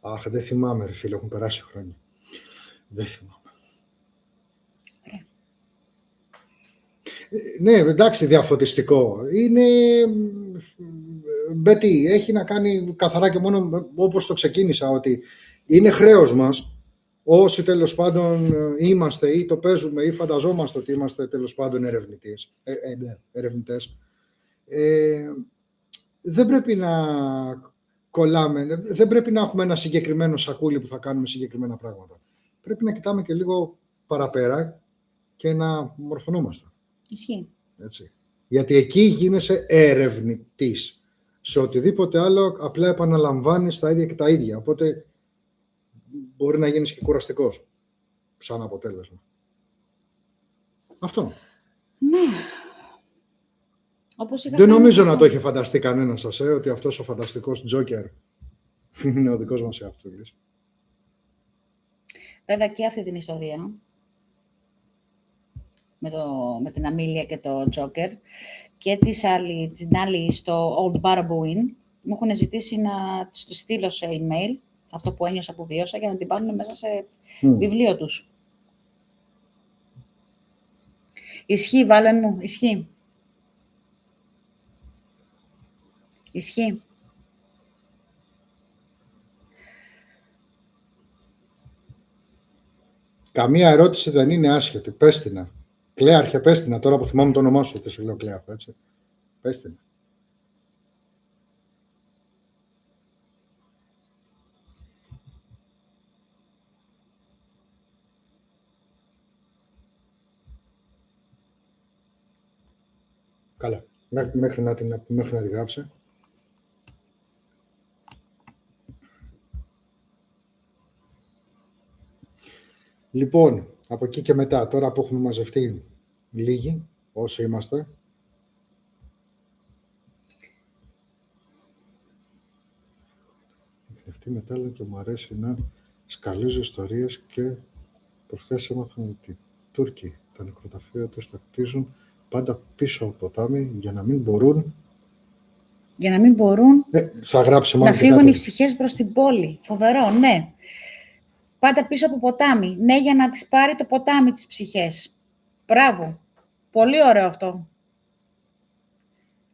Αχ, δεν θυμάμαι, ρε φίλε, έχουν περάσει χρόνια. Δεν θυμάμαι. Ναι, εντάξει, διαφωτιστικό. Είναι... Μπέτι, έχει να κάνει καθαρά και μόνο όπως το ξεκίνησα, ότι είναι χρέος μας, όσοι τέλος πάντων είμαστε ή το παίζουμε ή φανταζόμαστε ότι είμαστε τέλος πάντων ερευνητές. Δεν πρέπει να κολλάμε, δεν πρέπει να έχουμε ένα συγκεκριμένο σακούλι που θα κάνουμε συγκεκριμένα πράγματα. Πρέπει να κοιτάμε και λίγο παραπέρα και να μορφωνόμαστε. Ισχύει. Έτσι. Γιατί εκεί γίνεσαι ερευνητής. Σε οτιδήποτε άλλο απλά επαναλαμβάνεις τα ίδια και τα ίδια. Οπότε μπορεί να γίνεις και κουραστικός σαν αποτέλεσμα. Αυτό. Ναι. Όπως δεν νομίζω να το είχε φανταστεί κανένας σας, ότι αυτός ο φανταστικός Τζόκερ είναι ο δικός μας εαυτούλης. Βέβαια και αυτή την ιστορία με την Αμίλια και το Τζόκερ και την άλλη στο Old Barabooin μου έχουν ζητήσει να τους στείλω σε email αυτό που ένιωσα που βίωσα για να την πάρουν μέσα σε βιβλίο τους. Ισχύει, Βάλεν μου, ισχύει. Ισχύει. Καμία ερώτηση δεν είναι άσχετη. Πες την. Κλέαρχε, πες την. Τώρα που θυμάμαι το όνομά σου, και σου λέω Κλέαρχε, έτσι. Πες την. Καλά. Μέχρι να τη γράψει. Λοιπόν, από εκεί και μετά, τώρα που έχουμε μαζευτεί λίγοι, όσοι είμαστε, αυτή μετά λέει και μου αρέσει να σκαλίζω ιστορίες και προχθές έμαθαν ότι οι Τούρκοι τα νεκροταφεία τους τα χτίζουν πάντα πίσω από ποτάμι για να μην μπορούν θα γράψει να φύγουν οι ψυχές προς την πόλη. Φοβερό, ναι. Πάντα πίσω από ποτάμι. Ναι, για να τις πάρει το ποτάμι τις ψυχές. Μπράβο. Πολύ ωραίο αυτό.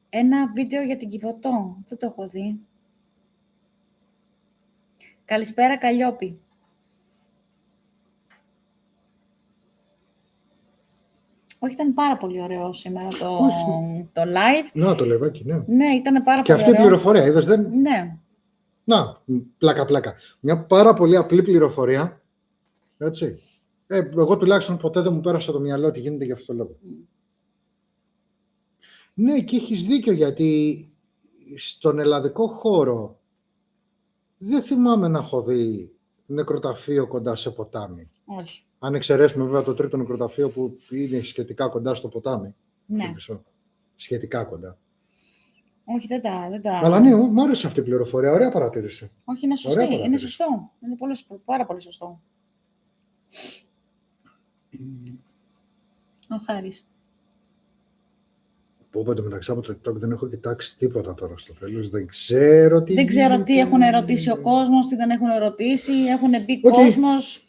Ένα βίντεο για την Κιβωτό. Δεν το έχω δει. Καλησπέρα, Καλλιόπη. Όχι, ήταν πάρα πολύ ωραίο σήμερα το live. Να, το λεβάκι, ναι. Ναι, ήταν πάρα και πολύ ωραίο. Και αυτή η πληροφορία, είδες, δεν... Ναι. Να, πλάκα. Μια πάρα πολύ απλή πληροφορία. Έτσι. Εγώ τουλάχιστον ποτέ δεν μου πέρασε το μυαλό ότι γίνεται γι' αυτό το λόγο. Ναι, και έχεις δίκιο, γιατί στον ελλαδικό χώρο δεν θυμάμαι να έχω δει νεκροταφείο κοντά σε ποτάμι. Όχι. Αν εξαιρέσουμε βέβαια το τρίτο νεκροταφείο που είναι σχετικά κοντά στο ποτάμι. Ναι. Σχετικά κοντά. Όχι, δεν τα... Αλλά ναι, μου άρεσε αυτή η πληροφορία. Ωραία παρατήρηση. Όχι, είναι σωστή. Ωραία Είναι παρατήρηση. σωστό. Είναι πάρα πολύ σωστό. Ο Χάρης. Που είπατε μεταξύ από το TikTok δεν έχω κοιτάξει τίποτα τώρα στο τέλος. Δεν ξέρω τι. Δεν ξέρω γίνεται. τι έχουν ερωτήσει ο κόσμος, τι δεν έχουν ερωτήσει. Έχουν μπει Οκ. κόσμος.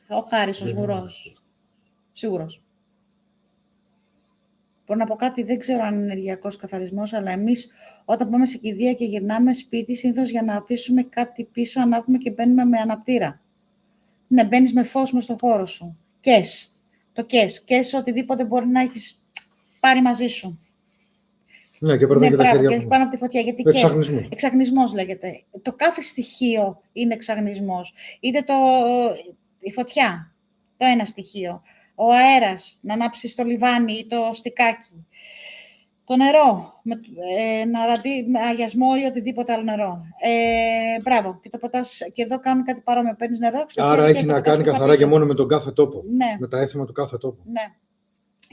Ο Χάρης, ο Σγουρός. Σίγουρος. Μπορώ να πω κάτι, δεν ξέρω αν είναι ενεργειακός καθαρισμός, αλλά εμείς όταν πάμε σε κηδεία και γυρνάμε σπίτι, συνήθως για να αφήσουμε κάτι πίσω, ανάβουμε και μπαίνουμε με αναπτήρα. Ναι, μπαίνεις με φως μες στο χώρο σου. Κες. Το κες. Κες οτιδήποτε μπορεί να έχεις πάρει μαζί σου. Ναι, και περνάει και τα χέρια και μου. πάνω από τη φωτιά. Γιατί Εξαγνισμός. Εξαγνισμός λέγεται. Το κάθε στοιχείο είναι εξαγνισμός. Είτε η φωτιά, το ένα στοιχείο. Ο αέρας, να ανάψεις το λιβάνι ή το στικάκι. Το νερό, να ραντεί με αγιασμό ή οτιδήποτε άλλο νερό. Μπράβο. Και το ποτάς, και εδώ κάνουν κάτι παρόμοιο. Παίρνεις νερό. Άρα έχει να κάνει καθαρά και μόνο με τον κάθε τόπο. Ναι. Με τα έθιμα του κάθε τόπου. Ναι.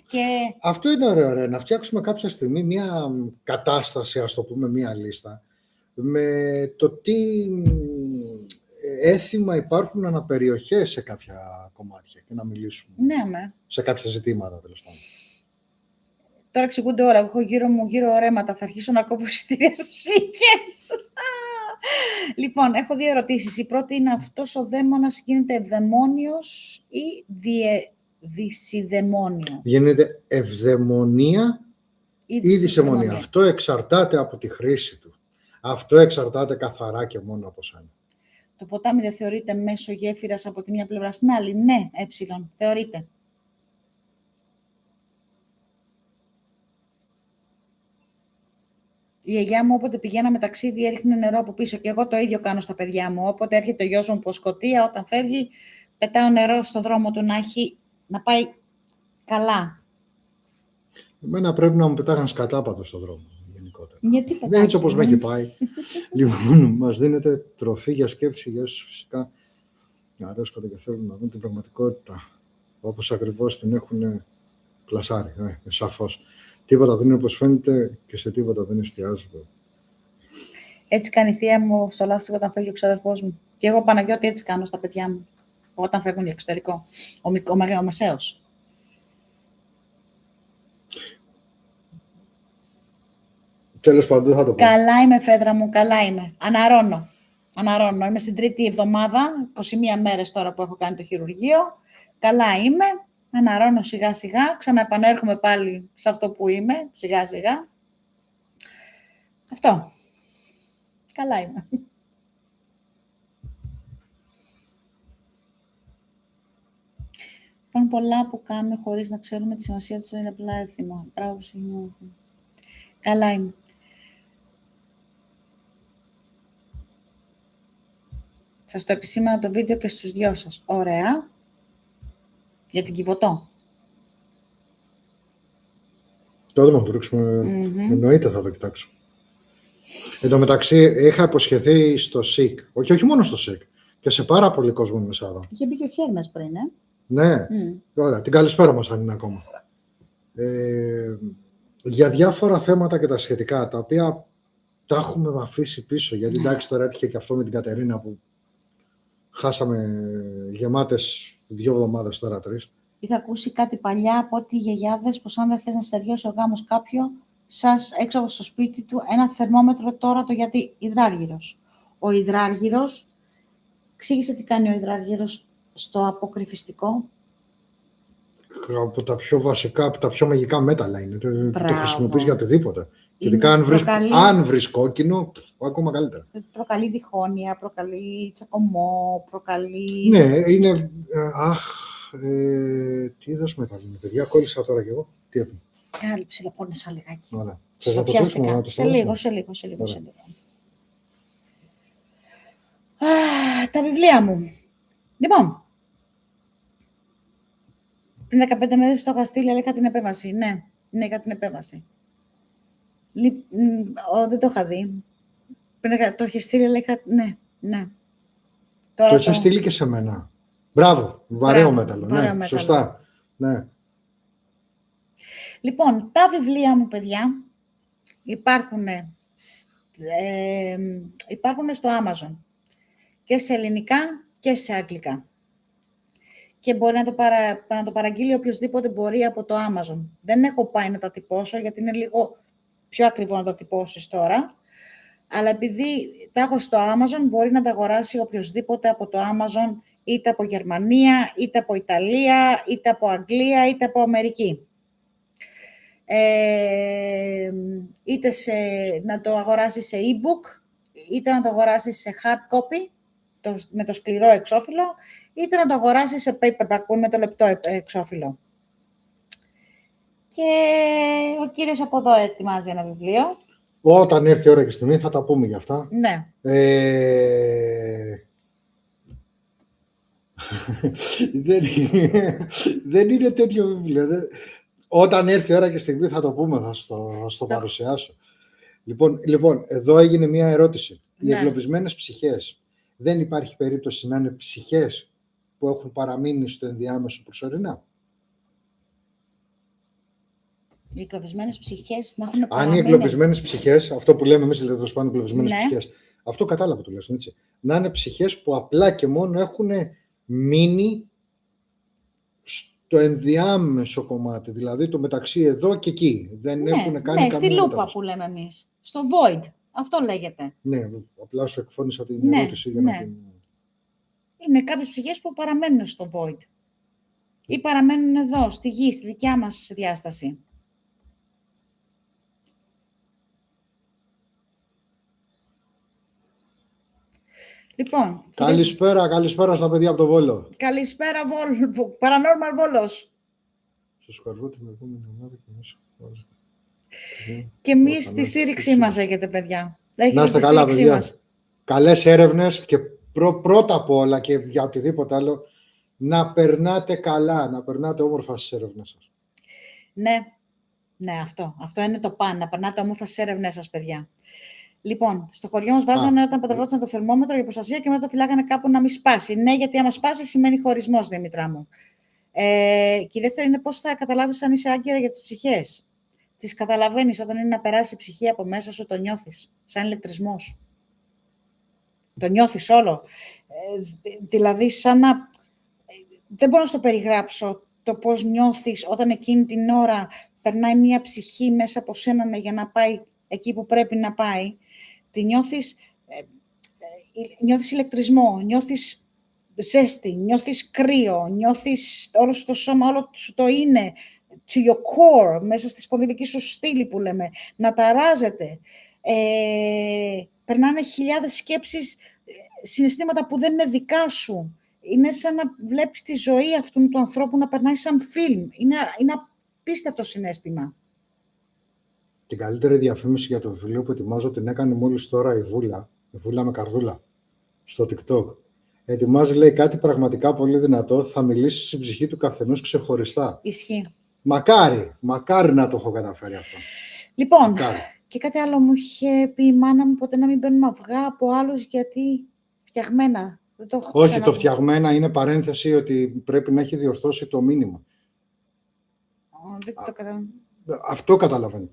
Και... Αυτό είναι ωραίο, ρε. Να φτιάξουμε κάποια στιγμή μια κατάσταση, ας το πούμε, μια λίστα, με το τι έθιμα υπάρχουν αναπεριοχές σε κάποια κομμάτια και να μιλήσουμε ναι, σε κάποια ζητήματα, τέλος πάντων. Τώρα εξηγούνται ώρα. Εγώ έχω γύρω μου ορέματα. Θα αρχίσω να κόβω εισιτήρια στις ψυχές. Λοιπόν, έχω δύο ερωτήσεις. Η πρώτη είναι, αυτός ο δαίμονας γίνεται ευδαιμόνιος ή δυσιδαιμόνιο? Γίνεται ευδαιμονία ή δυσαιμονία. Αυτό εξαρτάται από τη χρήση του. Αυτό εξαρτάται καθαρά και μόνο από σένα. Το ποτάμι δεν θεωρείται μέσο γέφυρας από τη μία πλευρά στην άλλη? Ναι, θεωρείται. Η γιαγιά μου, όποτε πηγαίναμε ταξίδι, έριχνε νερό από πίσω. Και εγώ το ίδιο κάνω στα παιδιά μου. Όποτε έρχεται ο γιος μου από Σκωτία, όταν φεύγει, πετάω νερό στον δρόμο του να πάει καλά. Εμένα πρέπει να μου πετάγαν σκατάπατο στον δρόμο, γενικότερα. Γιατί πετάγαν? Έτσι όπως με έχει πάει. Λοιπόν, μας δίνεται τροφή για σκέψη, για όσους φυσικά αρέσκονται και θέλουν να δουν την πραγματικότητα, όπως ακριβώς την έχουν πλασάρει, σαφώς. Τίποτα δεν είναι όπως φαίνεται και σε τίποτα δεν εστιάζουμε. Έτσι κάνει η θεία μου στο λάστιχο όταν φεύγει ο ξαδερφός μου. Και εγώ, Παναγιώτη, έτσι κάνω στα παιδιά μου όταν φεύγουν για εξωτερικό. Ο μεσαίος. Τέλος πάντων, δεν θα το πω. Καλά είμαι, Φέδρα μου, καλά είμαι. Αναρώνω. Είμαι στην τρίτη εβδομάδα, 21 μέρες τώρα που έχω κάνει το χειρουργείο. Καλά είμαι. Αναρώνω σιγά-σιγά. Ξαναεπανέρχομαι πάλι σε αυτό που είμαι, σιγά-σιγά. Αυτό. Καλά είμαι. Υπάρχουν πολλά που κάνουμε χωρίς να ξέρουμε τη σημασία του, είναι απλά έθιμα. Μπράβο, συγγνώμη. Καλά είμαι. Σας το επισήμανα το βίντεο και στους δυο σας. Ωραία. Για την Κιβωτό. Τότε να το ρίξουμε. Εννοείται θα το κοιτάξω. Εν τω μεταξύ, είχα υποσχεθεί στο ΣΥΚ, όχι μόνο στο ΣΥΚ, και σε πάρα πολύ κόσμο μέσα εδώ. Είχε μπει και ο Χέρμες πριν, Ναι, ωραία. Την καλησπέρα μας αν είναι ακόμα. Για διάφορα θέματα και τα σχετικά, τα οποία τα έχουμε αφήσει πίσω, γιατί εντάξει τώρα έτυχε και αυτό με την Κατερίνα που χάσαμε γεμάτες 2 εβδομάδες, τώρα 3. Είχα ακούσει κάτι παλιά από ότι οι γιαγιάδες, πως αν δεν θες να στεριώσει ο γάμος κάποιο, σας έξω από το σπίτι του ένα θερμόμετρο, τώρα το γιατί υδράργυρος. Ο υδράργυρος, εξήγησε τι κάνει ο υδράργυρος στο αποκρυφιστικό. Από τα πιο βασικά, από τα πιο μαγικά μέταλλα είναι. Το χρησιμοποιείς για οτιδήποτε. Και Είναι, ειδικά αν βρεις κόκκινο, ακόμα καλύτερα. Προκαλεί διχόνοια, προκαλεί τσακωμό, προκαλεί... Ναι, είναι... τι είδος μέταλλο είναι, παιδιά, κόλλησα τώρα κι εγώ. Τι έπρεπε. Άλλη ψιλοπόνεσα λιγάκι. Ωραία. Θες να το κλείσουμε, να το Σε λίγο, σταματήσουμε? σε λίγο. Ωραία. Τα βιβλία μου. Λοιπόν, πριν 15 μέρες το είχα στείλει, αλλά είχα την επέμβαση. Ναι, είχα την επέμβαση. Δεν το είχα δει. Το είχε στείλει, αλλά είχα... Ναι. Τώρα Το είχε στείλει και σε μένα. Μπράβο, βαρέο μέταλλο. βαρέο Ναι, μέταλλο. σωστά. Ναι. Λοιπόν, τα βιβλία μου, παιδιά, υπάρχουν στο Amazon. Και σε ελληνικά και σε αγγλικά. Και μπορεί να το παραγγείλει οποιοσδήποτε μπορεί από το Amazon. Δεν έχω πάει να τα τυπώσω, γιατί είναι λίγο πιο ακριβό να τα τυπώσεις τώρα. Αλλά επειδή τα έχω στο Amazon, μπορεί να τα αγοράσει οποιοσδήποτε από το Amazon, είτε από Γερμανία, είτε από Ιταλία, είτε από Αγγλία, είτε από Αμερική. Είτε να το αγοράσει σε e-book, είτε να το αγοράσει σε hard copy, με το σκληρό εξώφυλλο, είτε να το αγοράσει σε paperback, με το λεπτό εξώφυλλο. Και ο κύριος από εδώ ετοιμάζει ένα βιβλίο. Όταν έρθει η ώρα και στιγμή θα τα πούμε για αυτά. Ναι. Δεν είναι τέτοιο βιβλίο. Όταν έρθει η ώρα και στιγμή θα το πούμε, θα στο παρουσιάσω. Λοιπόν, εδώ έγινε μια ερώτηση. Οι εγκλωβισμένες ψυχές, δεν υπάρχει περίπτωση να είναι ψυχές που έχουν παραμείνει στο ενδιάμεσο προσωρινά? Οι εγκλωβισμένες ψυχές να έχουν Αν οι εγκλωβισμένες ψυχές, αυτό που λέμε εμείς δηλαδή πάνω εγκλωβισμένες ψυχές, αυτό κατάλαβα τουλάχιστον έτσι, να είναι ψυχές που απλά και μόνο έχουν μείνει στο ενδιάμεσο κομμάτι, δηλαδή το μεταξύ εδώ και εκεί. Δεν έχουν κάνει στη λούπα που λέμε εμείς, στο void. Αυτό λέγεται. Ναι, απλά σου εκφώνησα την ερώτηση για να την... Είναι κάποιες ψυχές που παραμένουν στο void. Ή παραμένουν εδώ, στη γη, στη δικιά μας διάσταση. Λοιπόν, καλησπέρα στα παιδιά από το Βόλο. Καλησπέρα, Paranormal Βόλος. Σας ευχαριστώ την επόμενη εβδομάδα και εμείς. Και εμείς τη στήριξή μας έχετε, παιδιά. Να είστε καλά, παιδιά. Καλές έρευνες και πρώτα απ' όλα και για οτιδήποτε άλλο, να περνάτε καλά, να περνάτε όμορφα στις έρευνες σας. Ναι, αυτό είναι το παν, να περνάτε όμορφα στις έρευνες σας, παιδιά. Λοιπόν, στο χωριό μας βάζανε όταν παταβόταν το θερμόμετρο για προστασία και μετά το φυλάγανε κάπου να μην σπάσει. Ναι, γιατί άμα σπάσει σημαίνει χωρισμός, Δημήτρά μου. Και η δεύτερη είναι πώς θα καταλάβεις αν είσαι άγκυρα για τις ψυχές. Τις καταλαβαίνεις όταν είναι να περάσει η ψυχή από μέσα σου, το νιώθεις, σαν ηλεκτρισμός. Το νιώθεις όλο. Δηλαδή, σαν να... Δεν μπορώ να στο περιγράψω το πώς νιώθεις όταν εκείνη την ώρα περνάει μια ψυχή μέσα από σένα για να πάει εκεί που πρέπει να πάει. Τη νιώθεις ηλεκτρισμό, νιώθεις ζέστη, νιώθεις κρύο, νιώθεις όλο σου το σώμα, όλο σου το είναι, to your core, μέσα στη σπονδυλική σου στήλη που λέμε, να ταράζεται. Περνάνε χιλιάδες σκέψεις, συναισθήματα που δεν είναι δικά σου. Είναι σαν να βλέπεις τη ζωή αυτού του ανθρώπου να περνάει σαν φιλμ. Είναι απίστευτο συναίσθημα. Την καλύτερη διαφήμιση για το βιβλίο που ετοιμάζω την έκανε μόλις τώρα η Βούλα με καρδούλα, στο TikTok. Ετοιμάζει, λέει, κάτι πραγματικά πολύ δυνατό, θα μιλήσει στην ψυχή του καθενός ξεχωριστά. Ισχύει. Μακάρι να το έχω καταφέρει αυτό. Λοιπόν, και κάτι άλλο μου είχε πει η μάνα μου, ποτέ να μην παίρνουμε αυγά από άλλους, γιατί φτιαγμένα. Δεν το έχω Όχι, το φτιαγμένα είναι παρένθεση ότι πρέπει να έχει διορθώσει το μήνυμα. Δεν το καταλαβαίνω. Αυτό καταλαβαίνω.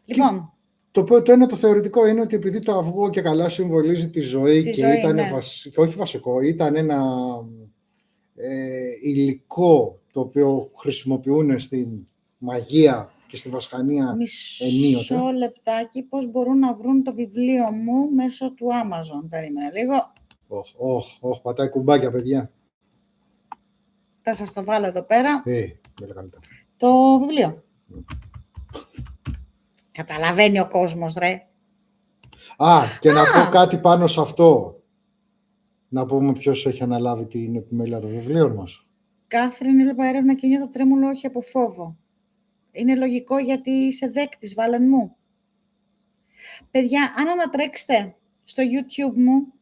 Λοιπόν. Το ένα το θεωρητικό είναι ότι επειδή το αυγό και καλά συμβολίζει τη ζωή και ήταν όχι βασικό, ήταν ένα υλικό το οποίο χρησιμοποιούν στην μαγεία και στη βασκανία ενίοτε. Μισό λεπτάκι, πώς μπορούν να βρουν το βιβλίο μου μέσω του Amazon. Περίμενε λίγο. Όχι, πατάει κουμπάκια, παιδιά. Θα σας το βάλω εδώ πέρα. Το βιβλίο. Καταλαβαίνει ο κόσμος, ρε. Και να πω κάτι πάνω σε αυτό. Να πούμε ποιος έχει αναλάβει την επιμέλεια των βιβλίων μας. Κάθριν, έλεπα έρευνα και νιώθω τρέμουλο όχι από φόβο. Είναι λογικό γιατί είσαι δέκτης, Βάλεν μου. Παιδιά, αν ανατρέξετε στο YouTube μου,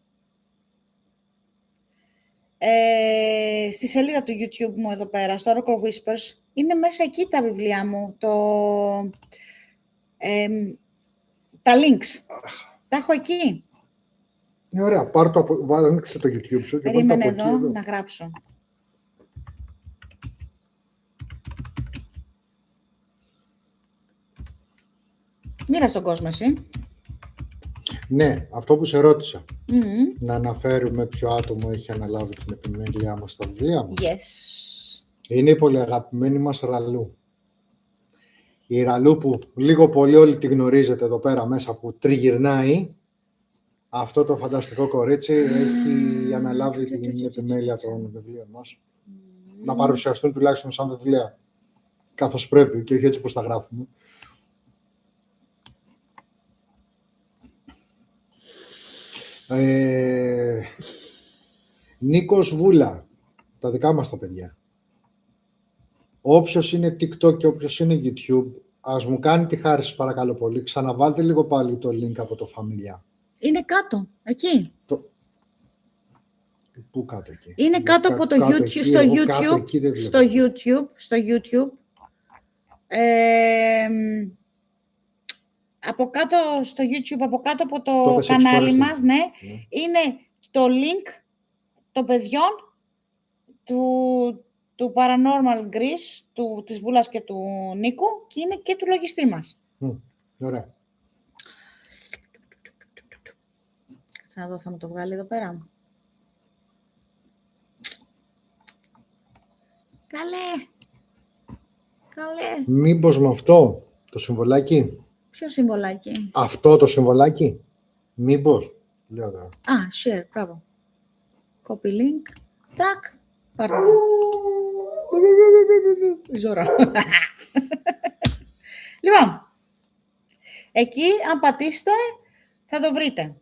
στη σελίδα του YouTube μου εδώ πέρα, στο Oracle Whispers, είναι μέσα εκεί τα βιβλία μου, τα links. Τα έχω εκεί. Είναι ωραία. Ανοίξε το YouTube σου και Περίμενε βάλτε από εδώ εκεί. να γράψω. Μοίρα στον κόσμο εσύ. Ναι, αυτό που σε ρώτησα. Μμμ. Να αναφέρουμε ποιο άτομο έχει αναλάβει την επιμέλειά μας στα βιβλία μας. Yes. Είναι η πολύ αγαπημένη μας Ραλού. Η Ραλού που λίγο πολύ όλοι τη γνωρίζετε εδώ πέρα μέσα, που τριγυρνάει. Αυτό το φανταστικό κορίτσι έχει αναλάβει την επιμέλεια των βιβλίων μας. Να παρουσιαστούν τουλάχιστον σαν βιβλία. Καθώς πρέπει και όχι έτσι πως τα γράφουμε. Νίκος Βούλα. Τα δικά μας τα παιδιά. Όποιος είναι TikTok και όποιος είναι YouTube, ας μου κάνει τη χάρη σας παρακαλώ πολύ. Ξαναβάλτε λίγο πάλι το link από το Φαμιλιά. Είναι κάτω, εκεί. Πού κάτω εκεί? Είναι κάτω από το YouTube, εκεί, στο εγώ κάτω YouTube, εκεί δεν βλέπω. στο YouTube. Από κάτω στο YouTube, από κάτω από το έπες έξι κανάλι φορές, μας, ναι, είναι το link των παιδιών του Paranormal Greece, της Βούλας και του Νίκου, και είναι και του λογιστή μας. Ωραία. Κάτσε να δω, θα μου το βγάλει εδώ πέρα. Καλέ. Μήπως με αυτό το συμβολάκι? Ποιο συμβολάκι? Αυτό το συμβολάκι? Μήπως? Λέω τώρα. Share, μπράβο. Copy link. Τάκ. Πάρτε. Η Ζώρα. Λοιπόν, εκεί αν πατήσετε θα το βρείτε.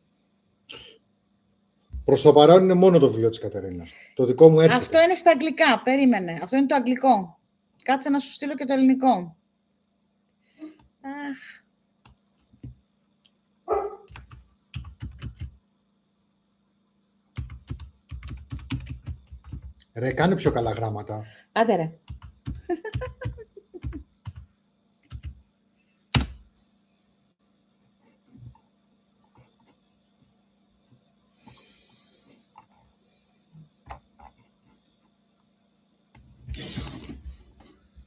Προς το παρόν είναι μόνο το βιβλίο της Κατερίνας. Το δικό μου έρχεται. Αυτό είναι στα αγγλικά, περίμενε. Αυτό είναι το αγγλικό. Κάτσε να σου στείλω και το ελληνικό. Ρε, κάνε πιο καλά γράμματα. Άντε ρε.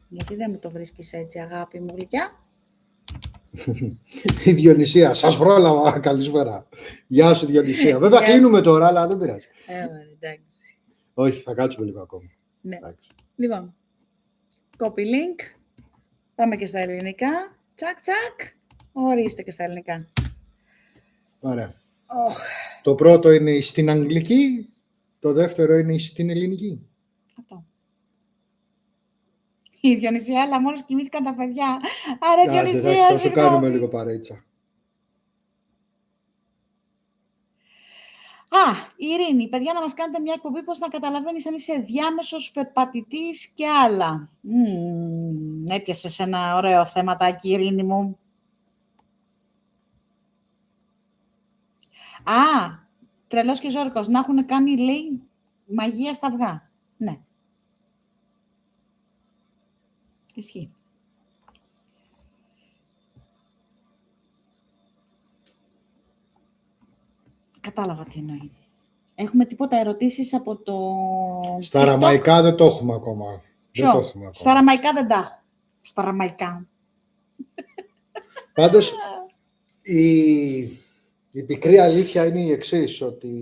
Γιατί δεν μου το βρίσκεις έτσι, αγάπη μου γλυκιά? Η Διονυσία, σας πρόλαβα. Καλησπέρα. Γεια σου, Διονυσία. Βέβαια, κλείνουμε τώρα, αλλά δεν πειράζει. Εντάξει. Όχι, θα κάτσουμε λίγο ακόμα. Ναι. Εντάξει. Λοιπόν, copy link. Πάμε και στα ελληνικά. Τσακ, τσακ. Ορίστε και στα ελληνικά. Ωραία. Το πρώτο είναι στην αγγλική, το δεύτερο είναι στην ελληνική. Αυτό. Η Διονυσία, αλλά μόλις κοιμήθηκαν τα παιδιά. Άρα, Διονυσία, εντάξει, θα σου κάνουμε λίγο παρέτσα. Η Ειρήνη, παιδιά, να μας κάνετε μια εκπομπή πώς να καταλαβαίνεις αν είσαι διάμεσος, περπατητής και άλλα. Έπιασες ένα ωραίο θεματάκι, Ειρήνη μου. Τρελός και Ζόρικος, να έχουν κάνει, λέει, μαγεία στα αυγά. Ναι. Ισχύει. Κατάλαβα τι εννοεί. Έχουμε τίποτα ερωτήσεις από το Στα TikTok? ραμαϊκά δεν το έχουμε ακόμα. Ποιο? Δεν το έχουμε ακόμα. Στα ραμαϊκά δεν τα έχω. Στα ραμαϊκά. Πάντως, η πικρή αλήθεια είναι η εξής, ότι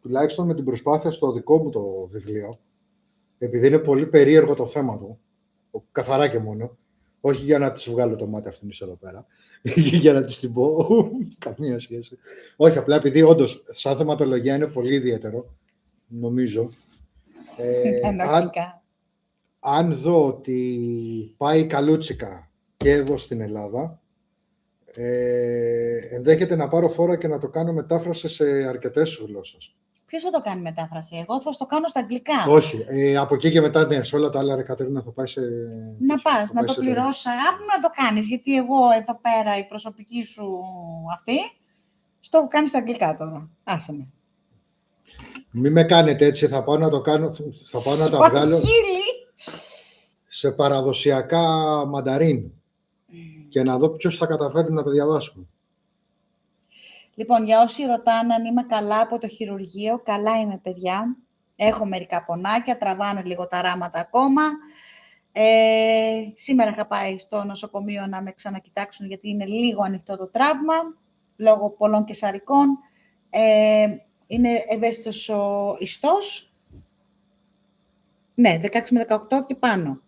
τουλάχιστον με την προσπάθεια στο δικό μου το βιβλίο, επειδή είναι πολύ περίεργο το θέμα του, καθαρά και μόνο, όχι για να της βγάλω το μάτι αυτήν εδώ πέρα, για να της την πω, καμία σχέση. Όχι, απλά επειδή όντως σαν θεματολογία είναι πολύ ιδιαίτερο, νομίζω. Αν δω ότι πάει καλούτσικα και εδώ στην Ελλάδα, ενδέχεται να πάρω φόρα και να το κάνω μετάφραση σε αρκετές γλώσσες. Ποιος θα το κάνει μετάφραση? Εγώ θα στο κάνω στα αγγλικά. Όχι. Από εκεί και μετά, ναι, σε όλα τα άλλα, ρε Κατερίνα, θα πάει σε. Να θα πας, να πάει το σε εταιρεία. πληρώσεις αγάπη μου, να το κάνεις. Γιατί εγώ εδώ πέρα, η προσωπική σου αυτή, στο έχω κάνει στα αγγλικά τώρα. Άσε με. Μη με κάνετε έτσι, θα πάω να το κάνω, θα πάω να τα βγάλω Σουαχίλι. σε παραδοσιακά μανταρίν και να δω ποιος θα καταφέρει να τα διαβάσουμε. Λοιπόν, για όσοι ρωτάνε αν είμαι καλά από το χειρουργείο, καλά είμαι, παιδιά. Έχω μερικά πονάκια, τραβάνε λίγο τα ράματα ακόμα. Σήμερα είχα πάει στο νοσοκομείο να με ξανακοιτάξουν, γιατί είναι λίγο ανοιχτό το τραύμα, λόγω πολλών κεσαρικών. Είναι ευαίσθητος ο ιστός. Ναι, 16 με 18 και πάνω.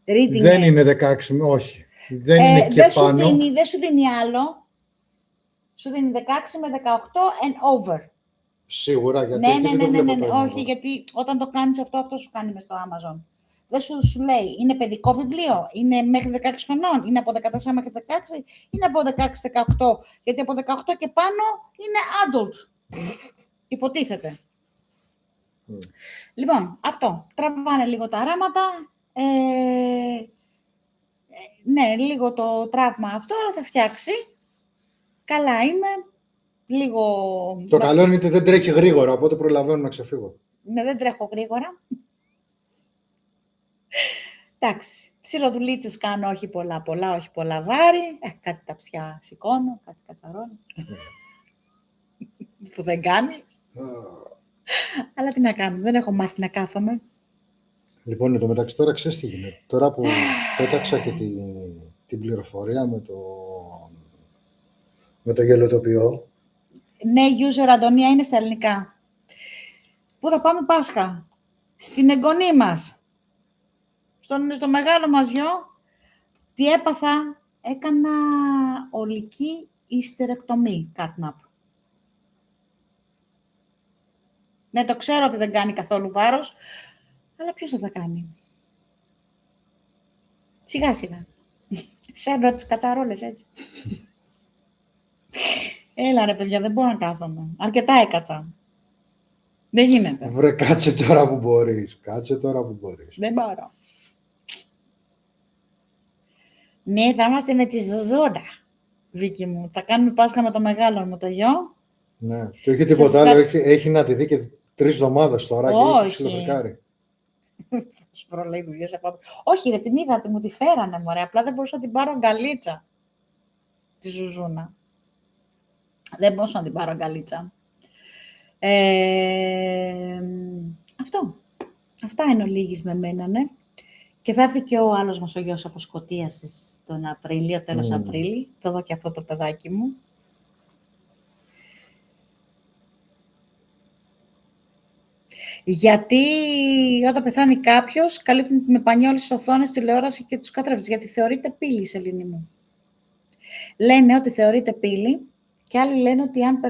Reading Δεν age. είναι 16, όχι. Δεν είναι και δεν πάνω. δεν σου δίνει άλλο. Σου δίνει 16 με 18 and over. Σίγουρα, γιατί Ναι, εκεί ναι, δεν ναι, το ναι, βλέπω ναι, το όχι, νούμερο. γιατί όταν το κάνεις αυτό σου κάνει μες στο Amazon. Δεν σου λέει, είναι παιδικό βιβλίο, είναι μέχρι 16 χρονών, είναι από 14 μέχρι 16, είναι από 16-18, γιατί από 18 και πάνω είναι adult. Υποτίθεται. Λοιπόν, αυτό. Τραβάνε λίγο τα ράματα. Ναι, λίγο το τραύμα αυτό, αλλά θα φτιάξει. Καλά είμαι. Λίγο... Το καλό είναι ότι δεν τρέχει γρήγορα, οπότε προλαβαίνω να ξεφύγω. Ναι, δεν τρέχω γρήγορα. Εντάξει. Ψιλοδουλίτσες κάνω, όχι πολλά, όχι πολλά βάρη. Κάτι ταψιά σηκώνω, κάτι κατσαρώνω. Που δεν κάνει. Αλλά τι να κάνω, δεν έχω μάθει να κάθομαι. Λοιπόν, εν τω μεταξύ τώρα ξέρεις τι γίνεται. Τώρα που πέταξα και την πληροφορία με το γελοτοποιό. Ναι, user Αντωνία είναι στα ελληνικά. Πού θα πάμε Πάσχα? Στην εγγονή μας. Στο μεγάλο μας γιο. Τι έπαθα? Έκανα ολική ιστερεκτομή, catnap. Ναι, το ξέρω ότι δεν κάνει καθόλου βάρος, αλλά ποιος θα τα κάνει? Σιγά σιγά. Σέρνω τις κατσαρόλες έτσι. Έλα ρε παιδιά, δεν μπορώ να κάθομαι. Αρκετά έκατσα. Δεν γίνεται. Βρε, κάτσε τώρα που μπορείς. Κάτσε τώρα που μπορείς. Δεν μπορώ. Ναι, θα είμαστε με τη Ζουζούρα, Βίκη μου. Θα κάνουμε Πάσχα με το μεγάλο μου το γιο. Ναι, και όχι τίποτα άλλο. Έχει να τη δει και 3 εβδομάδες τώρα και έχει ψιλοφρικάρει. Σου προλέει δουλειές από εδώ. Όχι ρε, την είδα, μου τη φέρανε μωρέ. Απλά δεν μπορούσα να την πάρω αγκαλίτσα. Τη Ζουζούνα. Δεν μπορούσα να την πάρω αγκαλίτσα. Αυτό. Αυτά είναι ο λίγης με μένα, ναι. Και θα έρθει και ο άλλος μας ο γιος από Σκωτία τον Απρίλιο, τέλος Απρίλη. Θα δω και αυτό το παιδάκι μου. Γιατί όταν πεθάνει κάποιος, καλύπτουν με πανιό όλες τις οθόνες, τηλεόραση και τους καθρέφτες. Γιατί θεωρείται πύλη η σελήνη μου. Λένε ότι θεωρείται πύλη και άλλοι λένε ότι αν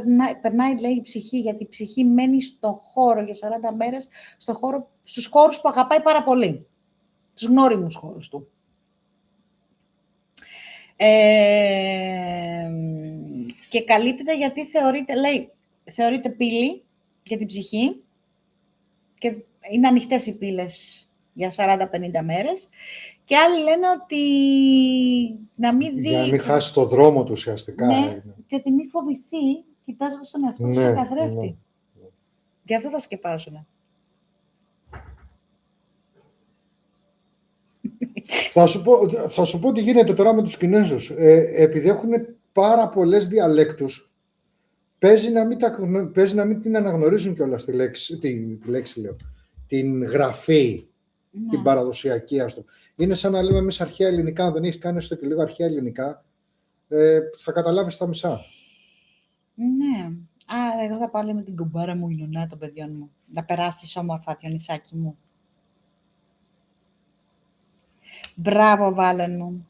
περνάει λέει, η ψυχή, γιατί η ψυχή μένει στο χώρο για 40 μέρες, στους χώρους που αγαπάει πάρα πολύ. Τους γνώριμους χώρους του. Και καλύπτεται γιατί θεωρείται πύλη για την ψυχή και είναι ανοιχτές οι πύλες για 40-50 μέρες και άλλοι λένε ότι να μην δει... Για να μην χάσει το δρόμο του ουσιαστικά. Ναι, και ότι μην φοβηθεί κοιτάζοντας τον εαυτό του στον καθρέφτη. Ναι. Γι' αυτό θα σκεπάσουν. Θα σου πω τι γίνεται τώρα με τους Κινέζους. Επειδή έχουν πάρα πολλές διαλέκτους, παίζει να μην την αναγνωρίζουν κιόλας τη λέξη, την γραφή, την παραδοσιακή, ας το. Είναι σαν να λέμε εμείς αρχαία ελληνικά, αν δεν έχεις κάνει έστω και λίγο αρχαία ελληνικά, θα καταλάβεις τα μισά. Ναι. Εγώ θα πάω με την κουμπάρα μου, Ιλωνά, των παιδιών μου. Να περάσεις όμορφα, Διονυσάκη μου. Μπράβο, Βάλεν μου.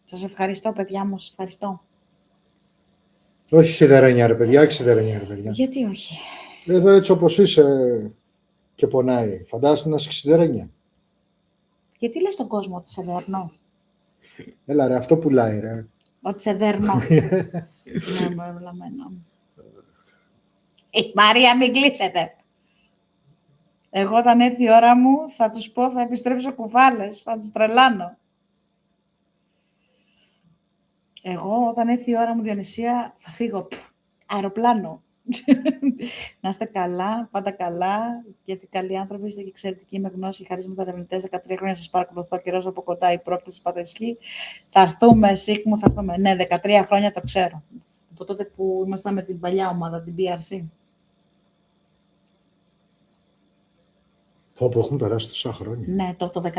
Σας ευχαριστώ, παιδιά μου, σας ευχαριστώ. Όχι σιδερένια, ρε παιδιά, όχι σιδερένια, ρε παιδιά. Γιατί όχι? Εδώ έτσι όπως είσαι και πονάει. Φαντάζεσαι να είσαι σιδερένια. Γιατί λες στον κόσμο ότι σε δέρνω? Έλα ρε, αυτό πουλάει ρε. Ότι σε δέρνω. Ναι, μωρέ βλαμμένο. Μαρία, μην κλείσετε. Εγώ όταν έρθει η ώρα μου θα τους πω, θα επιστρέψω κουβάλες, θα τους τρελάνω. Εγώ όταν έρθει η ώρα μου, Διονυσία, θα φύγω. Αεροπλάνο. Να είστε καλά, πάντα καλά, γιατί καλοί άνθρωποι είστε και εξαιρετικοί με γνώση και χαρίσματα ερευνητές. 13 χρόνια σας παρακολουθώ, καιρός από κοντά, η πρόκληση πάντα ισχύει. Θα έρθουμε, Σίγμου, θα έρθουμε. Ναι, 13 χρόνια το ξέρω. Από τότε που ήμασταν με την παλιά ομάδα, την BRC. Όπου έχουν περάσει τόσα χρόνια. Ναι, το 14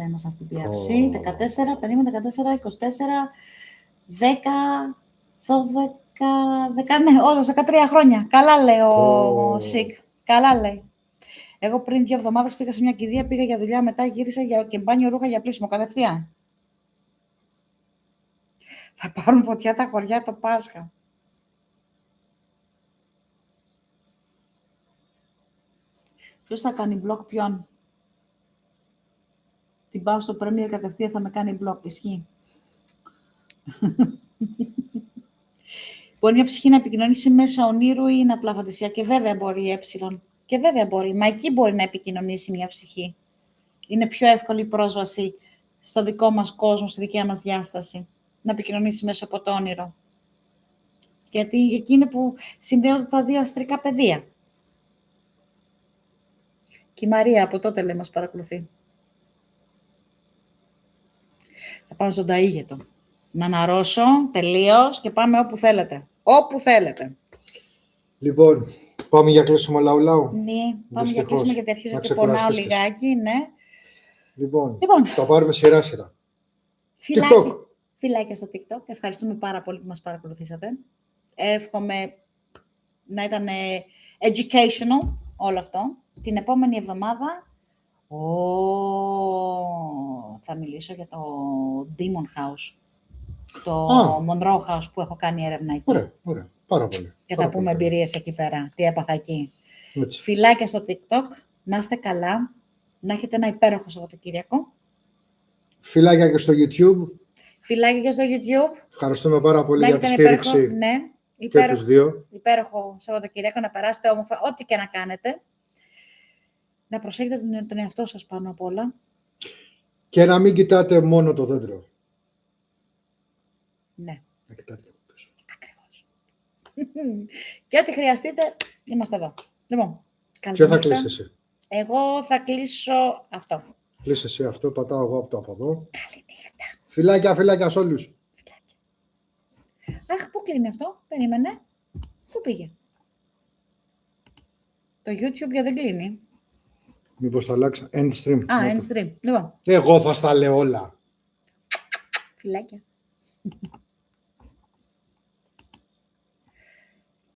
ήμασταν στην PRC. 14, περίμενε, 14, 24, 10, 12, ναι, όντως 13 χρόνια. Καλά λέει ο Σικ. Καλά λέει. Εγώ πριν 2 εβδομάδες πήγα σε μια κηδεία, πήγα για δουλειά, μετά γύρισα και μπάνιο ρούχα για πλήσιμο κατευθείαν. Θα πάρουν φωτιά τα χωριά το Πάσχα. Ποιος θα κάνει blog ποιον? Την πάω στο Premier κατευθείαν, θα με κάνει blog. Ισχύει. Μπορεί μια ψυχή να επικοινωνήσει μέσα ονείρου ή είναι απλά φαντασία. Και βέβαια μπορεί η έψιλον. Και βέβαια μπορεί. Μα εκεί μπορεί να επικοινωνήσει μια ψυχή. Είναι πιο εύκολη η πρόσβαση στο δικό μας κόσμο, στη δικιά μας διάσταση. Να επικοινωνήσει μέσα από το όνειρο. Γιατί εκεί είναι που συνδέονται τα δύο αστρικά πεδία. Και η Μαρία από τότε, λέει, μας παρακολουθεί. Θα πάω στον Ταΐγετο. Να αναρρώσω τελείως και πάμε όπου θέλετε. Όπου θέλετε. Λοιπόν, πάμε για κλείσιμο λαού-λαού. Ναι, πάμε για Δυστυχώς. κλείσιμο γιατί αρχίζω Να και πονάω ξεκουραστείς και εσύ. λιγάκι, ναι. Λοιπόν, Λοιπόν. θα πάρουμε σειρά-σειρά. Φιλάκι. TikTok. Φιλάκια στο TikTok. Ευχαριστούμε πάρα πολύ που μας παρακολουθήσατε. Εύχομαι να ήταν educational όλο αυτό. Την επόμενη εβδομάδα θα μιλήσω για το Demon House. Το Monroe House που έχω κάνει έρευνα εκεί. Ωραία, ωραία. Πάρα πολύ. Και Πάρα θα πούμε πολύ. εμπειρίες εκεί πέρα. Τι έπαθα εκεί. Έτσι. Φιλάκια στο TikTok. Να είστε καλά. Να έχετε ένα υπέροχο Σαββατοκύριακο. Φιλάκια και στο YouTube. Φιλάκια και στο YouTube. Ευχαριστούμε πάρα πολύ Να για τη έχετε ένα στήριξη υπέροχο, και τους δύο. υπέροχο Σαββατοκύριακο. Να περάσετε όμορφα, ό,τι και να κάνετε. Να προσέχετε τον εαυτό σας πάνω απ' όλα. Και να μην κοιτάτε μόνο το δέντρο. Ναι, Να κοιτάτε και από πίσω. ακριβώς. Και ό,τι χρειαστείτε, είμαστε εδώ. Λοιπόν, καλή Ποιο θα νύχτα. κλείσεις εσύ? Εγώ θα κλείσω αυτό. Κλείσεις εσύ αυτό, πατάω εγώ από εδώ. Καλή νύχτα. Φιλάκια, φιλάκια σε όλους. Αχ, πού κλείνει αυτό? Περίμενε. Πού πήγε? Το YouTube δεν κλείνει. Μήπως θα αλλάξω. End stream. Α, Να end το. stream. Λοιπόν, Εγώ θα στα λέω όλα. φιλάκια.